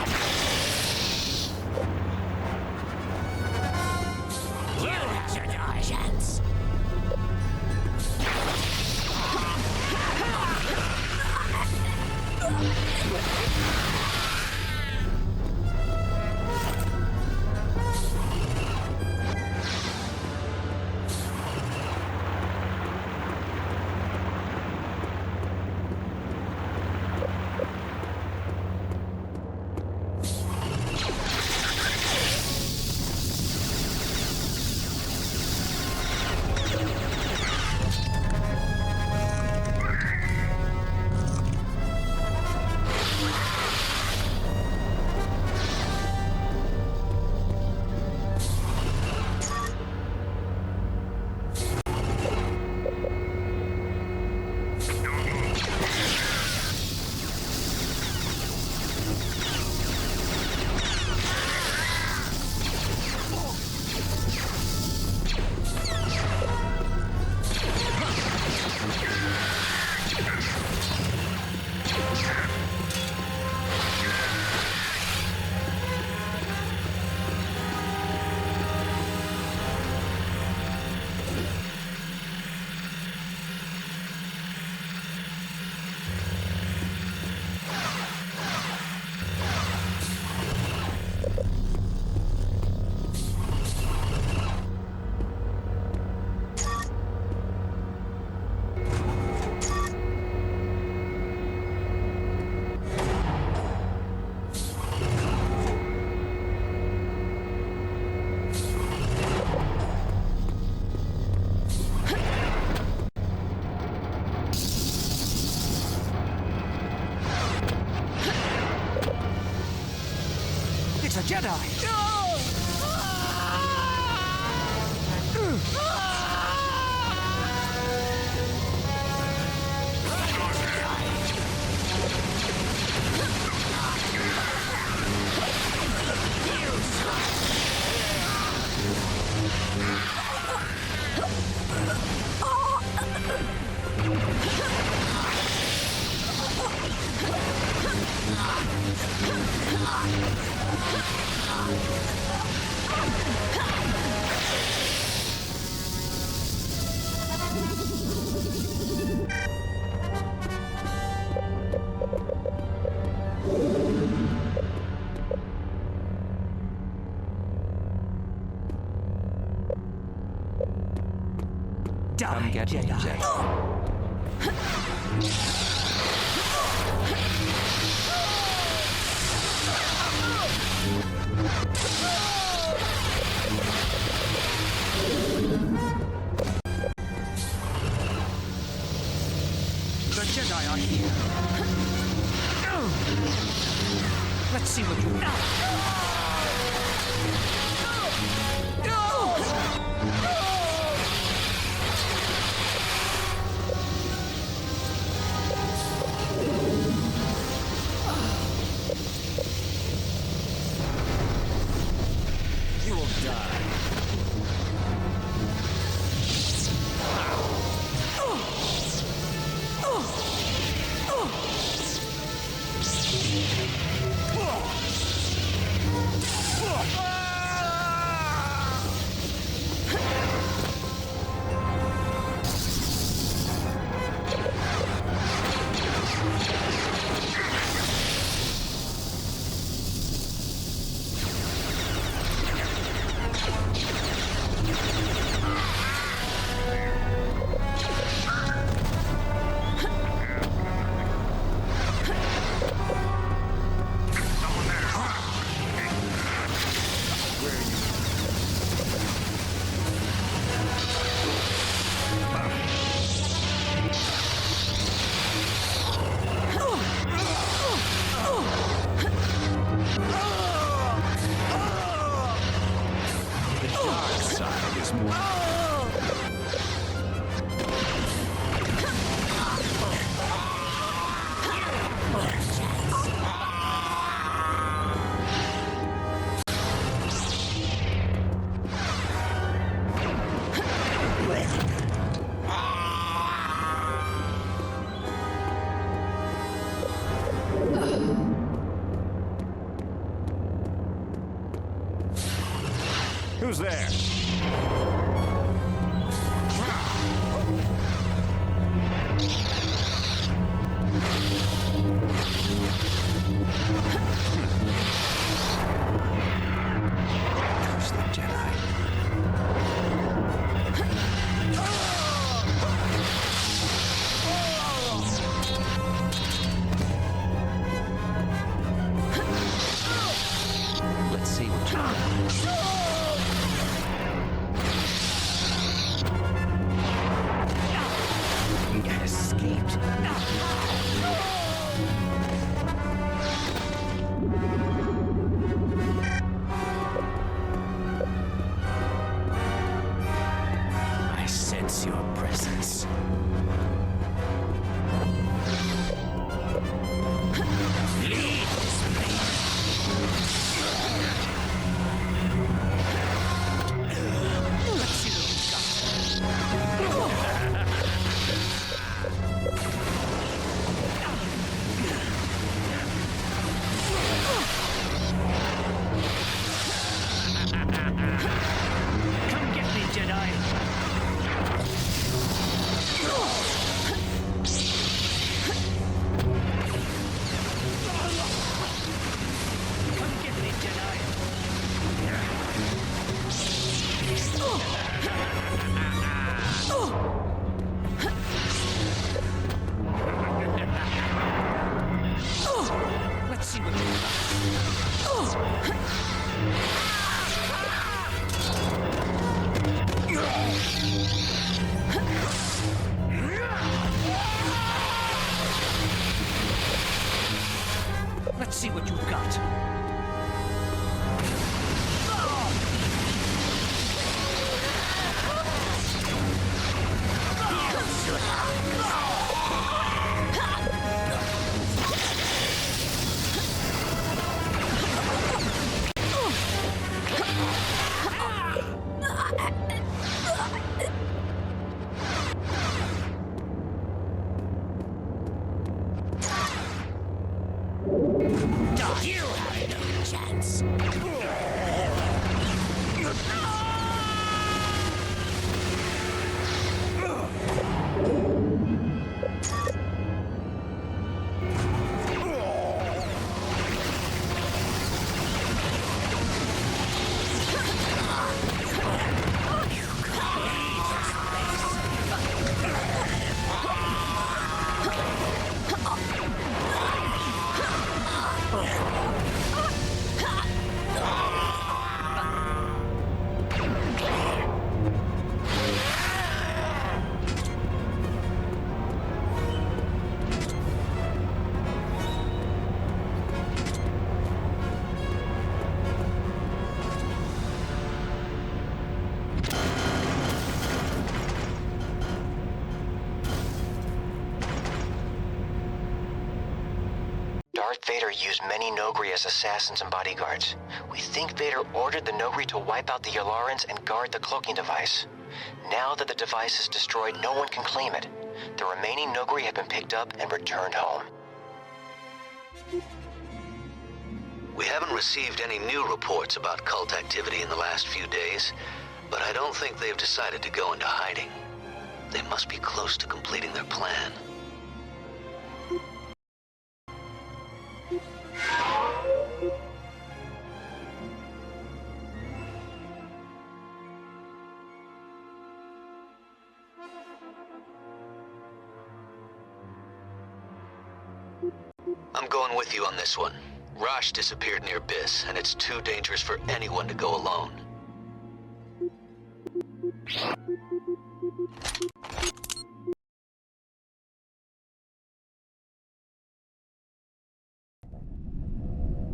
It's a Jedi! Come get me, Jedi. The Jedi are here. Let's see what you You will die. Who's there? Curse the Jedi. Let's see what you got. Escaped. I sense your presence. Leave this Let's see what we've got. Come get me, Jedi. Come get me, Jedi. Let's see what Let's see what you've got. You have no chance. Darth Vader used many Noghri as assassins and bodyguards. We think Vader ordered the Noghri to wipe out the Yalarans and guard the cloaking device. Now that the device is destroyed, no one can claim it. The remaining Noghri have been picked up and returned home. We haven't received any new reports about cult activity in the last few days, but I don't think they've decided to go into hiding. They must be close to completing their plan. I'm going with you on this one. Rosh disappeared near Biss, and it's too dangerous for anyone to go alone.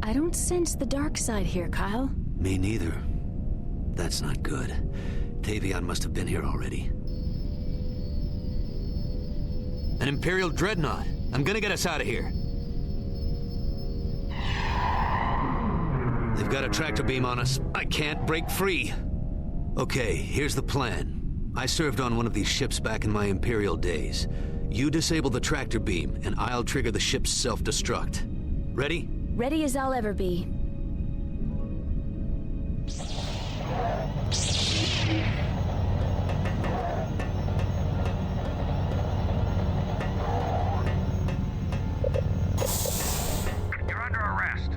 I don't sense the dark side here, Kyle. Me neither. That's not good. Tavion must have been here already. An Imperial dreadnought. I'm gonna get us out of here. They've got a tractor beam on us. I can't break free. Okay, here's the plan. I served on one of these ships back in my Imperial days. You disable the tractor beam, and I'll trigger the ship's self-destruct. Ready? Ready as I'll ever be. You're under arrest.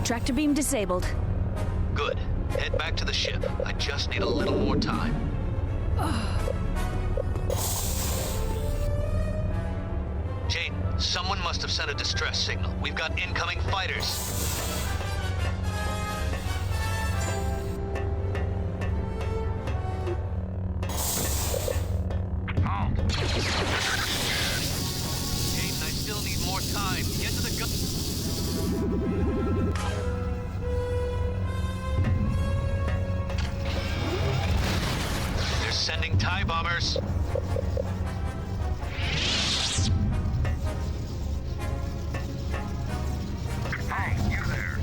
Tractor beam disabled. Good. Head back to the ship. I just need a little more time. Jade, someone must have sent a distress signal. We've got incoming fighters. Halt! Jade, I still need more time. Get to the gun. They're sending TIE bombers. Hey, you there.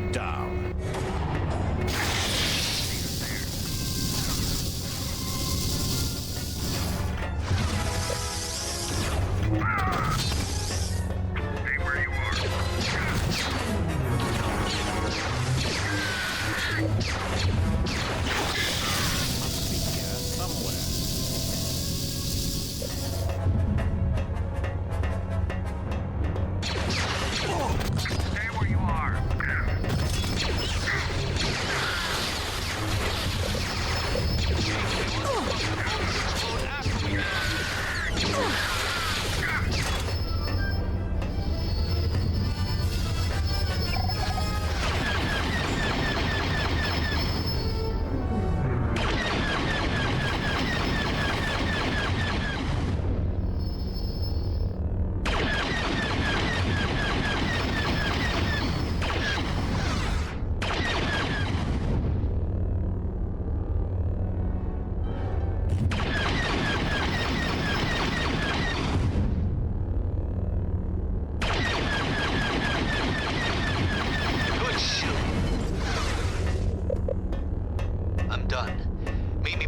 guard down.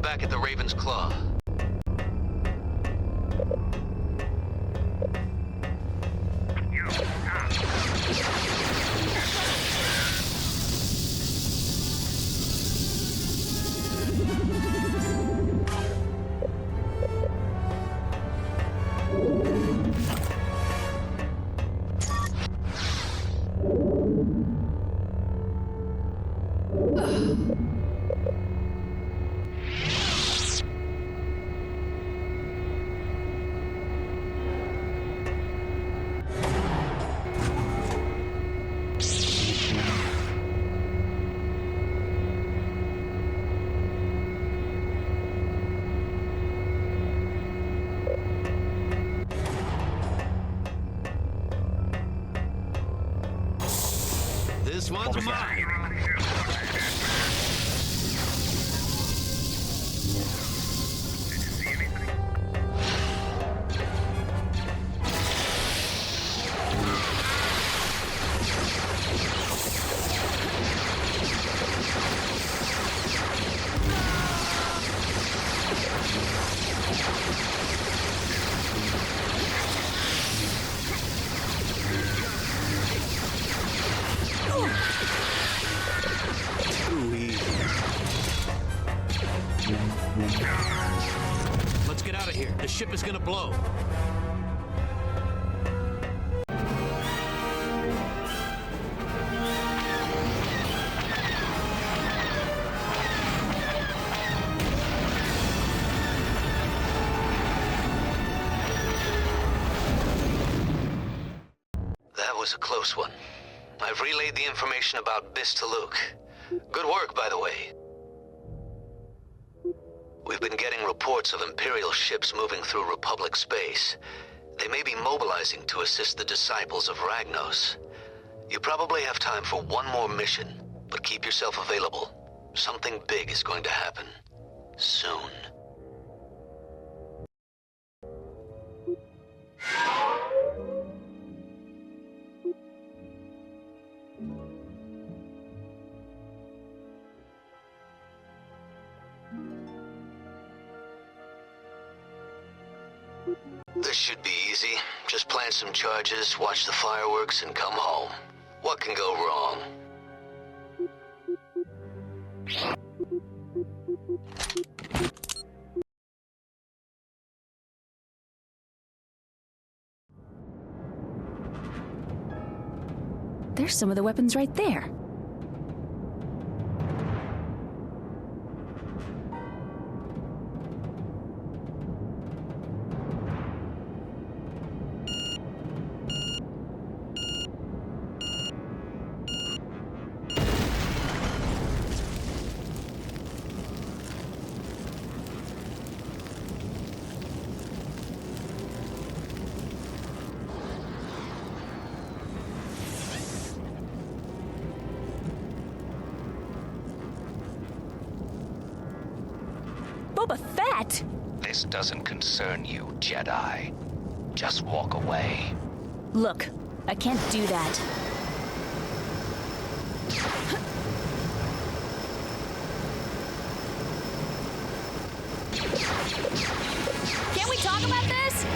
Back at the Raven's Claw. This one's mine. Let's get out of here. The ship is gonna blow. That was a close one. I've relayed the information about Biss to Luke. Good work, by the way. We've been getting reports of Imperial ships moving through Republic space. They may be mobilizing to assist the disciples of Ragnos. You probably have time for one more mission, but keep yourself available. Something big is going to happen. Soon. This should be easy. Just plant some charges, watch the fireworks, and come home. What can go wrong? There's some of the weapons right there. Boba Fett! This doesn't concern you, Jedi. Just walk away. Look, I can't do that. Can we talk about this?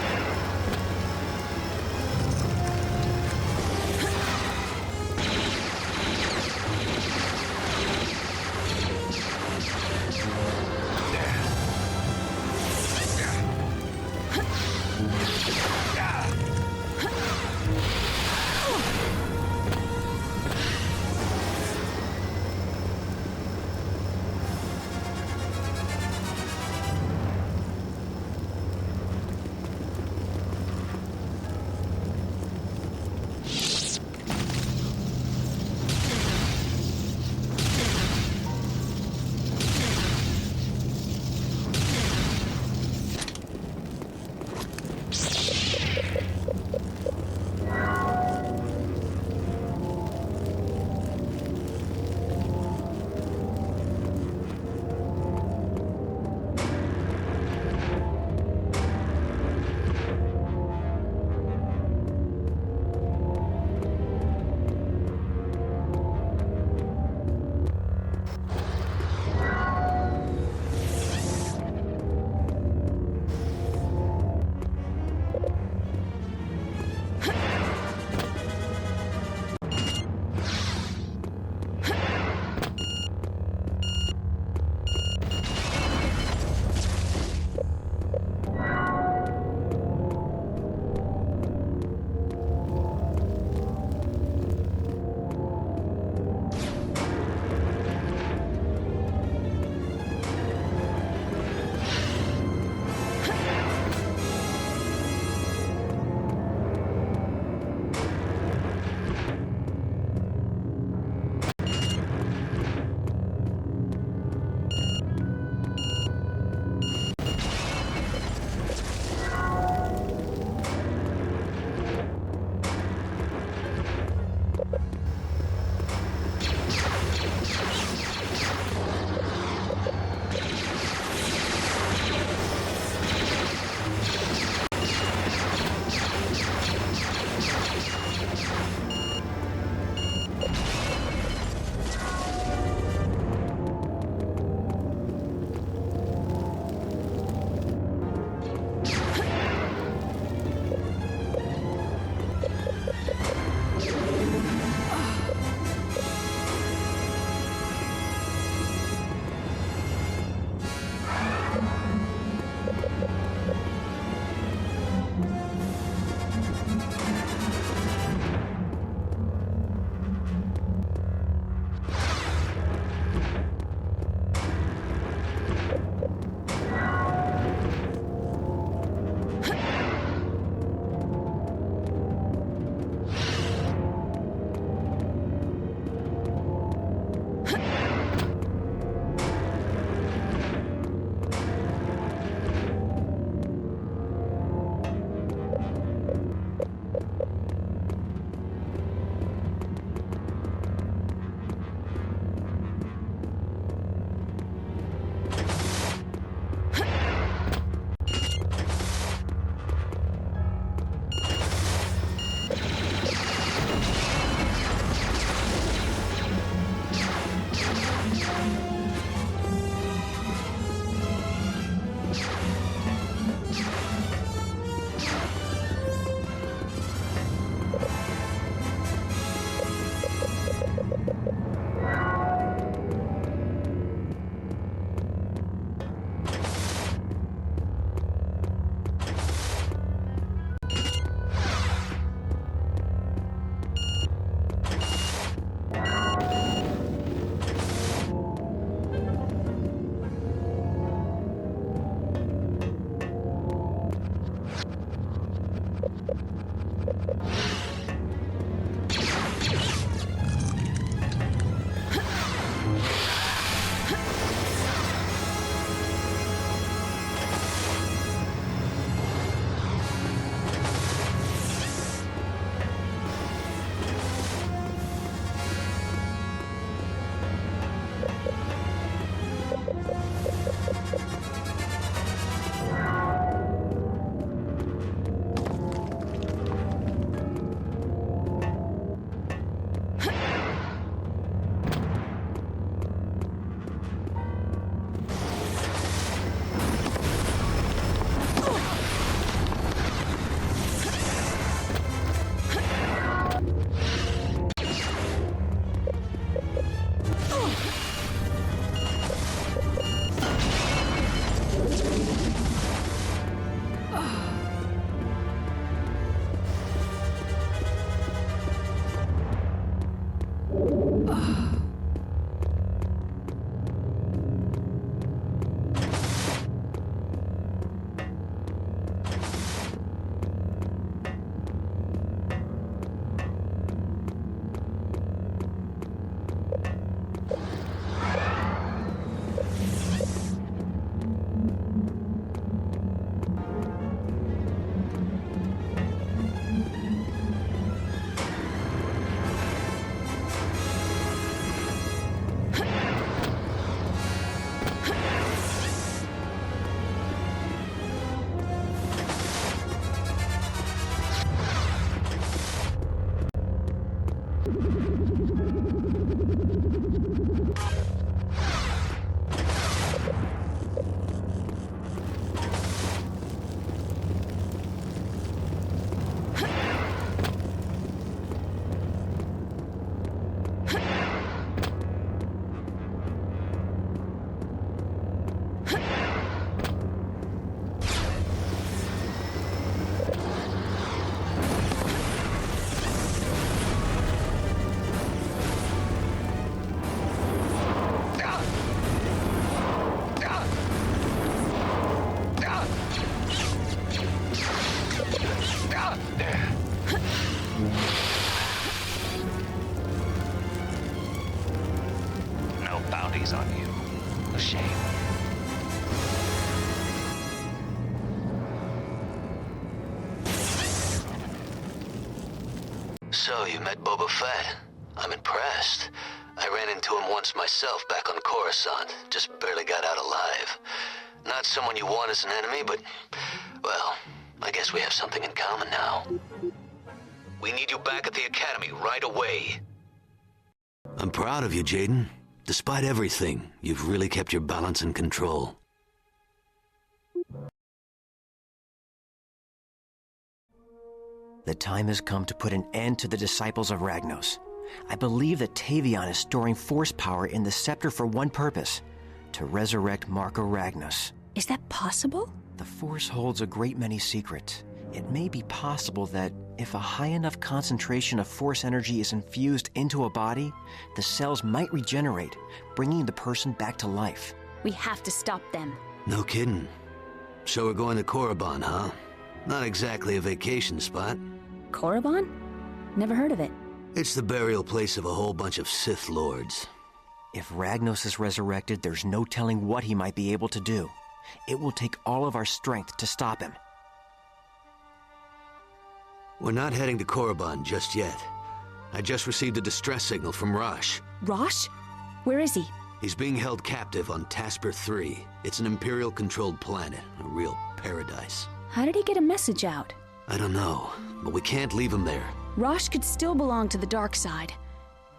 So, you met Boba Fett. I'm impressed. I ran into him once myself back on Coruscant. Just barely got out alive. Not someone you want as an enemy, but, well, I guess we have something in common now. We need you back at the Academy right away. I'm proud of you, Jaden. Despite everything, you've really kept your balance and control. The time has come to put an end to the Disciples of Ragnos. I believe that Tavion is storing force power in the scepter for one purpose: to resurrect Marco Ragnos. Is that possible? The Force holds a great many secrets. It may be possible that if a high enough concentration of Force energy is infused into a body, the cells might regenerate, bringing the person back to life. We have to stop them. No kidding. So we're going to Korriban, huh? Not exactly a vacation spot. Korriban? Never heard of it. It's the burial place of a whole bunch of Sith Lords. If Ragnos is resurrected, there's no telling what he might be able to do. It will take all of our strength to stop him. We're not heading to Korriban just yet. I just received a distress signal from Rosh. Rosh? Where is he? He's being held captive on Tasper 3. It's an Imperial-controlled planet, a real paradise. How did he get a message out? I don't know, but we can't leave him there. Rosh could still belong to the dark side.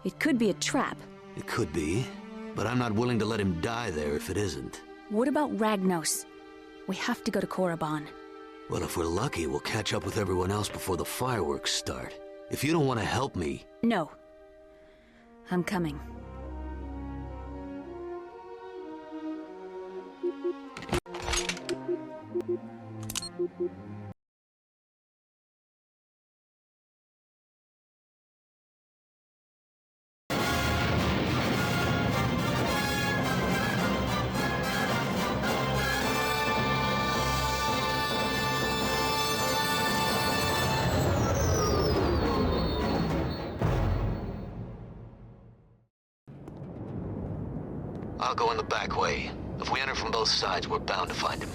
It could be a trap. It could be, but I'm not willing to let him die there if it isn't. What about Ragnos? We have to go to Korriban. Well, if we're lucky, we'll catch up with everyone else before the fireworks start. If you don't want to help me... No. I'm coming. I'll go in the back way. If we enter from both sides, we're bound to find him.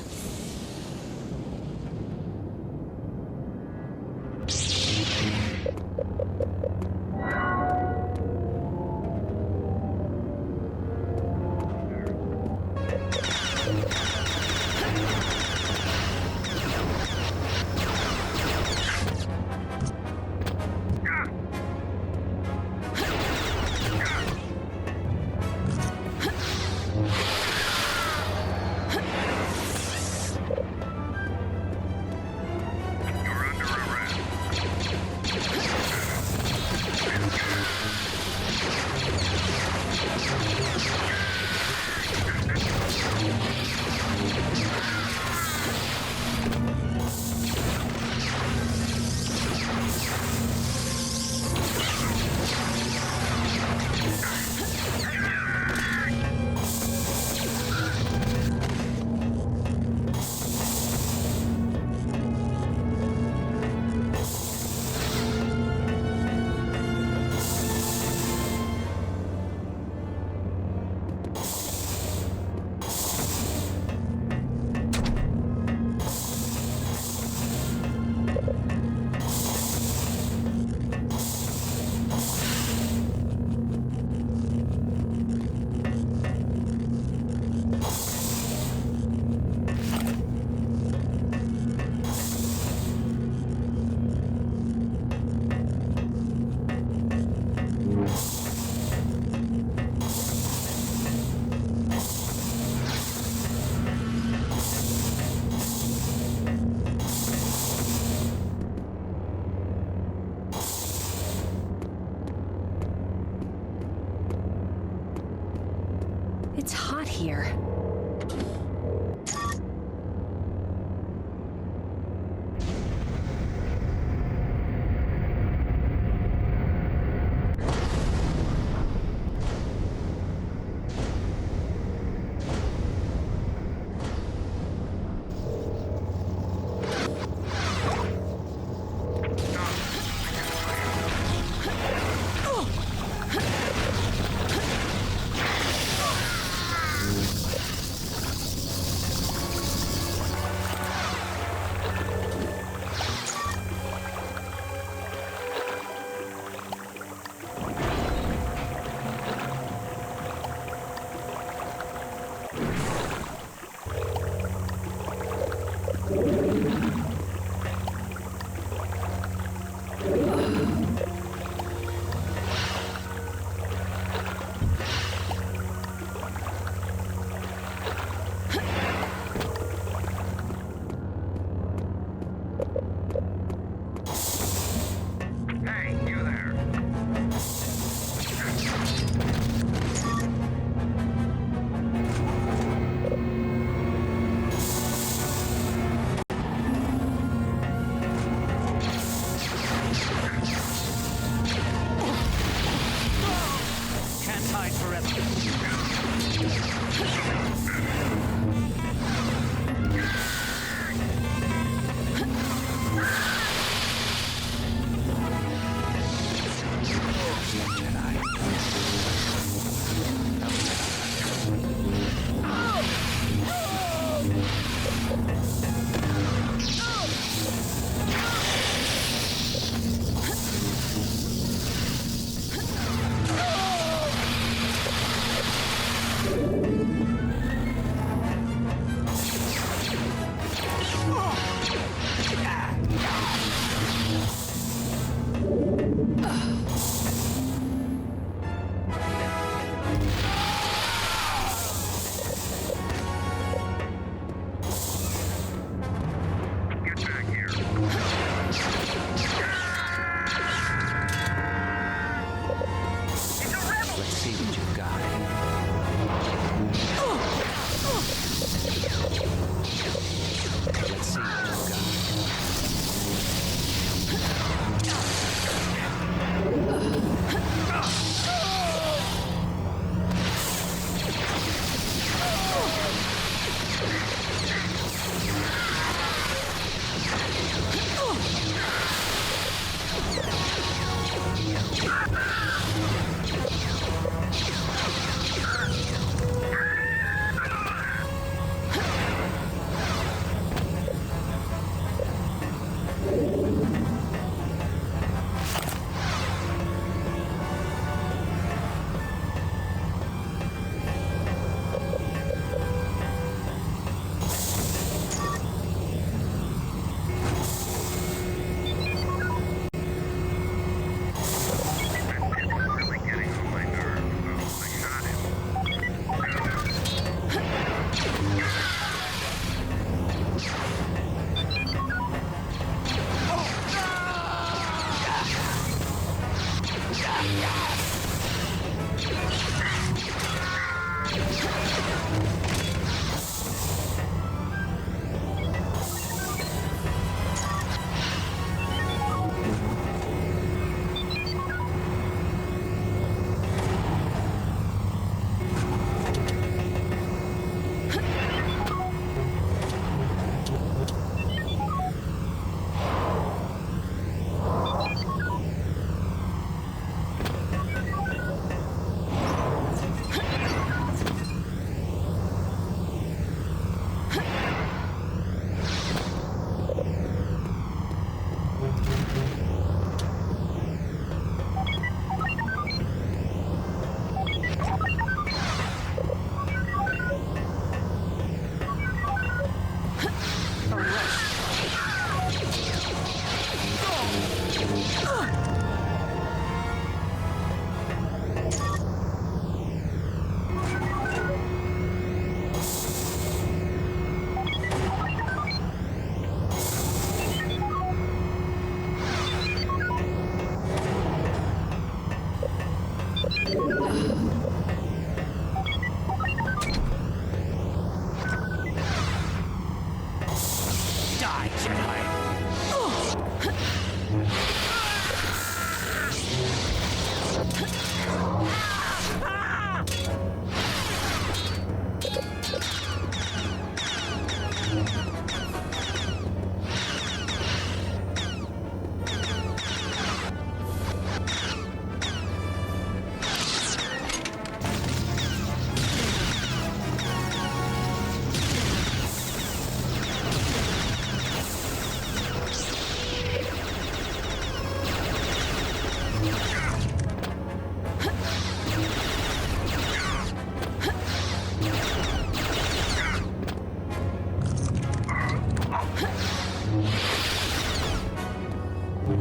You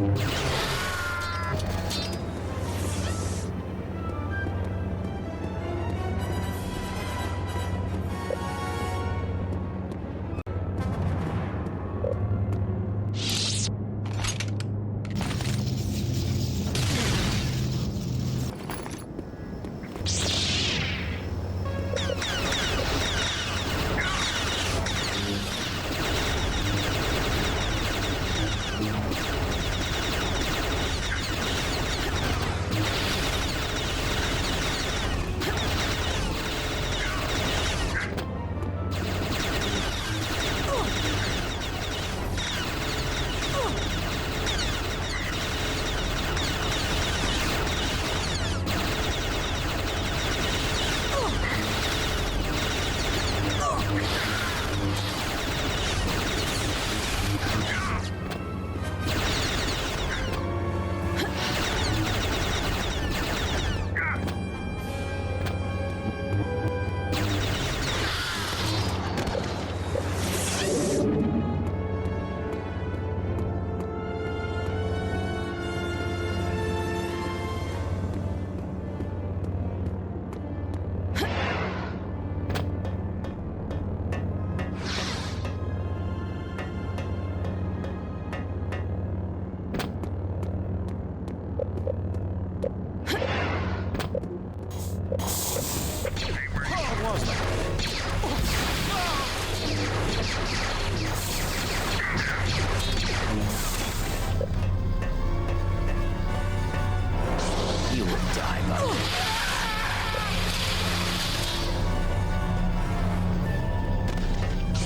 will die, buddy.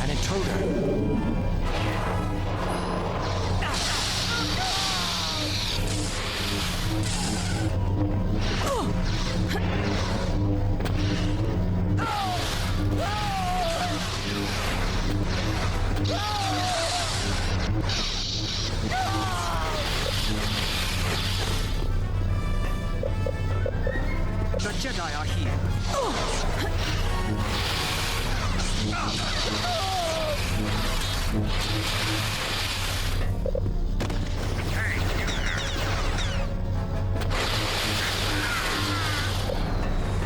An intruder. The Jedi are here.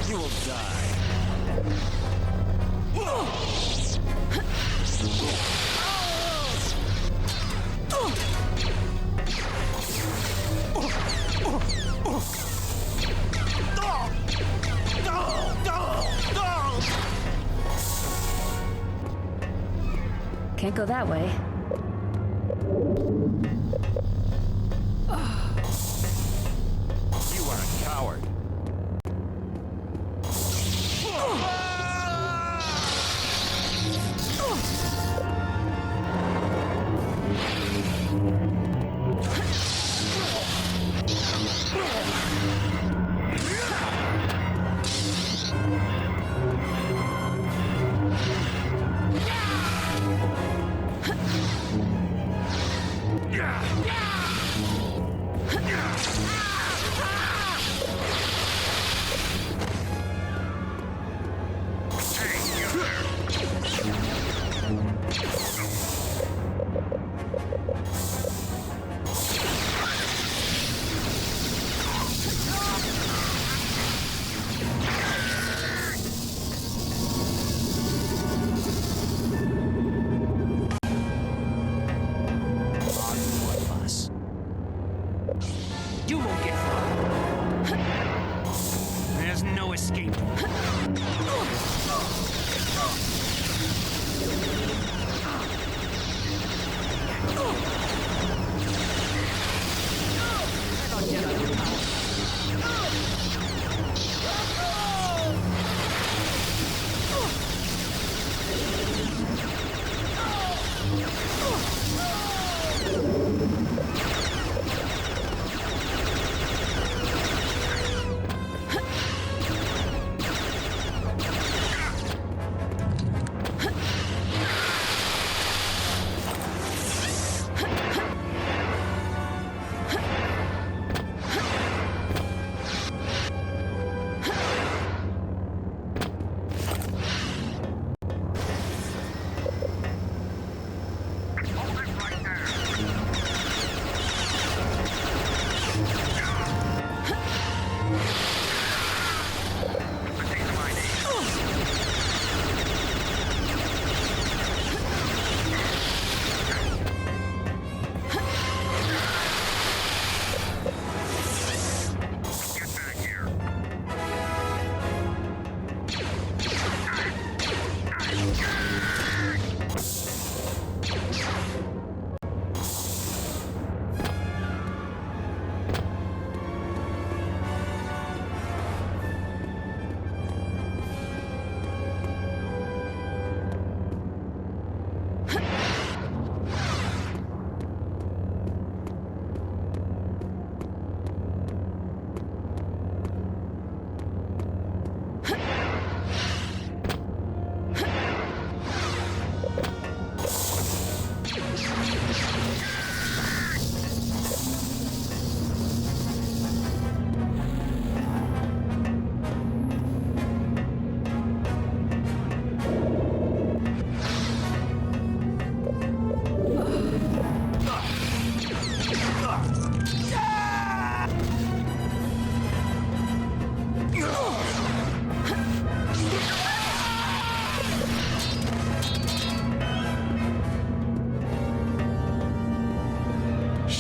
You will die. Can't go that way. You are a coward.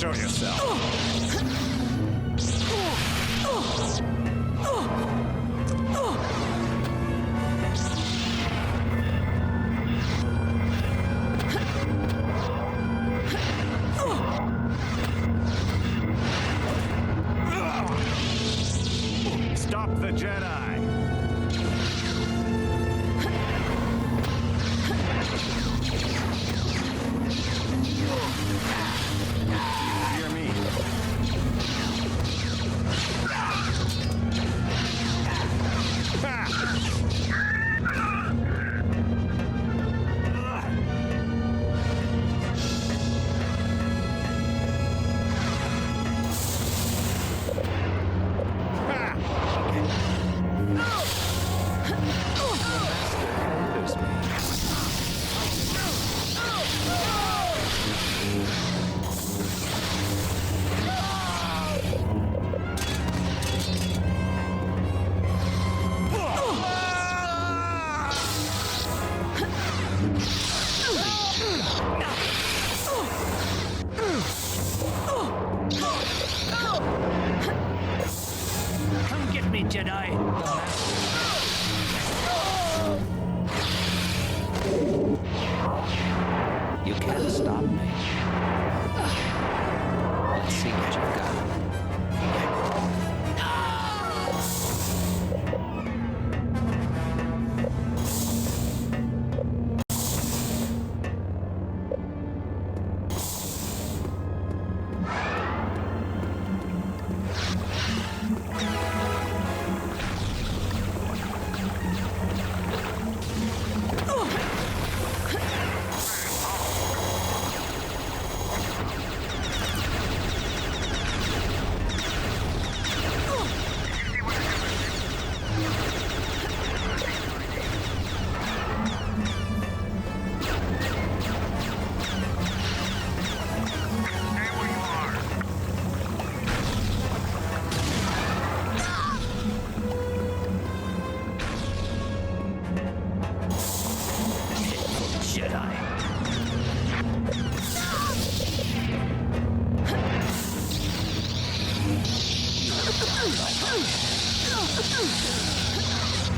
Show yourself. Stop the Jedi! Hear me. Come get me, Jedi. You can't stop me. Let's see what you've got.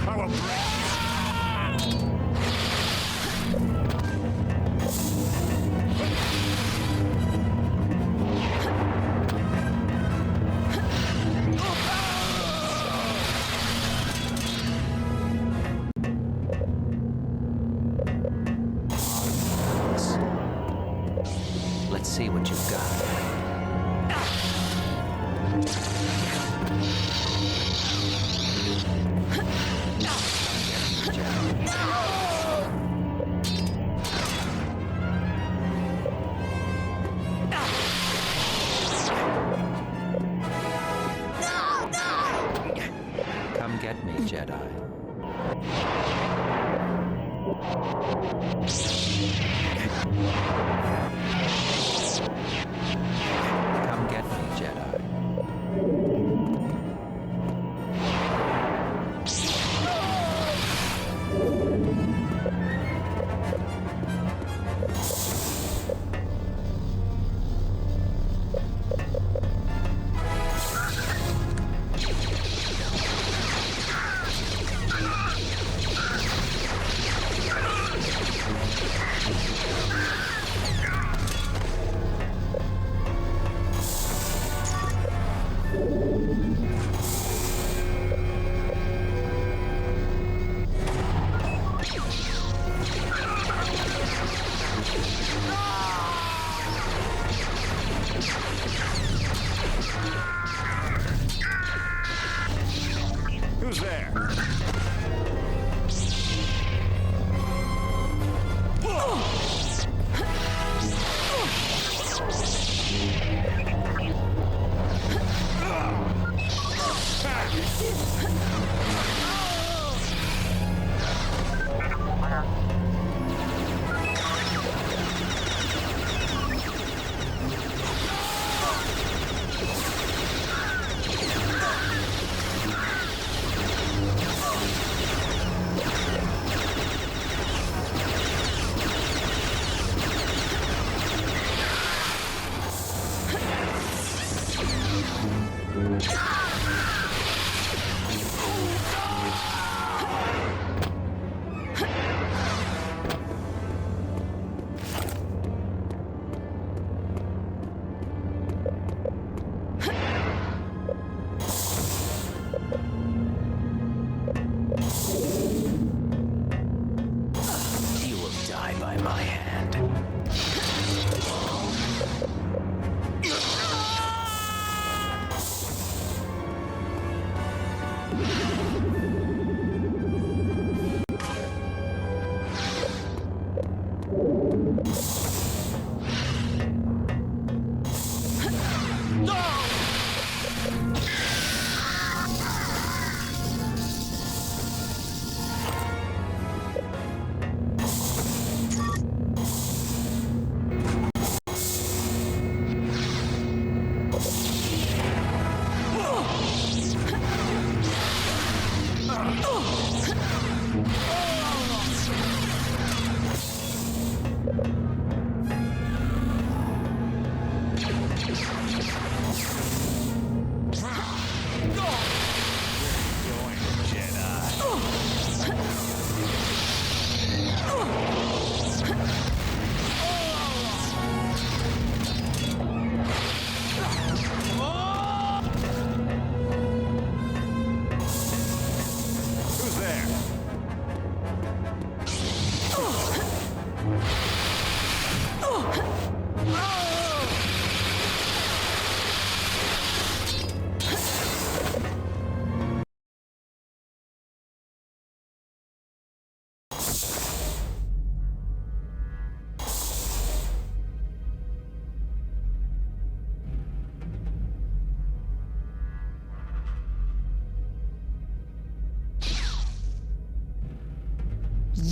I will break you. Let's see what you've got. Come get me, Jedi.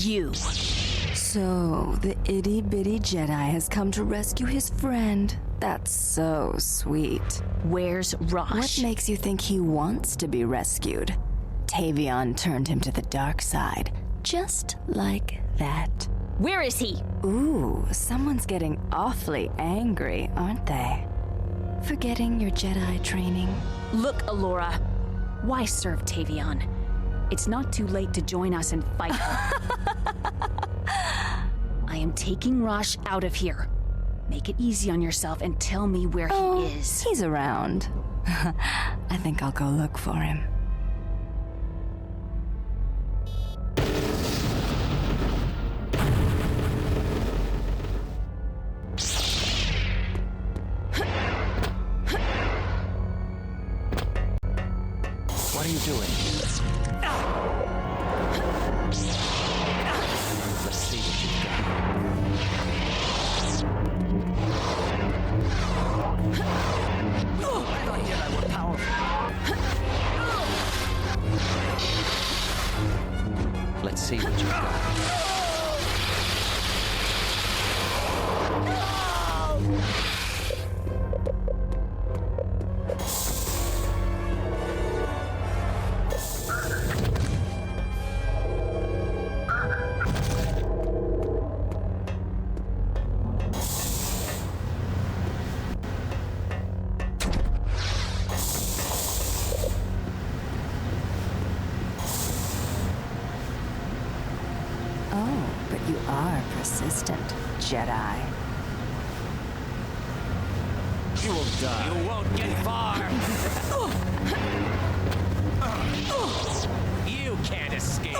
you. So, the itty-bitty Jedi has come to rescue his friend. That's so sweet. Where's Rosh? What makes you think he wants to be rescued? Tavion turned him to the dark side, just like that. Where is he? Ooh, someone's getting awfully angry, aren't they? Forgetting your Jedi training? Look, Alora. Why serve Tavion? It's not too late to join us and fight her. I am taking Rosh out of here. Make it easy on yourself and tell me where he is. He's around. I think I'll go look for him. What are you doing? Let's see what you've got. I thought Jedi were powerful. Let's see what you've got. You are persistent, Jedi. You will die. You won't get far. You can't escape.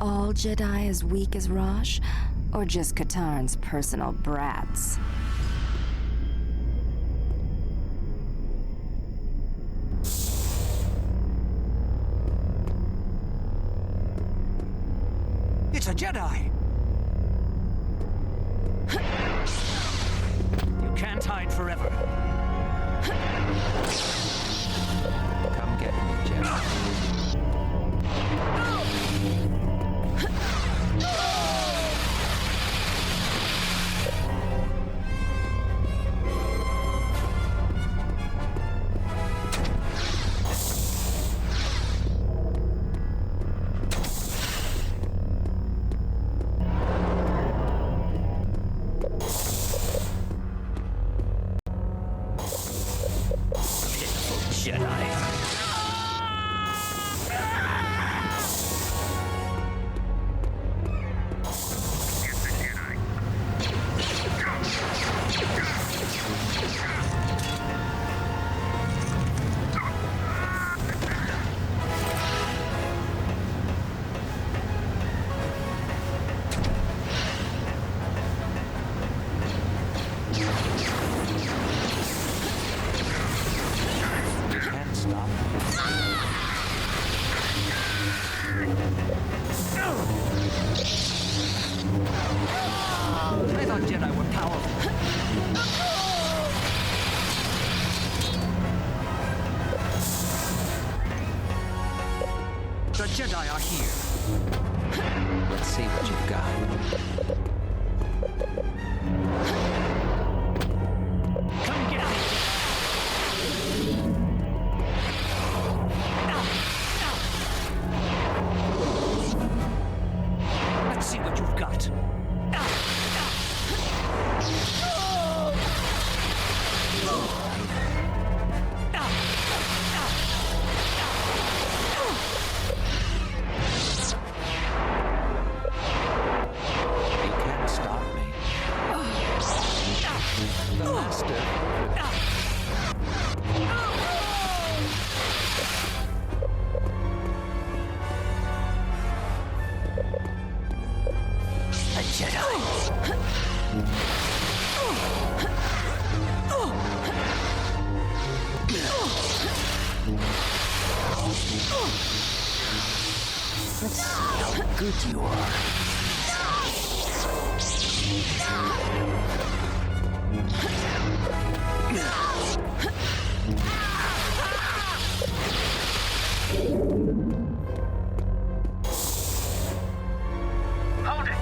All Jedi as weak as Rosh? Or just Katarn's personal brats? a Jedi! You can't hide forever. Come get me, Jedi. I thought Jedi were powerful. The Jedi are here. Let's see what you've got. Come get me! Let's see what you've got. You can't stop me. The Master. A Jedi. Let's see how good you are. Hold it!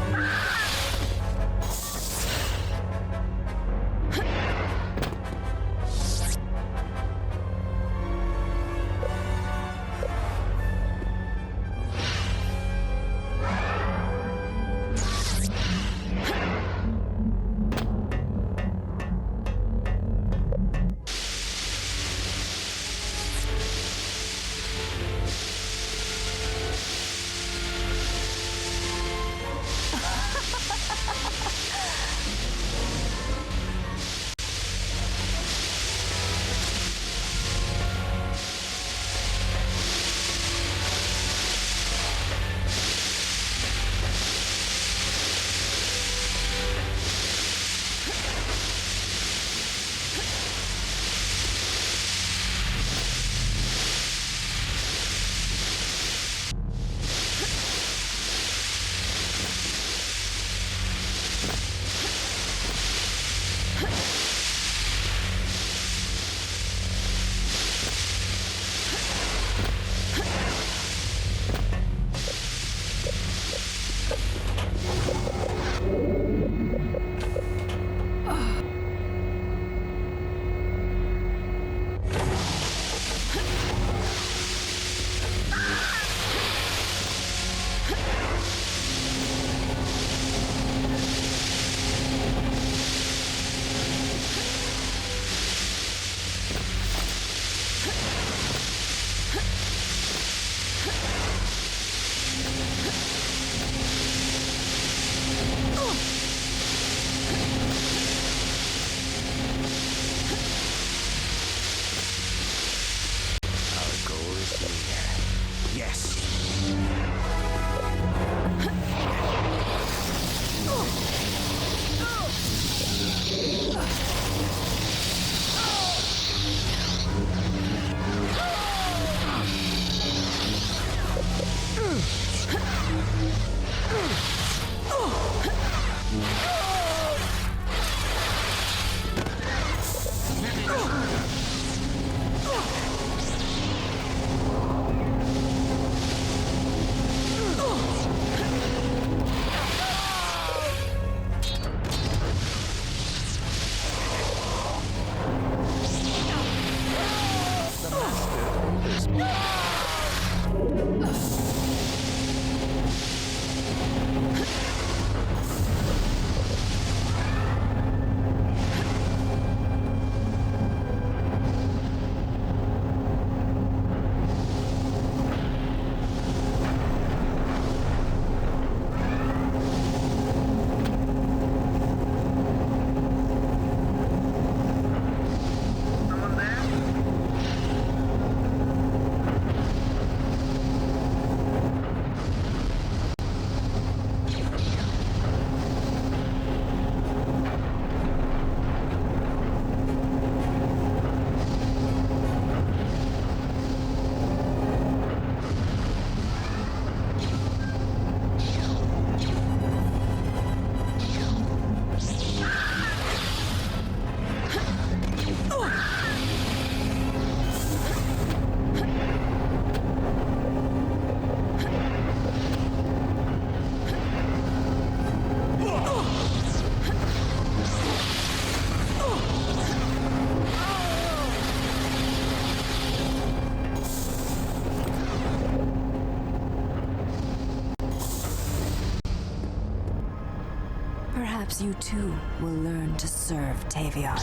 Perhaps you too will learn to serve Tavion.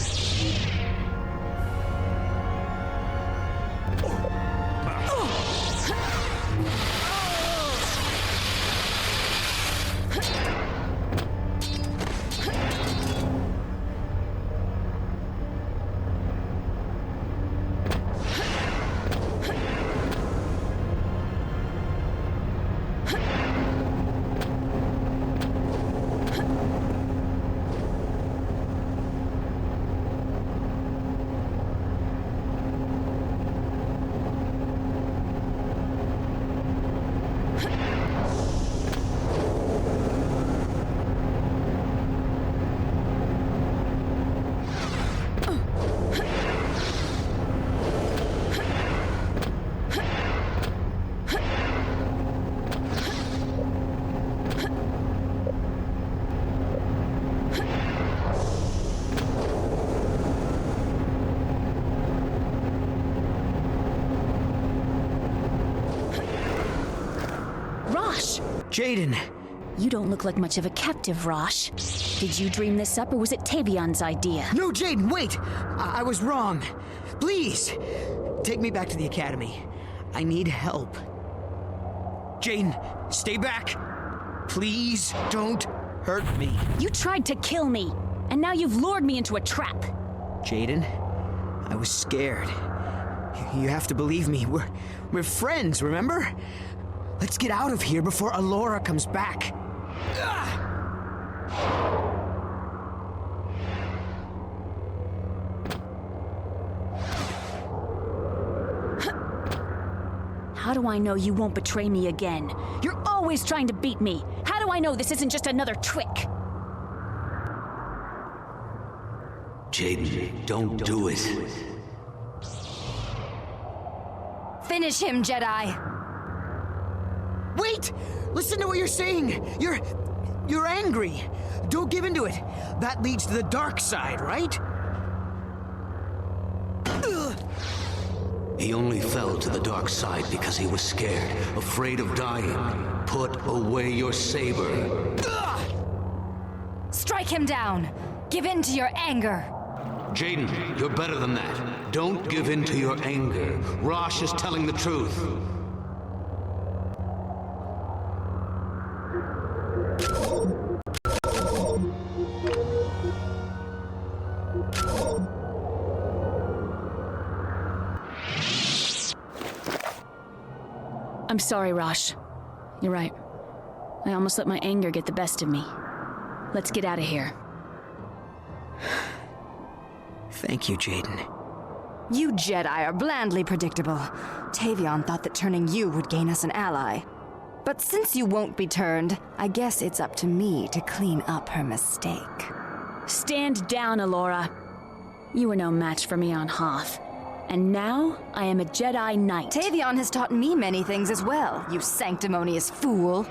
Jaden! You don't look like much of a captive, Rosh. Did you dream this up, or was it Tavion's idea? No, Jaden, wait! I was wrong. Please! Take me back to the academy. I need help. Jaden, stay back! Please don't hurt me. You tried to kill me, and now you've lured me into a trap. Jaden, I was scared. You have to believe me. We're friends, remember? Let's get out of here before Alora comes back. How do I know you won't betray me again? You're always trying to beat me. How do I know this isn't just another trick? Jaden, don't do it. Finish him, Jedi! Wait! Listen to what you're saying! You're angry! Don't give in to it! That leads to the dark side, right? He only fell to the dark side because he was scared, afraid of dying. Put away your saber. Strike him down! Give in to your anger! Jaden, you're better than that. Don't give in to your anger. Rosh is telling the truth. I'm sorry, Rosh. You're right. I almost let my anger get the best of me. Let's get out of here. Thank you, Jaden. You Jedi are blandly predictable. Tavion thought that turning you would gain us an ally. But since you won't be turned, I guess it's up to me to clean up her mistake. Stand down, Alora. You were no match for me on Hoth. And now, I am a Jedi Knight. Tavion has taught me many things as well, you sanctimonious fool.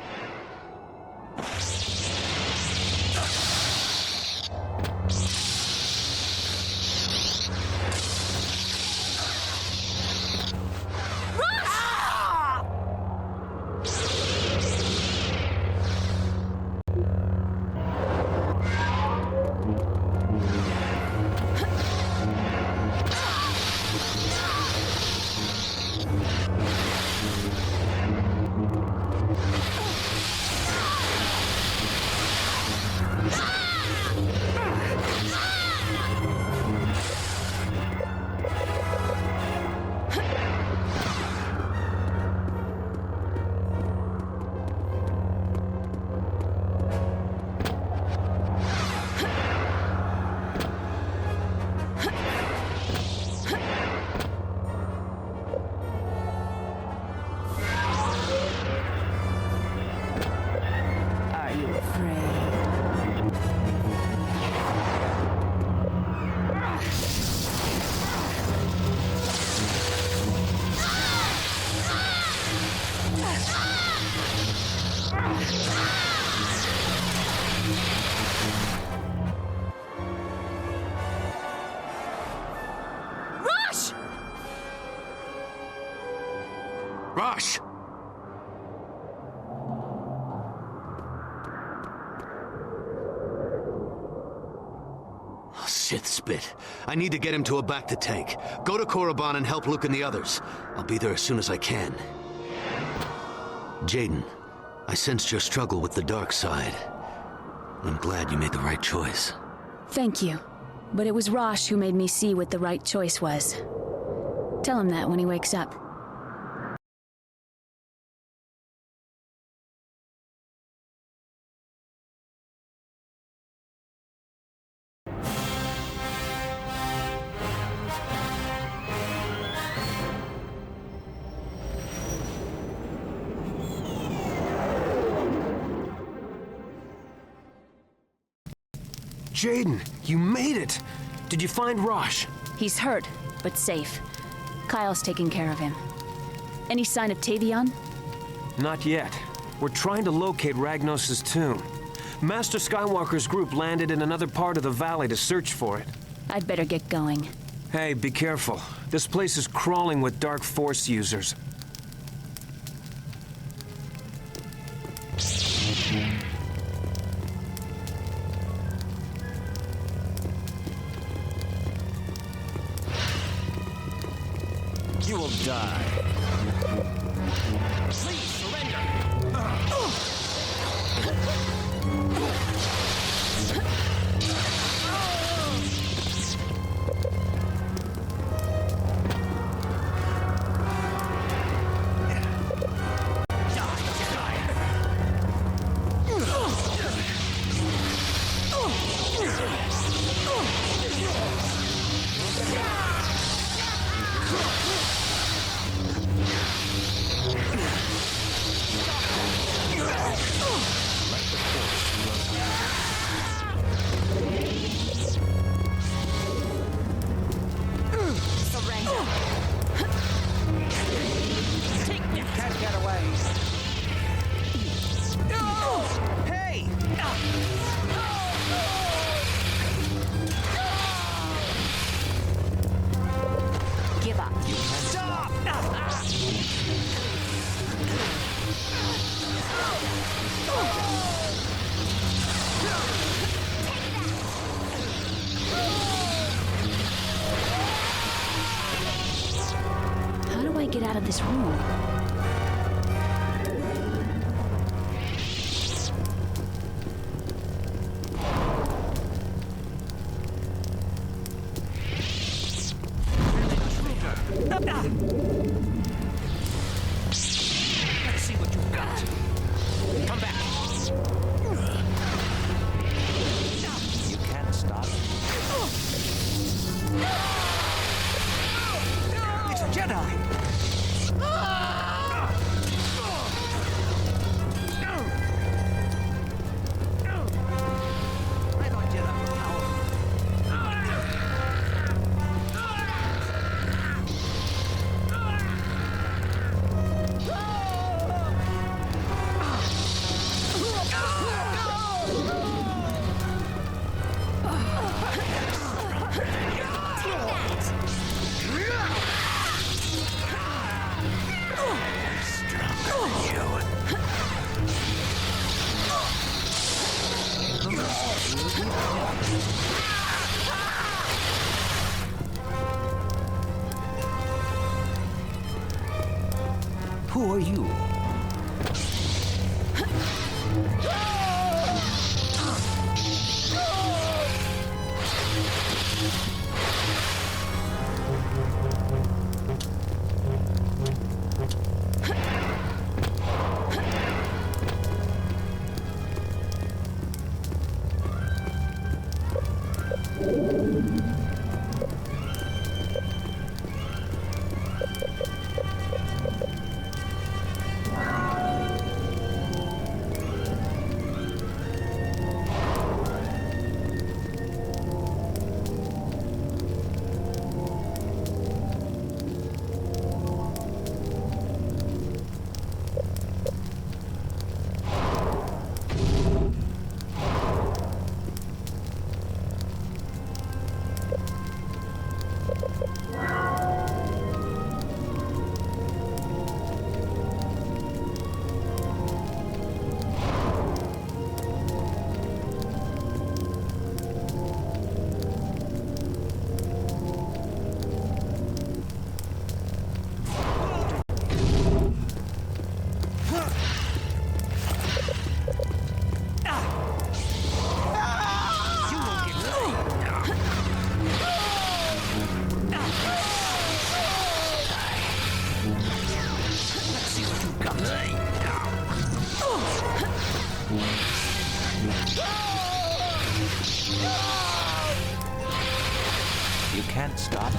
Rosh! Sith spit. I need to get him to a bacta tank. Go to Korriban and help Luke and the others. I'll be there as soon as I can. Jaden, I sensed your struggle with the dark side. I'm glad you made the right choice. Thank you. But it was Rosh who made me see what the right choice was. Tell him that when he wakes up. Jaden, you made it! Did you find Rosh? He's hurt, but safe. Kyle's taking care of him. Any sign of Tavion? Not yet. We're trying to locate Ragnos' tomb. Master Skywalker's group landed in another part of the valley to search for it. I'd better get going. Hey, be careful. This place is crawling with Dark Force users. You will die. Please surrender. Get out of this room. Let's see what you've got. Come back. You can't stop it. It's a Jedi. Who are you? can't stop.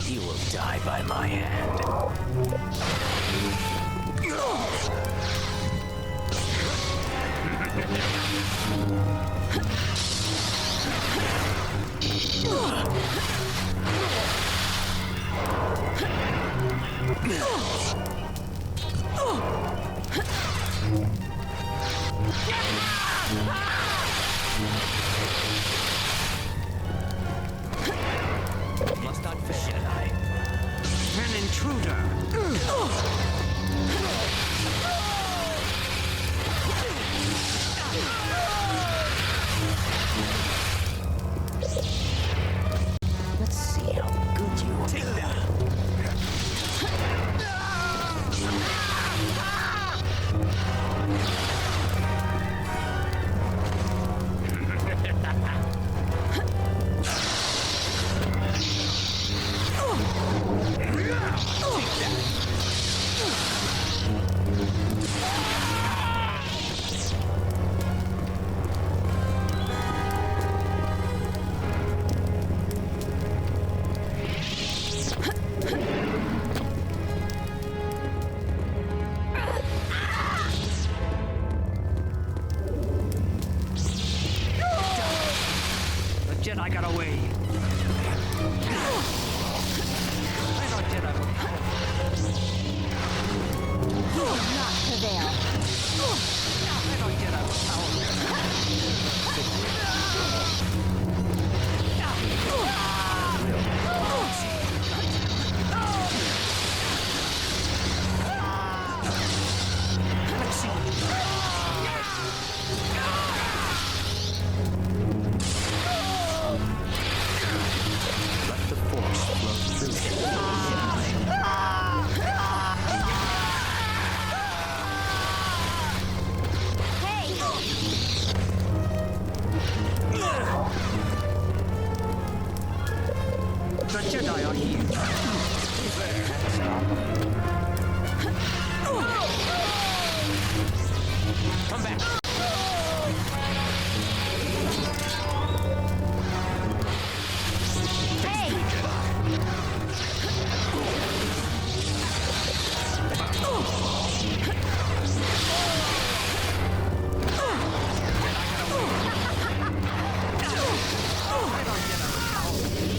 You will die by my hand. Must not fail. An intruder. Let's see how good you are. Take that. The Jedi got away. Where's our Jedi? You will not prevail. Where's our Jedi? Let's see. Let the force flow through you. The Jedi are here. Come back.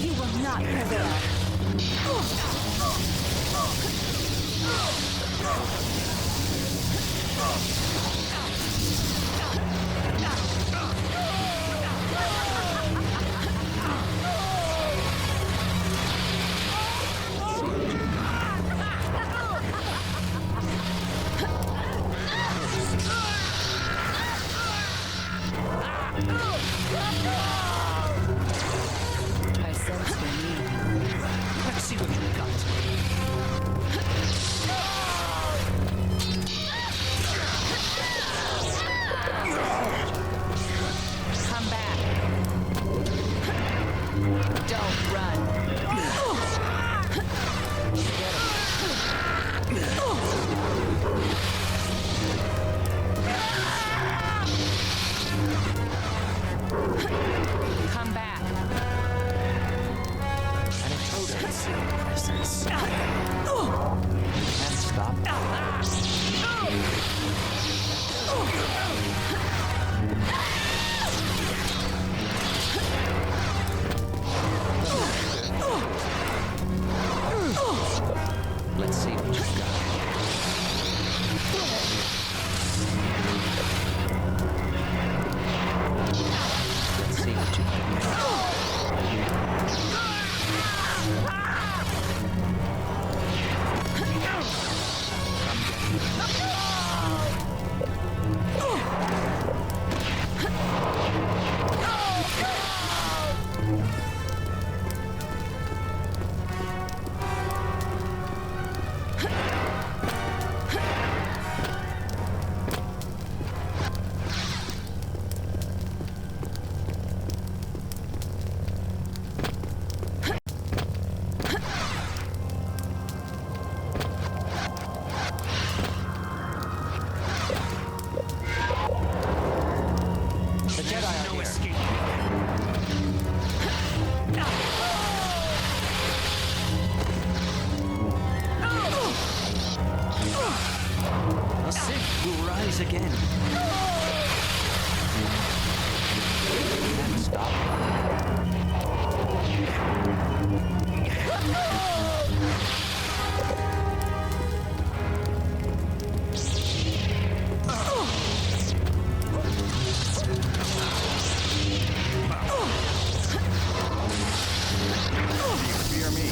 You will not prevail. I sense the need. Let's see what you got. rise again. Can't stop. Fear me.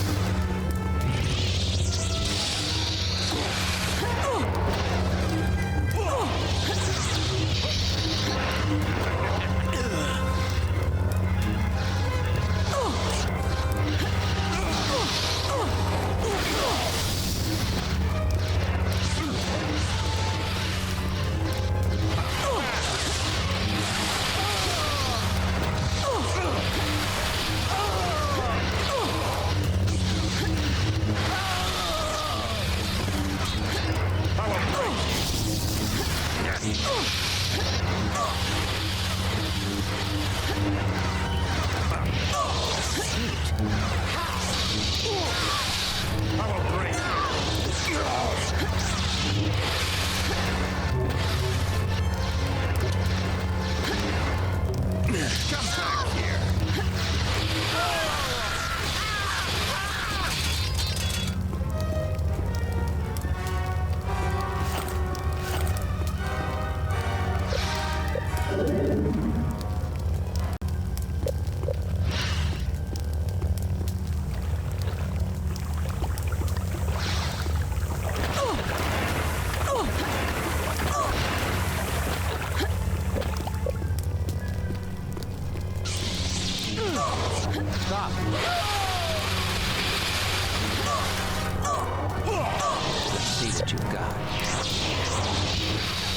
Stop. Let's see what you've got.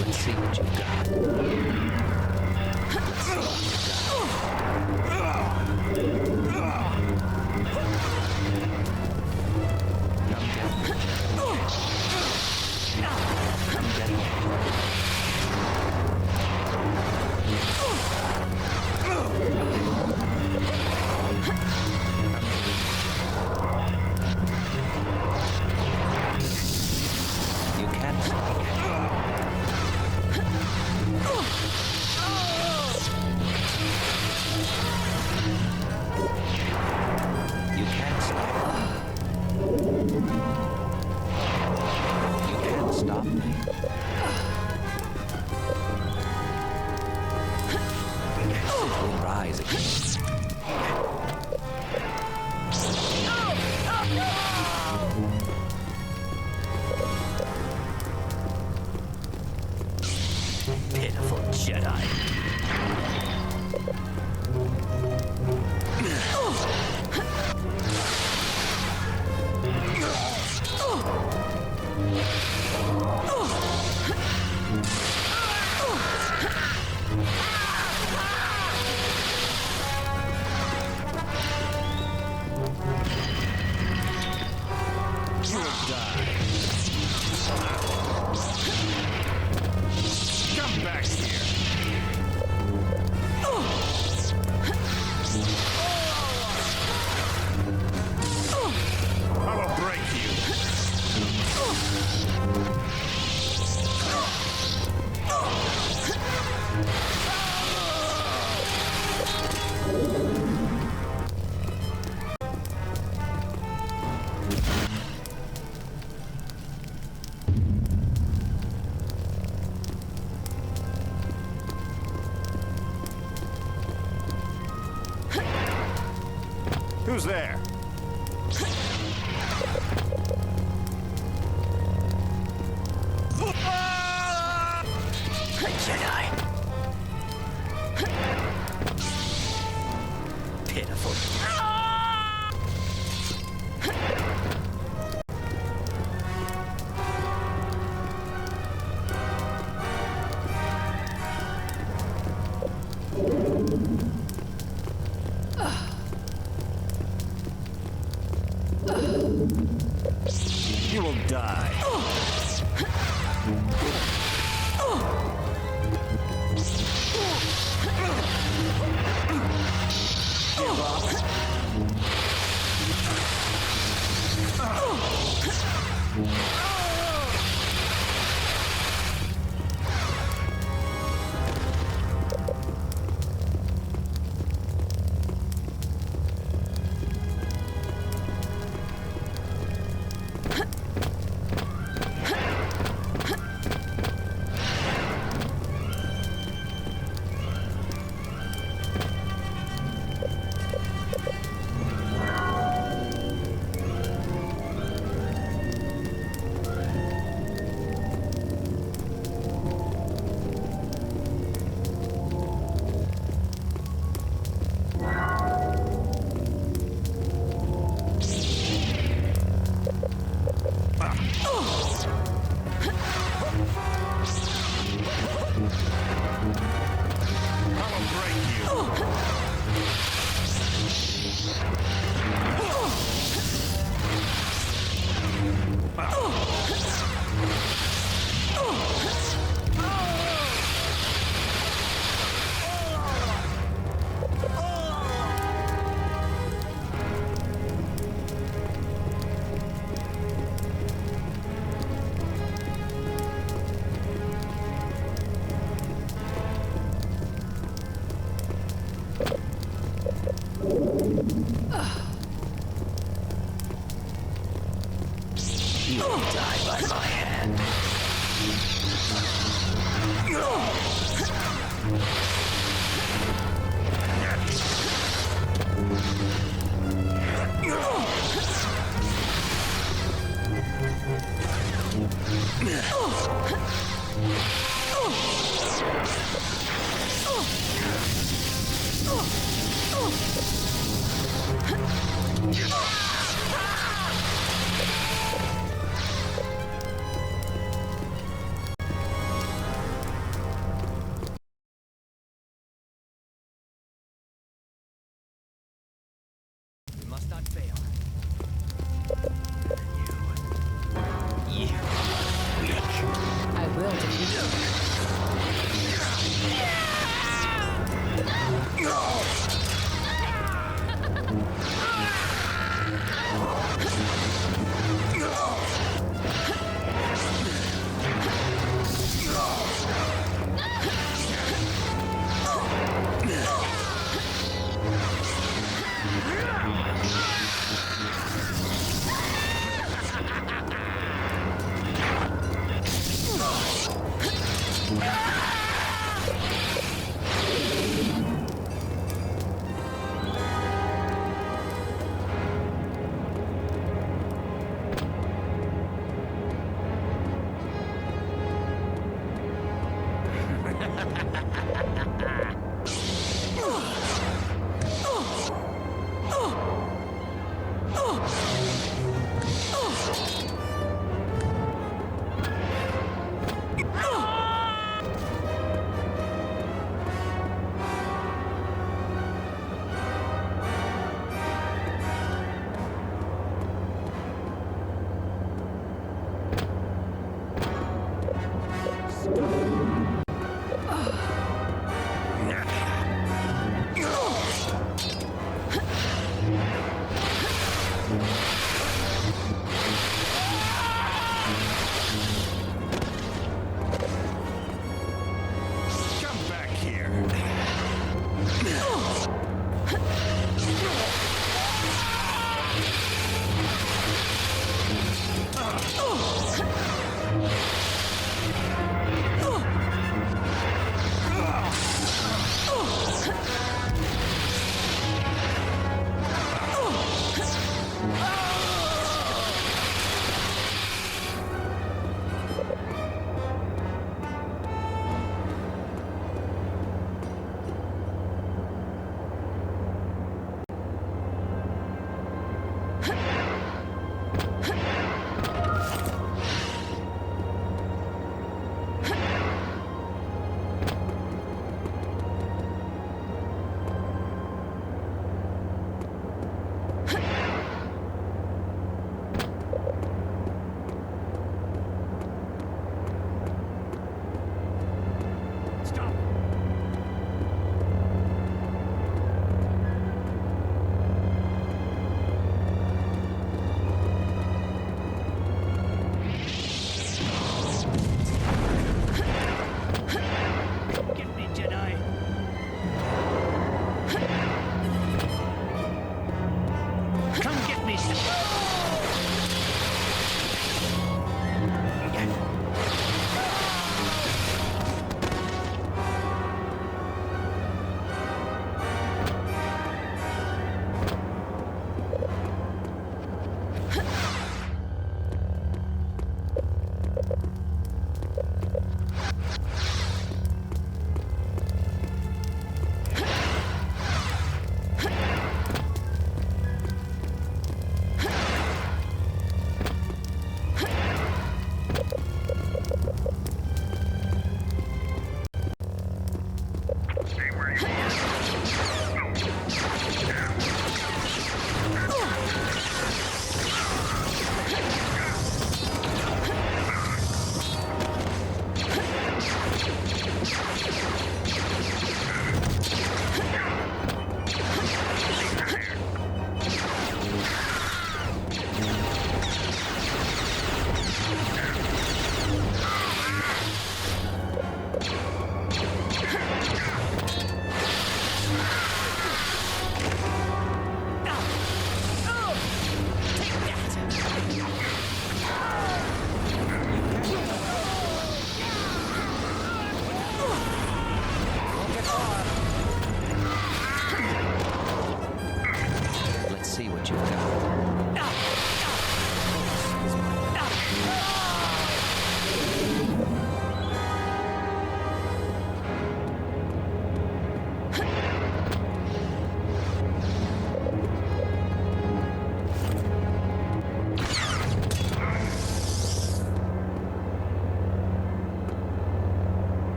Let's see what you've got. Let's see what you've got. Come get me. You can't stop. You can't stop. You can't stop me. It will rise again. Pitiful Jedi. Come back here. I will break you. Who's there? Jedi. Pitiful. You will die.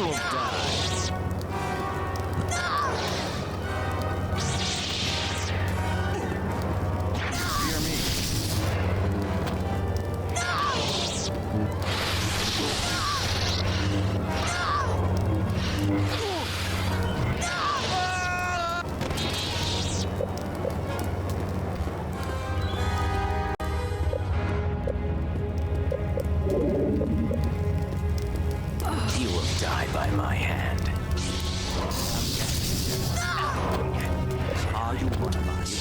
will die. Fear me. You will die by my hand. Are you one of us?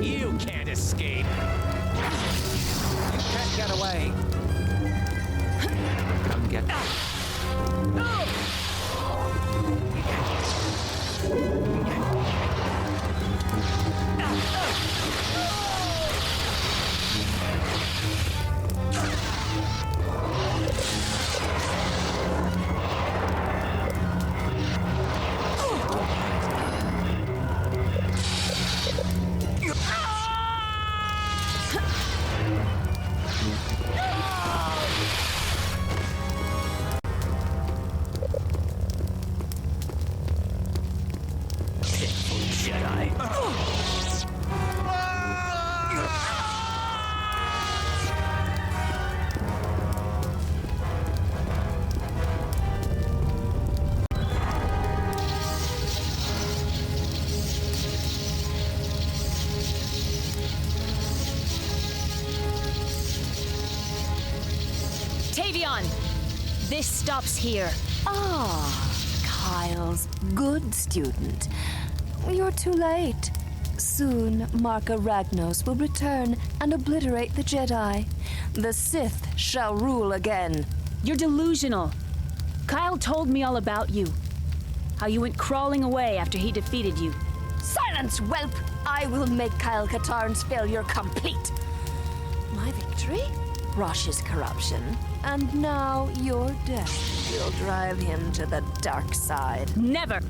You can't escape. You can't get away. Come get me. Jedi. Tavion! This stops here. Ah, Kyle's good student. You're too late. Soon, Marka Ragnos will return and obliterate the Jedi. The Sith shall rule again. You're delusional. Kyle told me all about you. How you went crawling away after he defeated you. Silence, whelp! I will make Kyle Katarn's failure complete. My victory? Rosh's corruption. And now your death will drive him to the dark side. Never!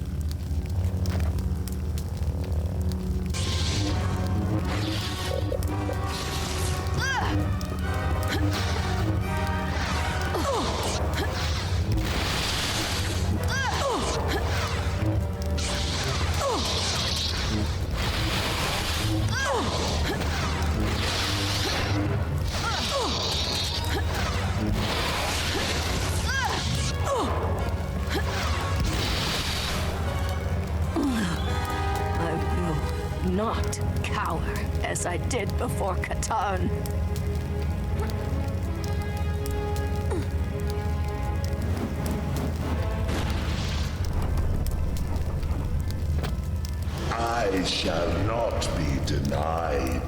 Not cower as I did before Katarn. I shall not be denied.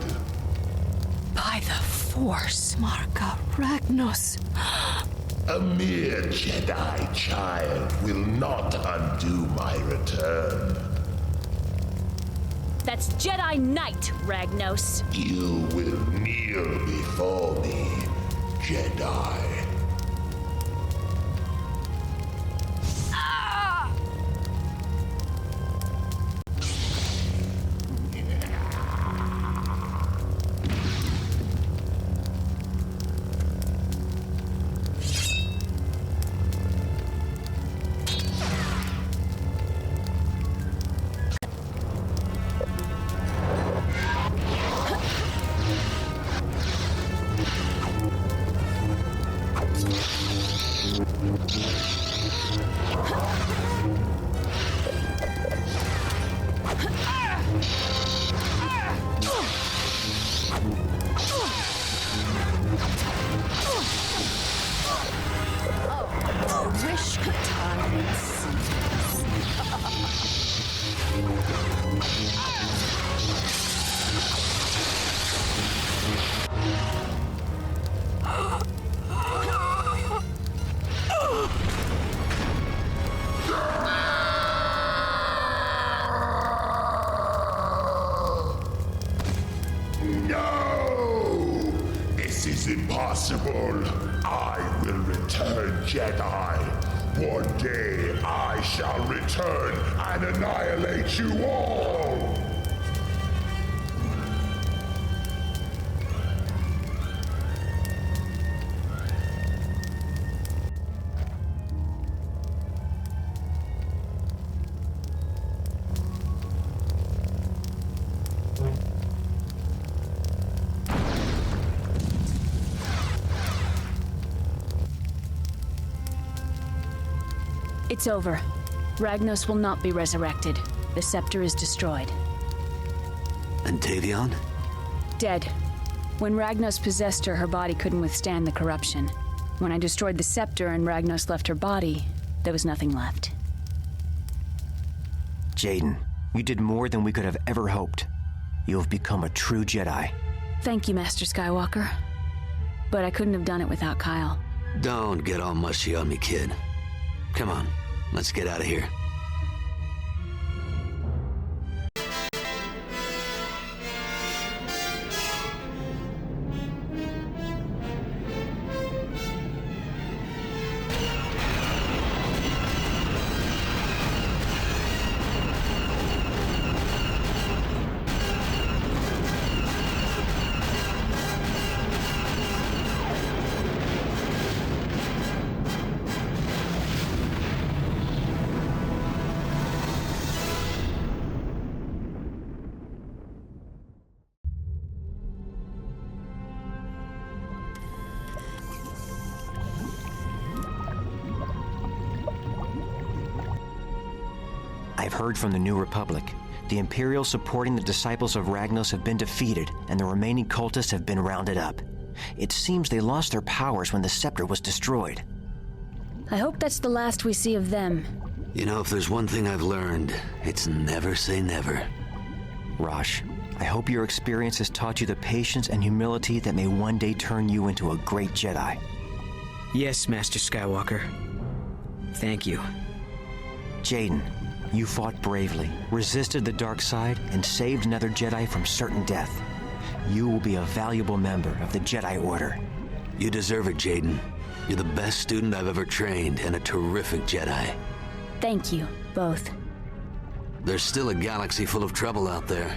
By the Force, Marka Ragnos. A mere Jedi child will not undo my return. That's Jedi Knight, Ragnos. You will kneel before me, Jedi. Wish Katarn would see No! This is impossible. I will return, Jedi. One day I shall return and annihilate you all! It's over. Ragnos will not be resurrected. The scepter is destroyed. And Tavion? Dead. When Ragnos possessed her, her body couldn't withstand the corruption. When I destroyed the scepter and Ragnos left her body, there was nothing left. Jaden, you did more than we could have ever hoped. You have become a true Jedi. Thank you, Master Skywalker. But I couldn't have done it without Kyle. Don't get all mushy on me, kid. Come on, let's get out of here. I've heard from the New Republic. The Imperials supporting the Disciples of Ragnos have been defeated, and the remaining cultists have been rounded up. It seems they lost their powers when the scepter was destroyed. I hope that's the last we see of them. You know, if there's one thing I've learned, it's never say never. Rosh, I hope your experience has taught you the patience and humility that may one day turn you into a great Jedi. Yes, Master Skywalker. Thank you. Jaden, you fought bravely, resisted the dark side, and saved another Jedi from certain death. You will be a valuable member of the Jedi Order. You deserve it, Jaden. You're the best student I've ever trained, and a terrific Jedi. Thank you, both. There's still a galaxy full of trouble out there.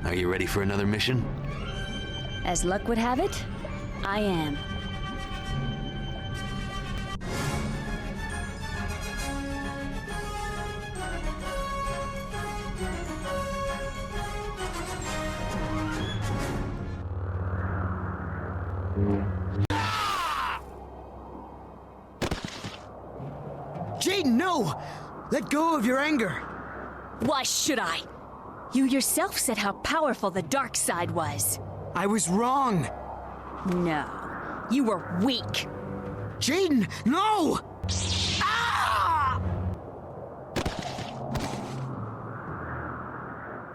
Are you ready for another mission? As luck would have it, I am. Jaden, no! Let go of your anger! Why should I? You yourself said how powerful the dark side was. I was wrong! No, you were weak. Jaden, no!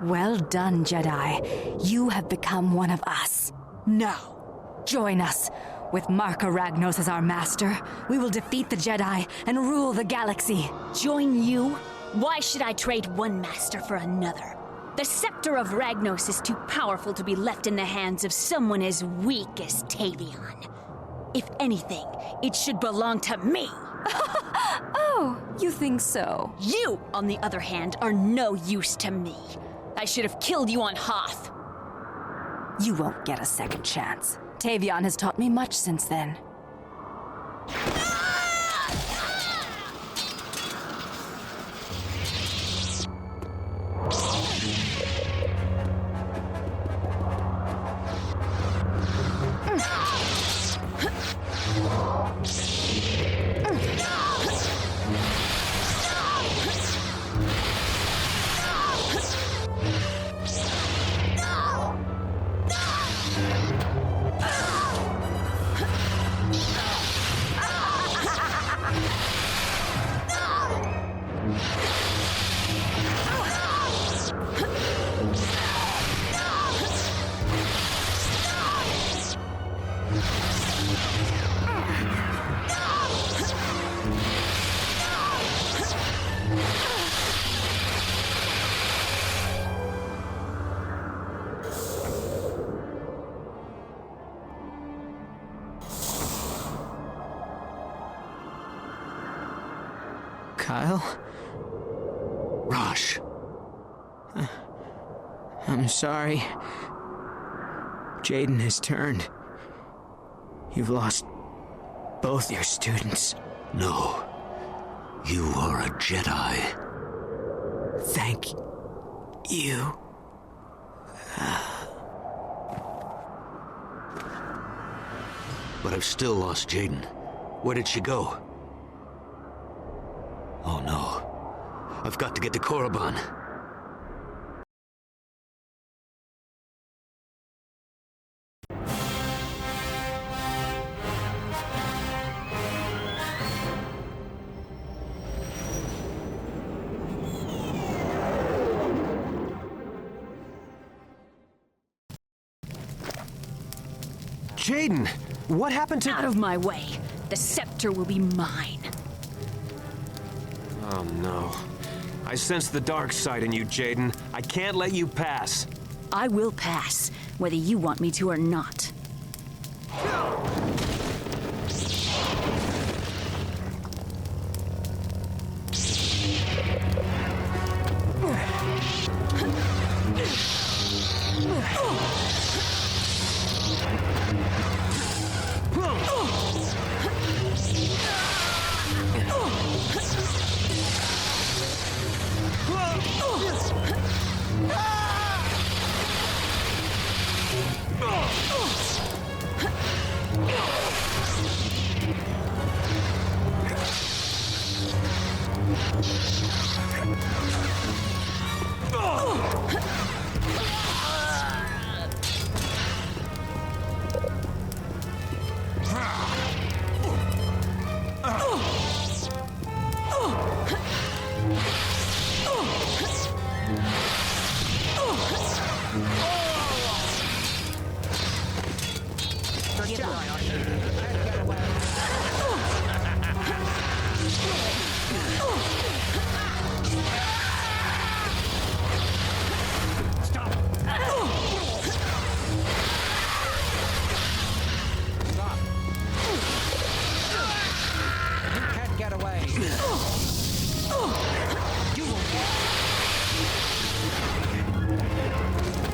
Well done, Jedi. You have become one of us. Now, join us. With Marka Ragnos as our master, we will defeat the Jedi and rule the galaxy. Join you? Why should I trade one master for another? The scepter of Ragnos is too powerful to be left in the hands of someone as weak as Tavion. If anything, it should belong to me. Oh, you think so? You, on the other hand, are no use to me. I should have killed you on Hoth. You won't get a second chance. Tavion has taught me much since then. Kyle? Rosh. I'm sorry. Jaden has turned. You've lost both your students. No. You are a Jedi. Thank you. But I've still lost Jaden. Where did she go? Oh no. I've got to get to Korriban. Jaden, what happened to— Out of my way. The scepter will be mine. Oh no. I sense the dark side in you, Jaden. I can't let you pass. I will pass, whether you want me to or not.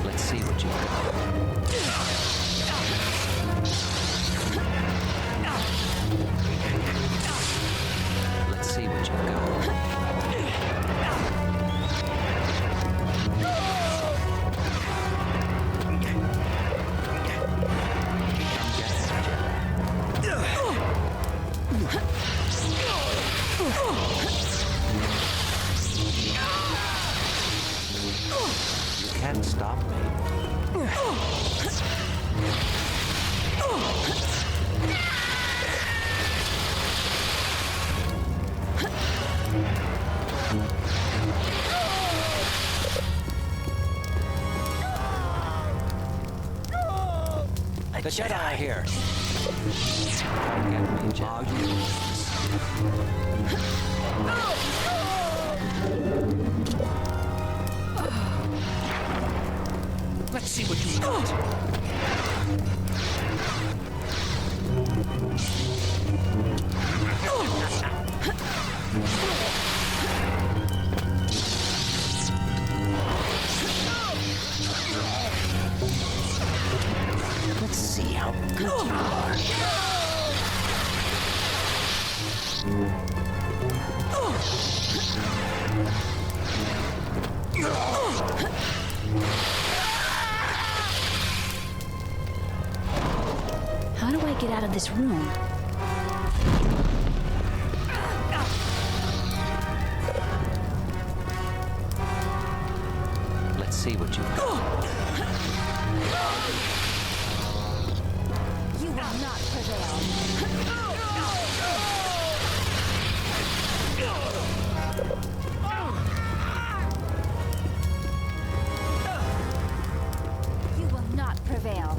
Let's see what you got. Let's see what you've got. You can't stop me. The Jedi are here. Get me, Jedi. Let's see what you got. Let's see how good you are. How do I get out of this room? Let's see what you've got. You will not prevail. You will not prevail.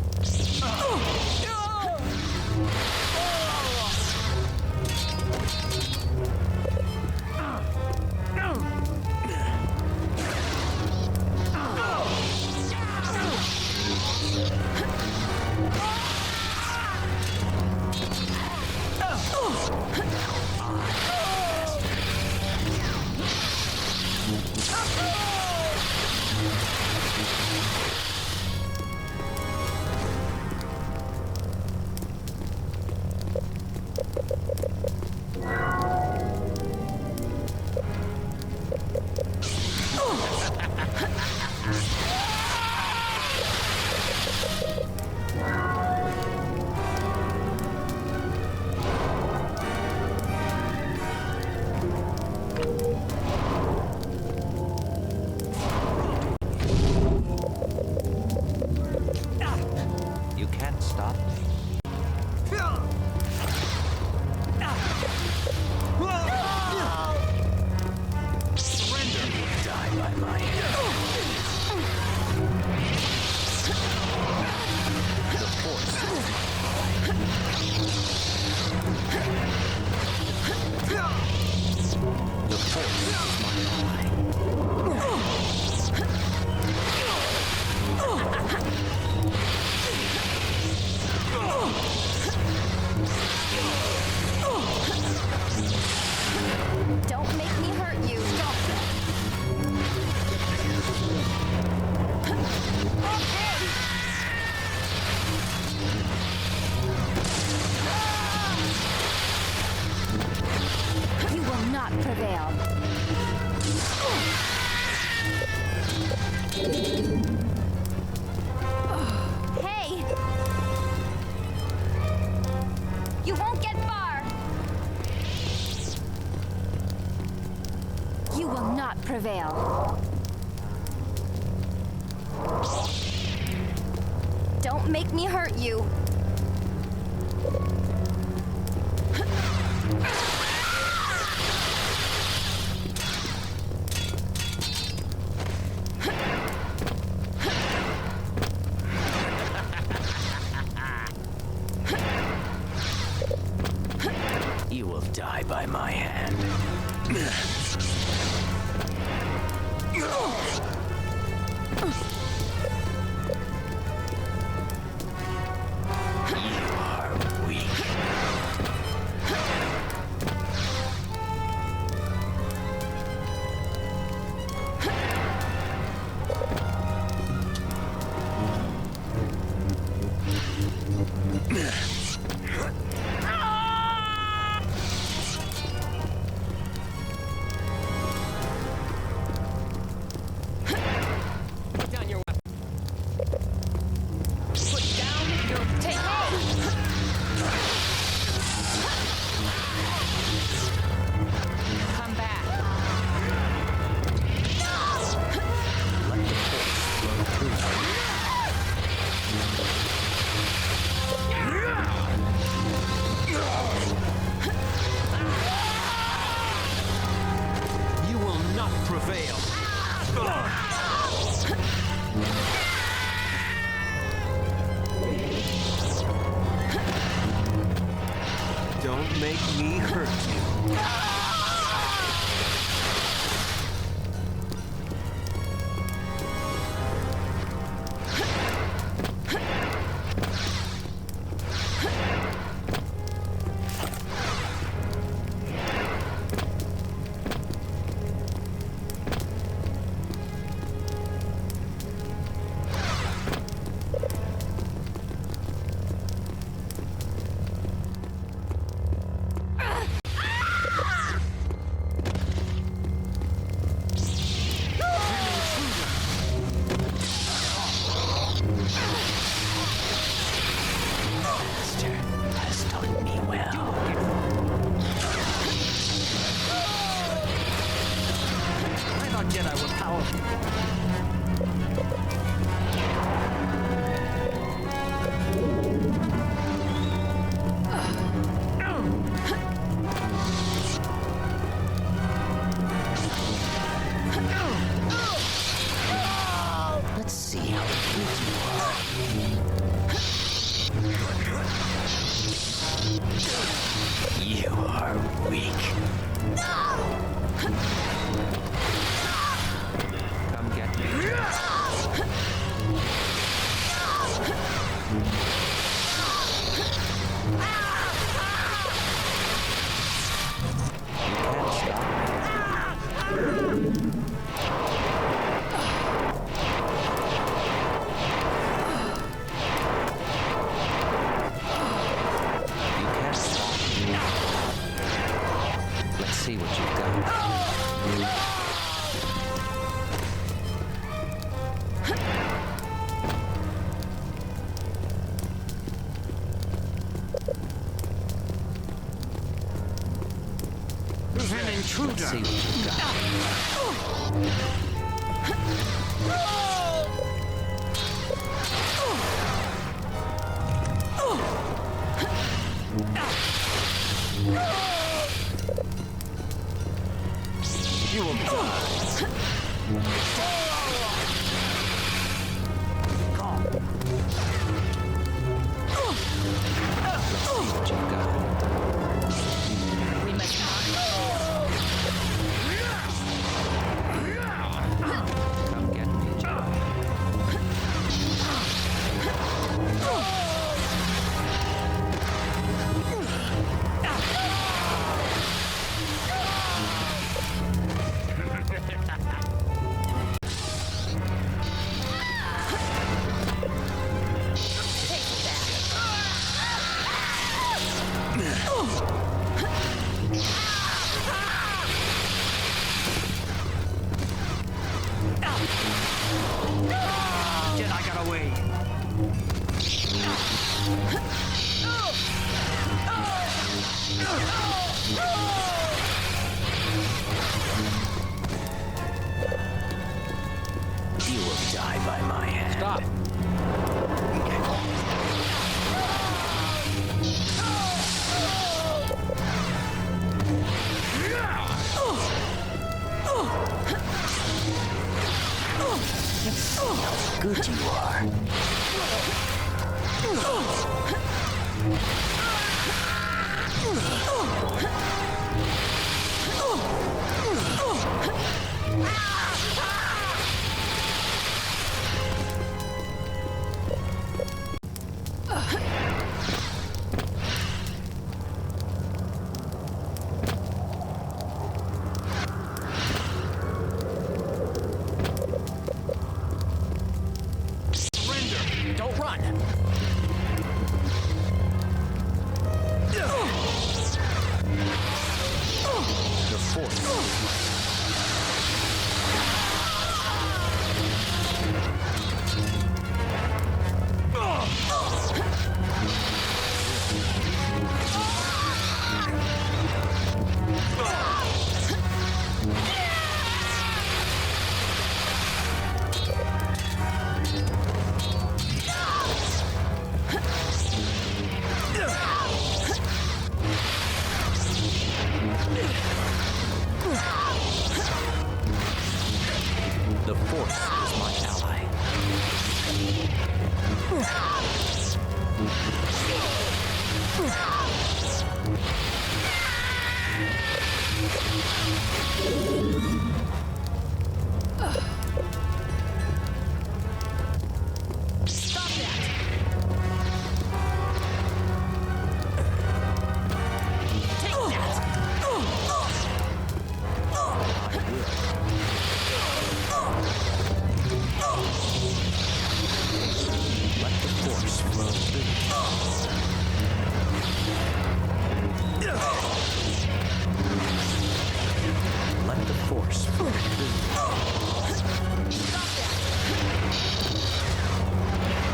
prevail. Hey! You won't get far! You will not prevail. Don't make me hurt you. You will die by my hand. You are weak. Put down your weapon. Put down your take. Come back. You will not prevail. Don't make me hurt you. Has taught me well. I thought Jedi were powerful. Let's see how good you are. You are weak. Come get me. Let's see what you've got. An intruder. Let's see what you've got. You will die. Calm. Let's see what you've got. We must Come get me, Jedi. You will die by my hand. Stop. How good you are. Don't run! The Force. The Force is my ally. Stop that! Take that! Let the Force flow through. Let the Force flow through. Stop that!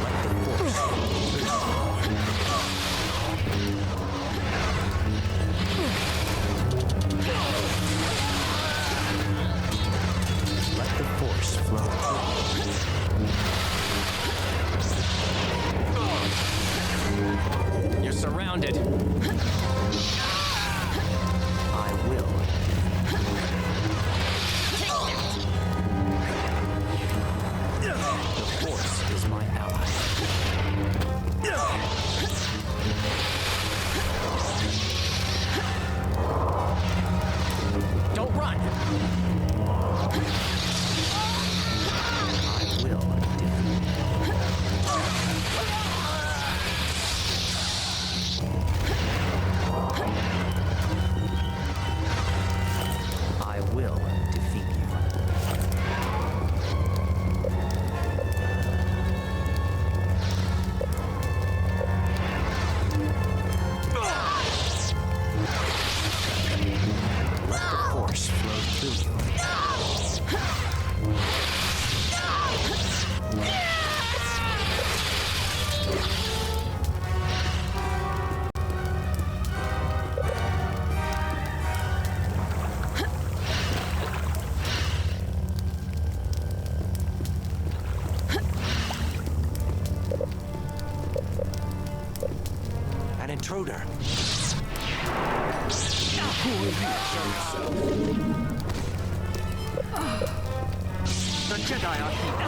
Let the Force flow through. Let the Force flow through. You're surrounded. I will. The Force is my ally. Don't run! I will defeat I will defeat you. Let the Force flow through you. An intruder. The Jedi are here.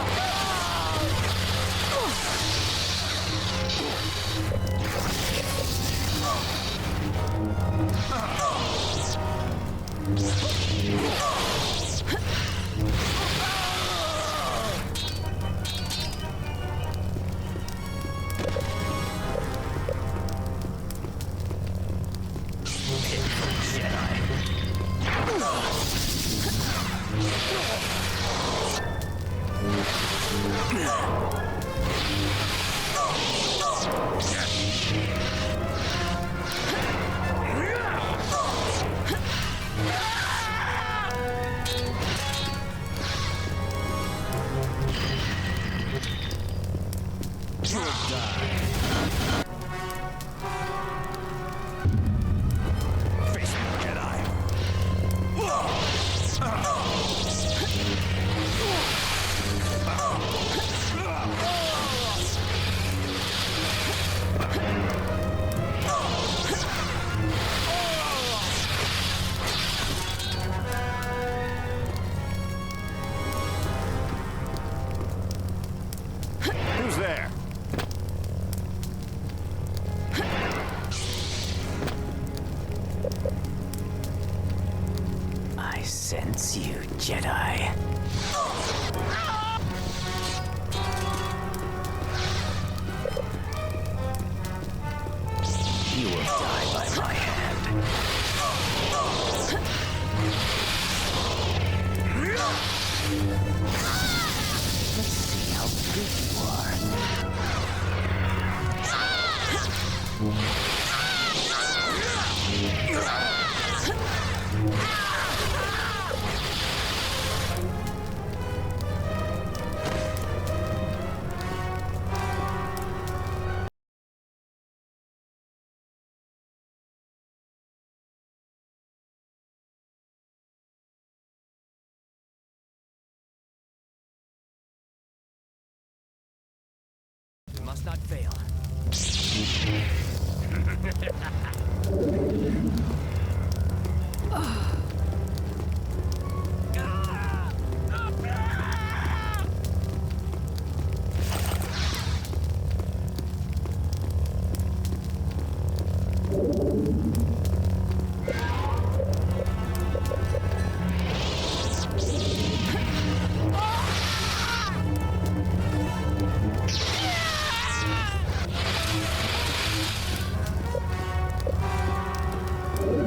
It's you, Jedi. You will die by my hand. Let's see how good you are. We must not fail.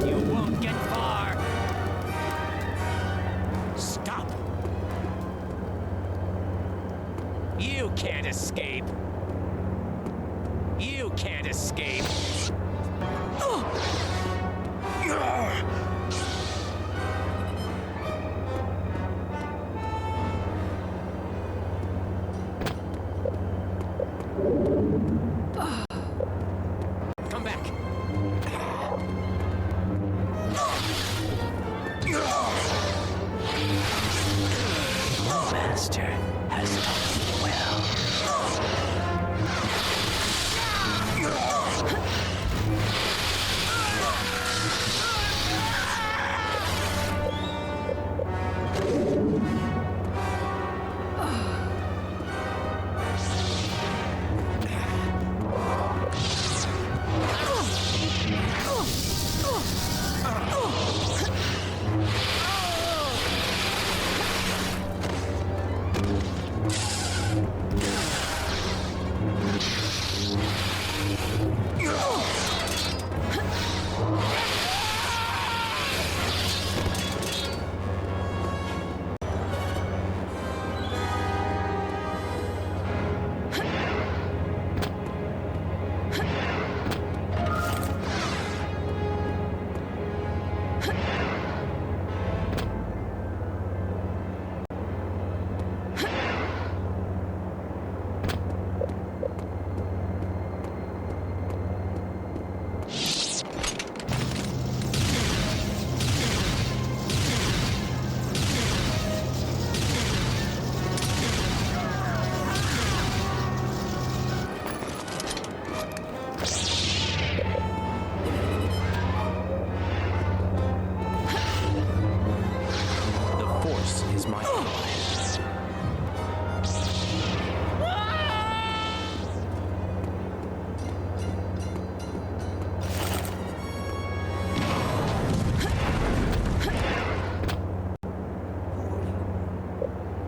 You won't get far. Stop. You can't escape. You can't escape. Come back. Your master has taught you well.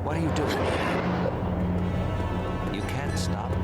What are you doing here? You can't stop me.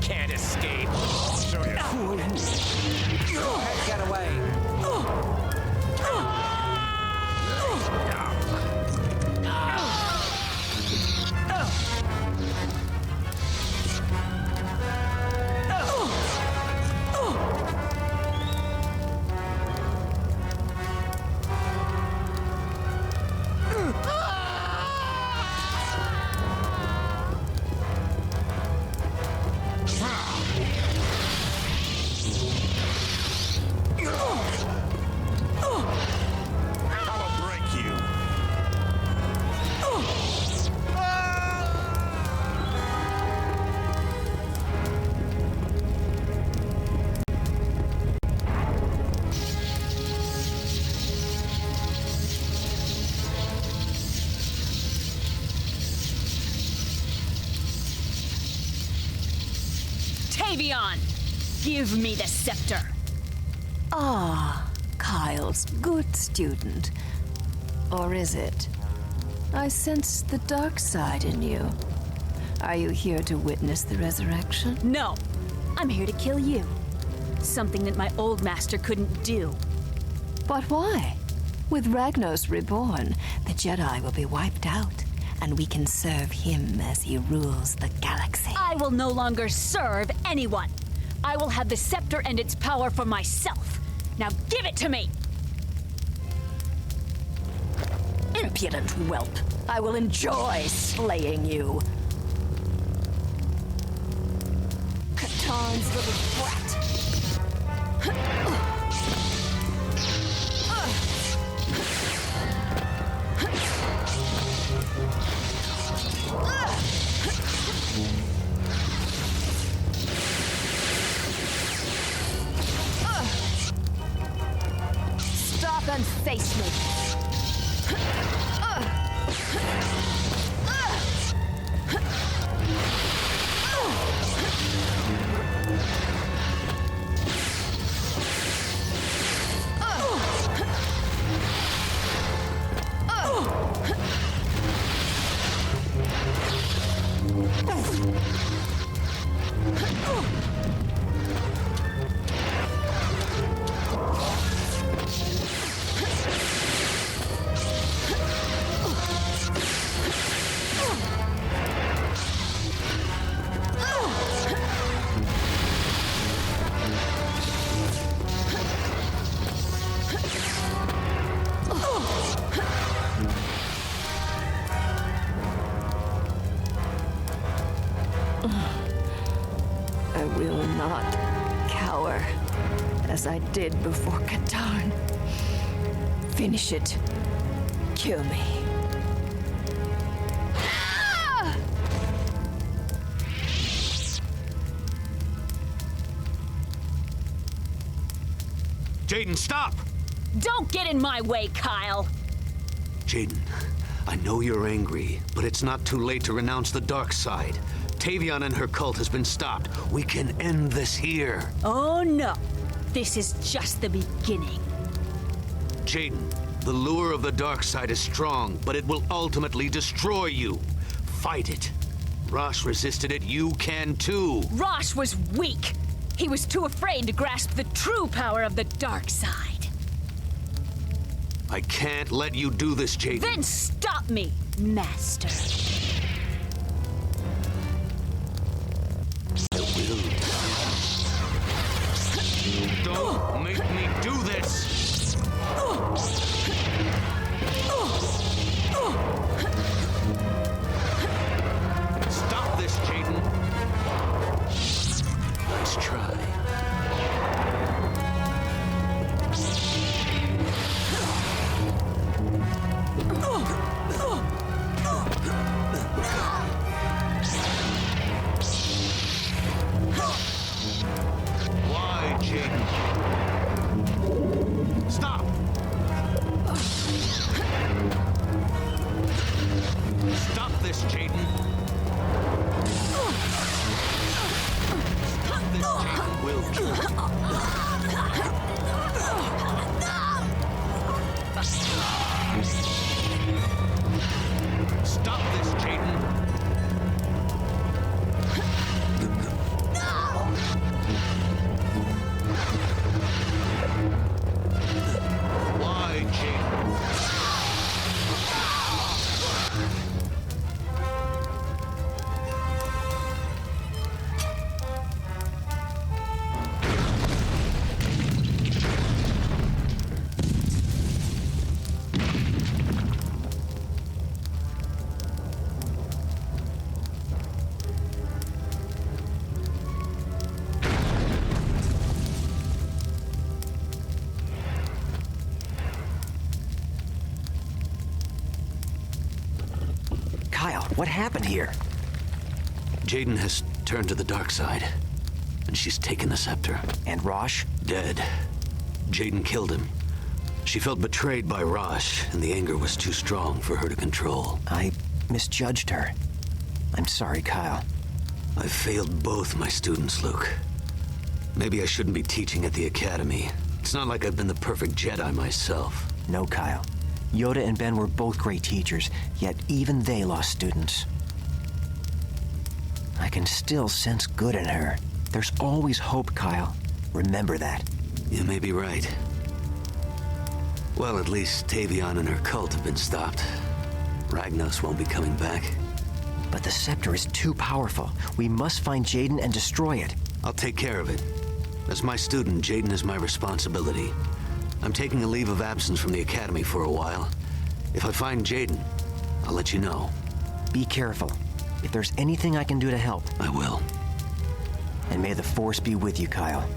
can't escape. I'll show you. Go ahead, get away. I'll break you. Tavion! Give me the scepter! Ah, Kyle's good student. Or is it? I sense the dark side in you. Are you here to witness the resurrection? No! I'm here to kill you. Something that my old master couldn't do. But why? With Ragnos reborn, the Jedi will be wiped out, and we can serve him as he rules the galaxy. I will no longer serve anyone. I will have the scepter and its power for myself. Now give it to me! Impudent whelp. I will enjoy slaying you. Katarn's little brat. Stop and face me! I will not cower, as I did before Katarn. Finish it. Kill me. Jaden, stop! Don't get in my way, Kyle! Jaden, I know you're angry, but it's not too late to renounce the dark side. Tavion and her cult has been stopped. We can end this here. Oh no! This is just the beginning. Jaden, the lure of the dark side is strong, but it will ultimately destroy you. Fight it. Rosh resisted it, you can too. Rosh was weak! He was too afraid to grasp the true power of the dark side. I can't let you do this, Jaden. Then stop me, Master. I will. Don't make me do this! Stop this, Jaden. Nice try. Why, Jaden? Stop! Stop this, Jaden. Stop this, Jaden. Will kill you. Stop this, Jaden. What happened here? Jaden has turned to the dark side, and she's taken the scepter. And Rosh? Dead. Jaden killed him. She felt betrayed by Rosh, and the anger was too strong for her to control. I misjudged her. I'm sorry, Kyle. I've failed both my students, Luke. Maybe I shouldn't be teaching at the academy. It's not like I've been the perfect Jedi myself. No, Kyle. Yoda and Ben were both great teachers, yet even they lost students. I can still sense good in her. There's always hope, Kyle. Remember that. You may be right. Well, at least Tavion and her cult have been stopped. Ragnos won't be coming back. But the scepter is too powerful. We must find Jaden and destroy it. I'll take care of it. As my student, Jaden is my responsibility. I'm taking a leave of absence from the academy for a while. If I find Jaden, I'll let you know. Be careful. If there's anything I can do to help, I will. And may the Force be with you, Kyle.